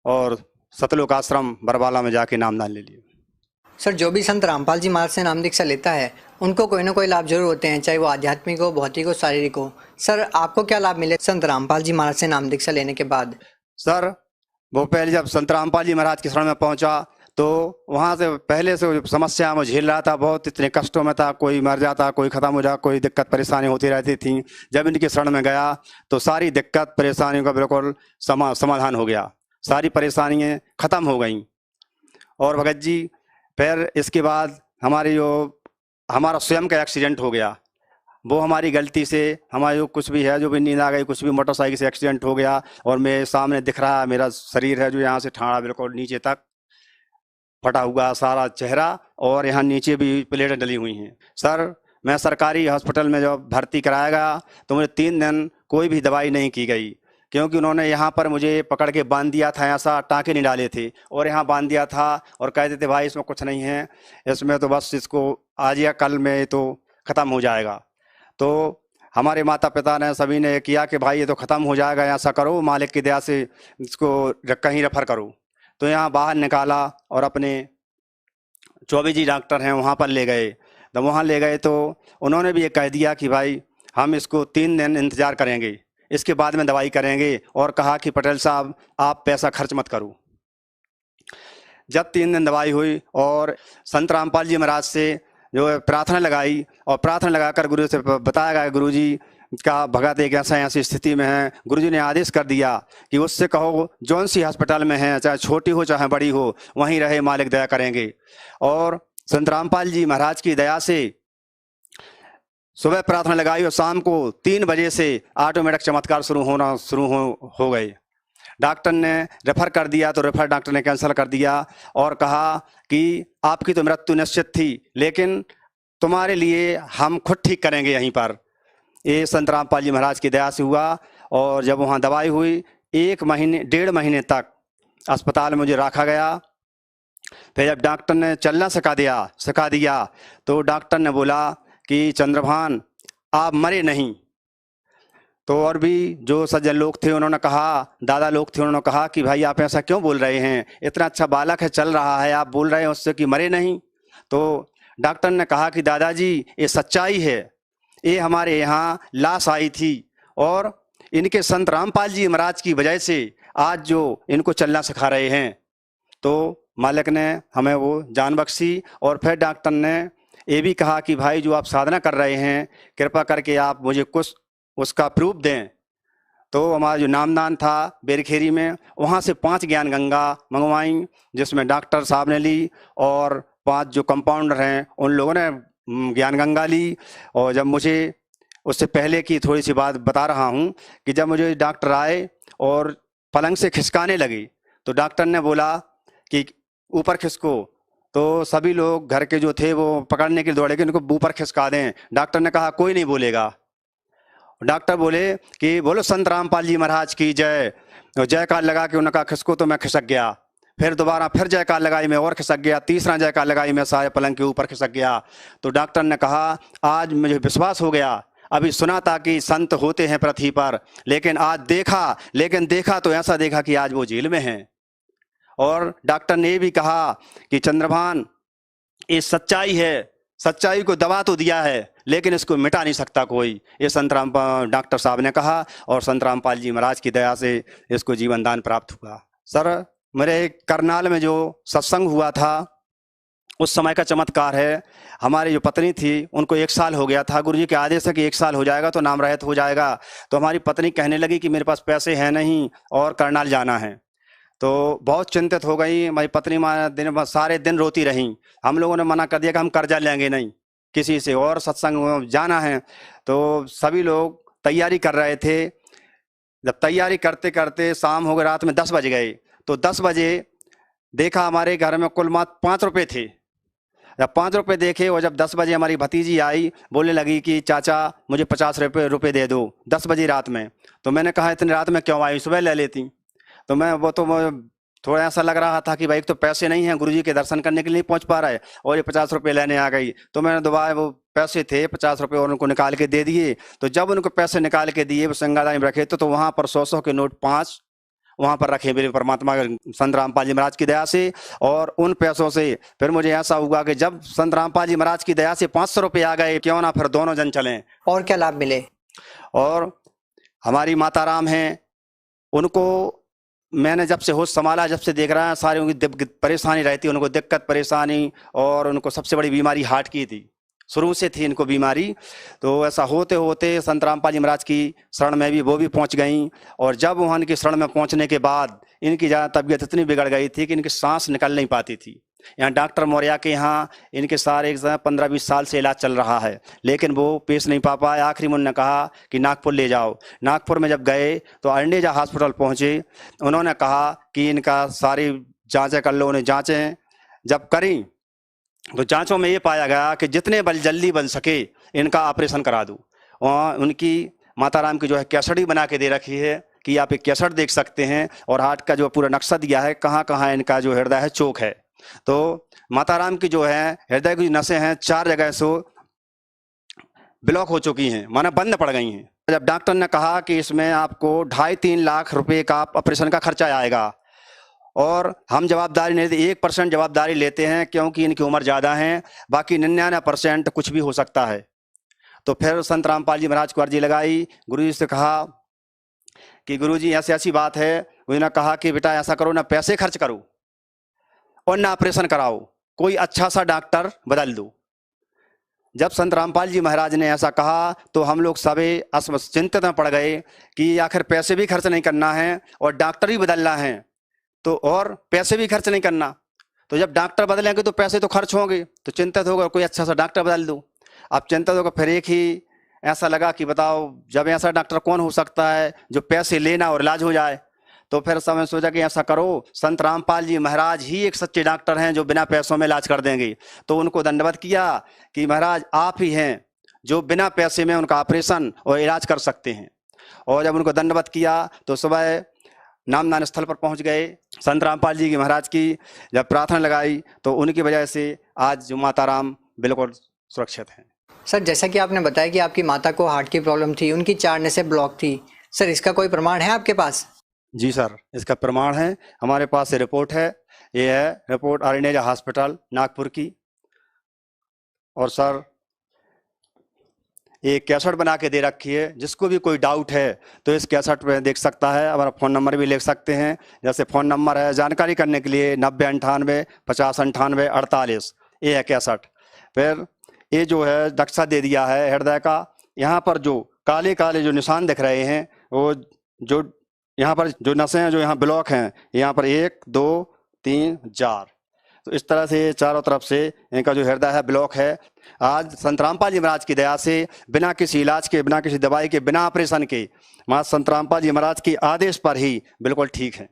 और सतलोक आश्रम बरवाला में जाके नामदान ले लिया। सर जो भी संत रामपाल जी महाराज से नाम दीक्षा लेता है उनको कोई ना कोई लाभ जरूर होते हैं, चाहे वो आध्यात्मिक हो, भौतिक हो, शारीरिक हो। सर आपको क्या लाभ मिले संत रामपाल जी महाराज से नाम दीक्षा लेने के बाद? सर वो पहले जब संत रामपाल जी महाराज के शरण में पहुंचा तो वहाँ से पहले से समस्या में झेल रहा था, बहुत इतने कष्टों में था, कोई मर जाता, कोई ख़त्म हो जाता, कोई दिक्कत परेशानी होती रहती थी। जब इनके शरण में गया तो सारी दिक्कत परेशानियों का बिल्कुल समाधान हो गया, सारी परेशानियाँ ख़त्म हो गई। और भगत जी फिर इसके बाद हमारा स्वयं का एक्सीडेंट हो गया, वो हमारी गलती से हमारे जो कुछ भी है, जो भी नींद आ गई, कुछ भी मोटरसाइकिल से एक्सीडेंट हो गया और मेरे सामने दिख रहा है मेरा शरीर है जो यहाँ से ठाड़ा बिल्कुल नीचे तक फटा हुआ सारा चेहरा और यहाँ नीचे भी प्लेटें डली हुई हैं। सर मैं सरकारी हॉस्पिटल में जब भर्ती कराया गया तो मुझे 3 दिन कोई भी दवाई नहीं की गई, क्योंकि उन्होंने यहाँ पर मुझे पकड़ के बांध दिया था, ऐसा टाँके नहीं डाले थे और यहाँ बांध दिया था और कहते थे भाई इसमें कुछ नहीं है, इसमें तो बस इसको आज या कल में तो ख़त्म हो जाएगा। तो हमारे माता पिता ने सभी ने किया कि भाई ये तो ख़त्म हो जाएगा, ऐसा करो मालिक की दया से इसको कहीं रेफर करो। तो यहाँ बाहर निकाला और अपने चौबे जी डॉक्टर हैं वहाँ पर ले गए। तो वहाँ ले गए तो उन्होंने भी ये कह दिया कि भाई हम इसको 3 दिन इंतज़ार करेंगे, इसके बाद में दवाई करेंगे, और कहा कि पटेल साहब आप पैसा खर्च मत करो। जब 3 दिन दवाई हुई और संत रामपाल जी महाराज से जो प्रार्थना लगाई और प्रार्थना लगाकर गुरु से बताया गया गुरु जी का भगत एक ऐसी स्थिति में है, गुरुजी ने आदेश कर दिया कि उससे कहो जौन सी हॉस्पिटल में है, चाहे छोटी हो चाहे बड़ी हो, वहीं रहे, मालिक दया करेंगे। और संत रामपाल जी महाराज की दया से सुबह प्रार्थना लगाई और शाम को 3 बजे से ऑटोमेटिक चमत्कार शुरू हो गए। डॉक्टर ने रेफर कर दिया तो रेफर डॉक्टर ने कैंसिल कर दिया और कहा कि आपकी तो मृत्यु निश्चित थी, लेकिन तुम्हारे लिए हम खुद ठीक करेंगे यहीं पर। ये संत रामपाल जी महाराज की दया से हुआ। और जब वहाँ दवाई हुई 1 महीने तक अस्पताल में मुझे रखा गया। फिर जब डॉक्टर ने चलना सिखा दिया तो डॉक्टर ने बोला कि चंद्रभान आप मरे नहीं। तो और भी जो सज्जन लोग थे उन्होंने कहा, दादा लोग थे, उन्होंने कहा कि भाई आप ऐसा क्यों बोल रहे हैं, इतना अच्छा बालक है, चल रहा है, आप बोल रहे हैं उससे कि मरे नहीं। तो डॉक्टर ने कहा कि दादाजी ये सच्चाई है, ये हमारे यहाँ लाश आई थी और इनके संत रामपाल जी महाराज की वजह से आज जो इनको चलना सिखा रहे हैं। तो मालिक ने हमें वो जान बख्शी। और फिर डॉक्टर ने ये भी कहा कि भाई जो आप साधना कर रहे हैं कृपा करके आप मुझे कुछ उसका प्रूफ दें। तो हमारा जो नामदान था बेरखेरी में, वहाँ से 5 ज्ञान गंगा मंगवाई जिसमें डॉक्टर साहब ने ली और 5 जो कंपाउंडर हैं उन लोगों ने ज्ञान गंगा ली। और जब मुझे उससे पहले की थोड़ी सी बात बता रहा हूँ कि जब मुझे डॉक्टर आए और पलंग से खिसकाने लगे तो डॉक्टर ने बोला कि ऊपर खिसको। तो सभी लोग घर के जो थे वो पकड़ने के लिए दौड़े कि उनको ऊपर खिसका दें। डॉक्टर ने कहा कोई नहीं बोलेगा। डॉक्टर बोले कि बोलो संत रामपाल जी महाराज की जय। जयकार लगा के उन्होंने कहा खिसको, तो मैं खिसक गया। फिर दोबारा फिर जयकार लगाई, मैं और खिसक गया। तीसरा जयकार लगाई, मैं सारे पलंग के ऊपर खिसक गया। तो डॉक्टर ने कहा आज मुझे विश्वास हो गया, अभी सुना था कि संत होते हैं पृथ्वी पर, लेकिन आज देखा तो ऐसा देखा कि आज वो जेल में हैं। और डॉक्टर ने भी कहा कि चंद्रभान ये सच्चाई है, सच्चाई को दबा तो दिया है लेकिन इसको मिटा नहीं सकता कोई। ये संत राम डॉक्टर साहब ने कहा और संत रामपाल जी महाराज की दया से इसको जीवन दान प्राप्त हुआ। सर मेरे करनाल में जो सत्संग हुआ था उस समय का चमत्कार है। हमारी जो पत्नी थी उनको 1 साल हो गया था, गुरुजी के आदेश है कि 1 साल हो जाएगा तो नाम रहित हो जाएगा। तो हमारी पत्नी कहने लगी कि मेरे पास पैसे हैं नहीं और करनाल जाना है। तो बहुत चिंतित हो गई हमारी पत्नी, सारे दिन रोती रही। हम लोगों ने मना कर दिया कि हम कर्जा लेंगे नहीं किसी से और सत्संग जाना है। तो सभी लोग तैयारी कर रहे थे। जब तैयारी करते करते शाम हो गई, रात में 10 बज गए। तो 10 बजे देखा हमारे घर में कुल मात्र 5 रुपये थे। जब 5 रुपये देखे और जब 10 बजे हमारी भतीजी आई, बोलने लगी कि चाचा मुझे 50 रुपये दे दो 10 बजे रात में। तो मैंने कहा इतनी रात में क्यों आई, सुबह ले लेती। तो मैं थोड़ा ऐसा लग रहा था कि भाई एक तो पैसे नहीं हैं, गुरुजी के दर्शन करने के लिए नहीं पहुंच पा रहा है और ये 50 रुपये लेने आ गई। तो मैंने दोबारा वो पैसे थे 50 रुपये और उनको निकाल के दे दिए। तो जब उनको पैसे निकाल के दिए वो संगादानी में रखे तो वहाँ पर 100 के नोट 5 वहाँ पर रखे मेरे परमात्मा संत रामपाल जी महाराज की दया से। और उन पैसों से फिर मुझे ऐसा हुआ कि जब संत रामपाल जी महाराज की दया से 500 रुपये आ गए, क्यों ना फिर दोनों जन चलें। और क्या लाभ मिले? और हमारी माता राम हैं, उनको मैंने जब से होश संभाला, जब से देख रहा है सारी उनकी परेशानी रहती, उनको दिक्कत परेशानी, और उनको सबसे बड़ी बीमारी हार्ट की थी, शुरू से थी इनको बीमारी। तो ऐसा होते होते संत रामपाल जी महाराज की शरण में भी वो भी पहुंच गई। और जब वहाँ इनकी शरण में पहुंचने के बाद इनकी ज़्यादा तबीयत इतनी बिगड़ गई थी कि इनकी सांस निकल नहीं पाती थी। यहाँ डॉक्टर मौर्या के यहाँ इनके सारे 15-20 साल से इलाज चल रहा है, लेकिन वो पेश नहीं पा पाए। आखिरी में उन्होंने कहा कि नागपुर ले जाओ। नागपुर में जब गए तो अर्नेजा हॉस्पिटल पहुँचे। उन्होंने कहा कि इनका सारी जाँचें कर लो। उन्हें जाँचें जब करी तो जांचों में ये पाया गया कि जितने जल्दी बन सके इनका ऑपरेशन करा दूँ। और उनकी माता राम की जो है कैसेट भी बना के दे रखी है कि आप एक कैसेट देख सकते हैं, और हार्ट का जो पूरा नक्शा दिया है कहाँ कहाँ इनका जो हृदय है चोक है। तो माता राम की जो है हृदय की नसें हैं 4 जगह से ब्लॉक हो चुकी हैं, माना बंद पड़ गई हैं। जब डॉक्टर ने कहा कि इसमें आपको 2.5-3 लाख रुपए का ऑपरेशन का खर्चा आएगा और हम जवाबदारी नहीं लेते, 1% जवाबदारी लेते हैं क्योंकि इनकी उम्र ज़्यादा है, बाकी 99% कुछ भी हो सकता है। तो फिर संत रामपाल जी महाराज को अर्जी लगाई, गुरुजी से कहा कि गुरुजी ऐसी ऐसी बात है। उन्होंने कहा कि बेटा ऐसा करो, ना पैसे खर्च करो और ना ऑपरेशन कराओ, कोई अच्छा सा डॉक्टर बदल दो। जब संत रामपाल जी महाराज ने ऐसा कहा तो हम लोग सभी चिंतित में पड़ गए कि आखिर पैसे भी खर्च नहीं करना है और डॉक्टर भी बदलना है, तो और पैसे भी खर्च नहीं करना। तो जब डॉक्टर बदलेंगे तो पैसे तो खर्च होंगे, तो चिंतित होगा कोई अच्छा सा डॉक्टर बदल दो। अब चिंतित होगा, फिर एक ही ऐसा लगा कि बताओ, जब ऐसा डॉक्टर कौन हो सकता है जो पैसे लेना और इलाज हो जाए। तो फिर समय सोचा कि ऐसा करो, संत रामपाल जी महाराज ही एक सच्चे डॉक्टर हैं जो बिना पैसों में इलाज कर देंगे। तो उनको दंडवत किया कि महाराज आप ही हैं जो बिना पैसे में उनका ऑपरेशन और इलाज कर सकते हैं। और जब उनको दंडवत किया तो सुबह नामदान स्थल पर पहुंच गए। संत रामपाल जी की महाराज की जब प्रार्थना लगाई तो उनकी वजह से आज जो माता राम बिल्कुल सुरक्षित हैं। सर, जैसा कि आपने बताया कि आपकी माता को हार्ट की प्रॉब्लम थी, उनकी 4 नसें ब्लॉक थी। सर, इसका कोई प्रमाण है आपके पास? जी सर, इसका प्रमाण है, हमारे पास ये रिपोर्ट है। ये है रिपोर्ट अरिनेजा हॉस्पिटल नागपुर की। और सर एक कैसेट बना के दे रखी है, जिसको भी कोई डाउट है तो इस कैसेट में देख सकता है। हमारा फ़ोन नंबर भी लिख सकते हैं, जैसे फ़ोन नंबर है जानकारी करने के लिए 9098 50 98 48। ये है कैसेट। फिर ये जो है नक्शा दे दिया है हृदय का। यहाँ पर जो काले काले जो निशान दिख रहे हैं, वो जो यहाँ पर जो नसें हैं जो यहाँ ब्लॉक हैं, यहाँ पर 1 2 3 4, तो इस तरह से चारों तरफ से इनका जो हृदय है ब्लॉक है। आज संत रामपाल जी महाराज की दया से बिना किसी इलाज के, बिना किसी दवाई के, बिना ऑपरेशन के, मां संत रामपाल जी महाराज के आदेश पर ही बिल्कुल ठीक है।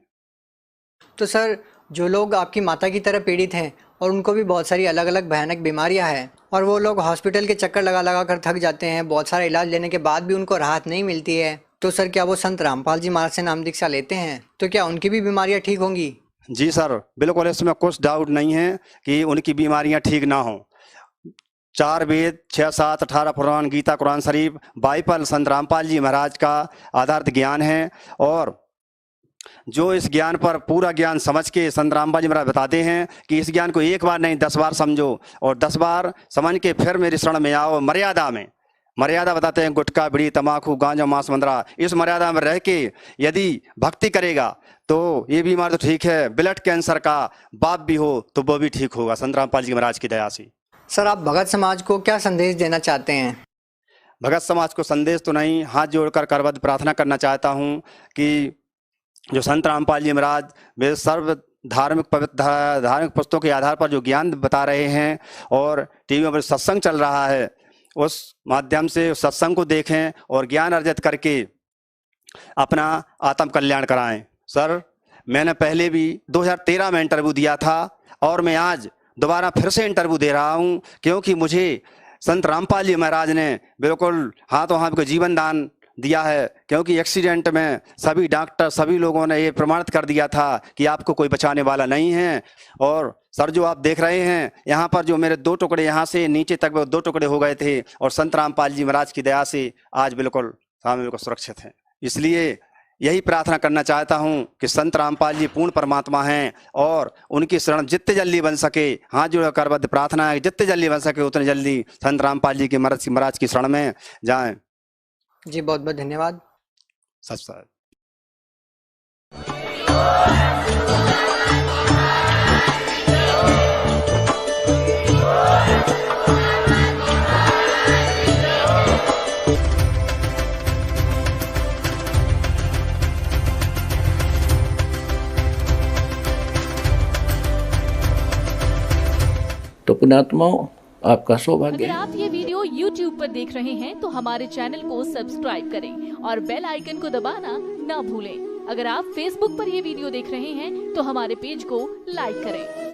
तो सर, जो लोग आपकी माता की तरह पीड़ित हैं और उनको भी बहुत सारी अलग अलग भयानक बीमारियां हैं और वो लोग हॉस्पिटल के चक्कर लगा लगा कर थक जाते हैं, बहुत सारा इलाज लेने के बाद भी उनको राहत नहीं मिलती है, तो सर क्या वो संत रामपाल जी महाराज से नाम दीक्षा लेते हैं तो क्या उनकी भी बीमारियां ठीक होंगी? जी सर, बिल्कुल इसमें कुछ डाउट नहीं है कि उनकी बीमारियां ठीक ना हों। 4 वेद 6 7 18 पुराण, गीता, कुरान शरीफ, बाइबल संत रामपाल जी महाराज का आधारित ज्ञान है। और जो इस ज्ञान पर पूरा ज्ञान समझ के संत रामपाल जी महाराज बताते हैं कि इस ज्ञान को एक बार नहीं 10 बार समझो और 10 बार समझ के फिर मेरे शरण में आओ। मर्यादा में, मर्यादा बताते हैं, गुटखा, बीड़ी, तम्बाकू, गांजा, मांस, मंदरा, इस मर्यादा में रह के यदि भक्ति करेगा तो ये बीमार तो ठीक है, ब्लड कैंसर का बाप भी हो तो वो भी ठीक होगा संत रामपाल जी महाराज की दया से। सर, आप भगत समाज को क्या संदेश देना चाहते हैं? भगत समाज को संदेश तो नहीं, हाथ जोड़कर करबद्ध प्रार्थना करना चाहता हूँ कि जो संत रामपाल जी महाराज वे सर्व धार्मिक पुस्तकों के आधार पर जो ज्ञान बता रहे हैं और टीवी पर सत्संग चल रहा है, उस माध्यम से सत्संग को देखें और ज्ञान अर्जित करके अपना आत्म कल्याण कराएं। सर, मैंने पहले भी 2013 में इंटरव्यू दिया था और मैं आज दोबारा फिर से इंटरव्यू दे रहा हूं, क्योंकि मुझे संत रामपाल जी महाराज ने बिल्कुल हाथों हाथ को जीवन दान दिया है। क्योंकि एक्सीडेंट में सभी डॉक्टर, सभी लोगों ने ये प्रमाणित कर दिया था कि आपको कोई बचाने वाला नहीं है। और सर, जो आप देख रहे हैं यहाँ पर जो मेरे 2 टुकड़े यहाँ से नीचे तक 2 टुकड़े हो गए थे और संत रामपाल जी महाराज की दया से आज बिल्कुल सामने बिल्कुल सुरक्षित हैं। इसलिए यही प्रार्थना करना चाहता हूँ कि संत रामपाल जी पूर्ण परमात्मा हैं और उनकी शरण जितने जल्दी बन सके, हाथ जोड़ करबद्ध प्रार्थना है, जितने जल्दी बन सके उतने जल्दी संत रामपाल जी के महाराज की शरण में जाएं। जी, बहुत बहुत धन्यवाद। सच सच। तो पुण्यात्माओं, आपका सौभाग्य अगर है। आप ये वीडियो YouTube पर देख रहे हैं तो हमारे चैनल को सब्सक्राइब करें और बेल आइकन को दबाना ना भूलें। अगर आप Facebook पर ये वीडियो देख रहे हैं तो हमारे पेज को लाइक करें।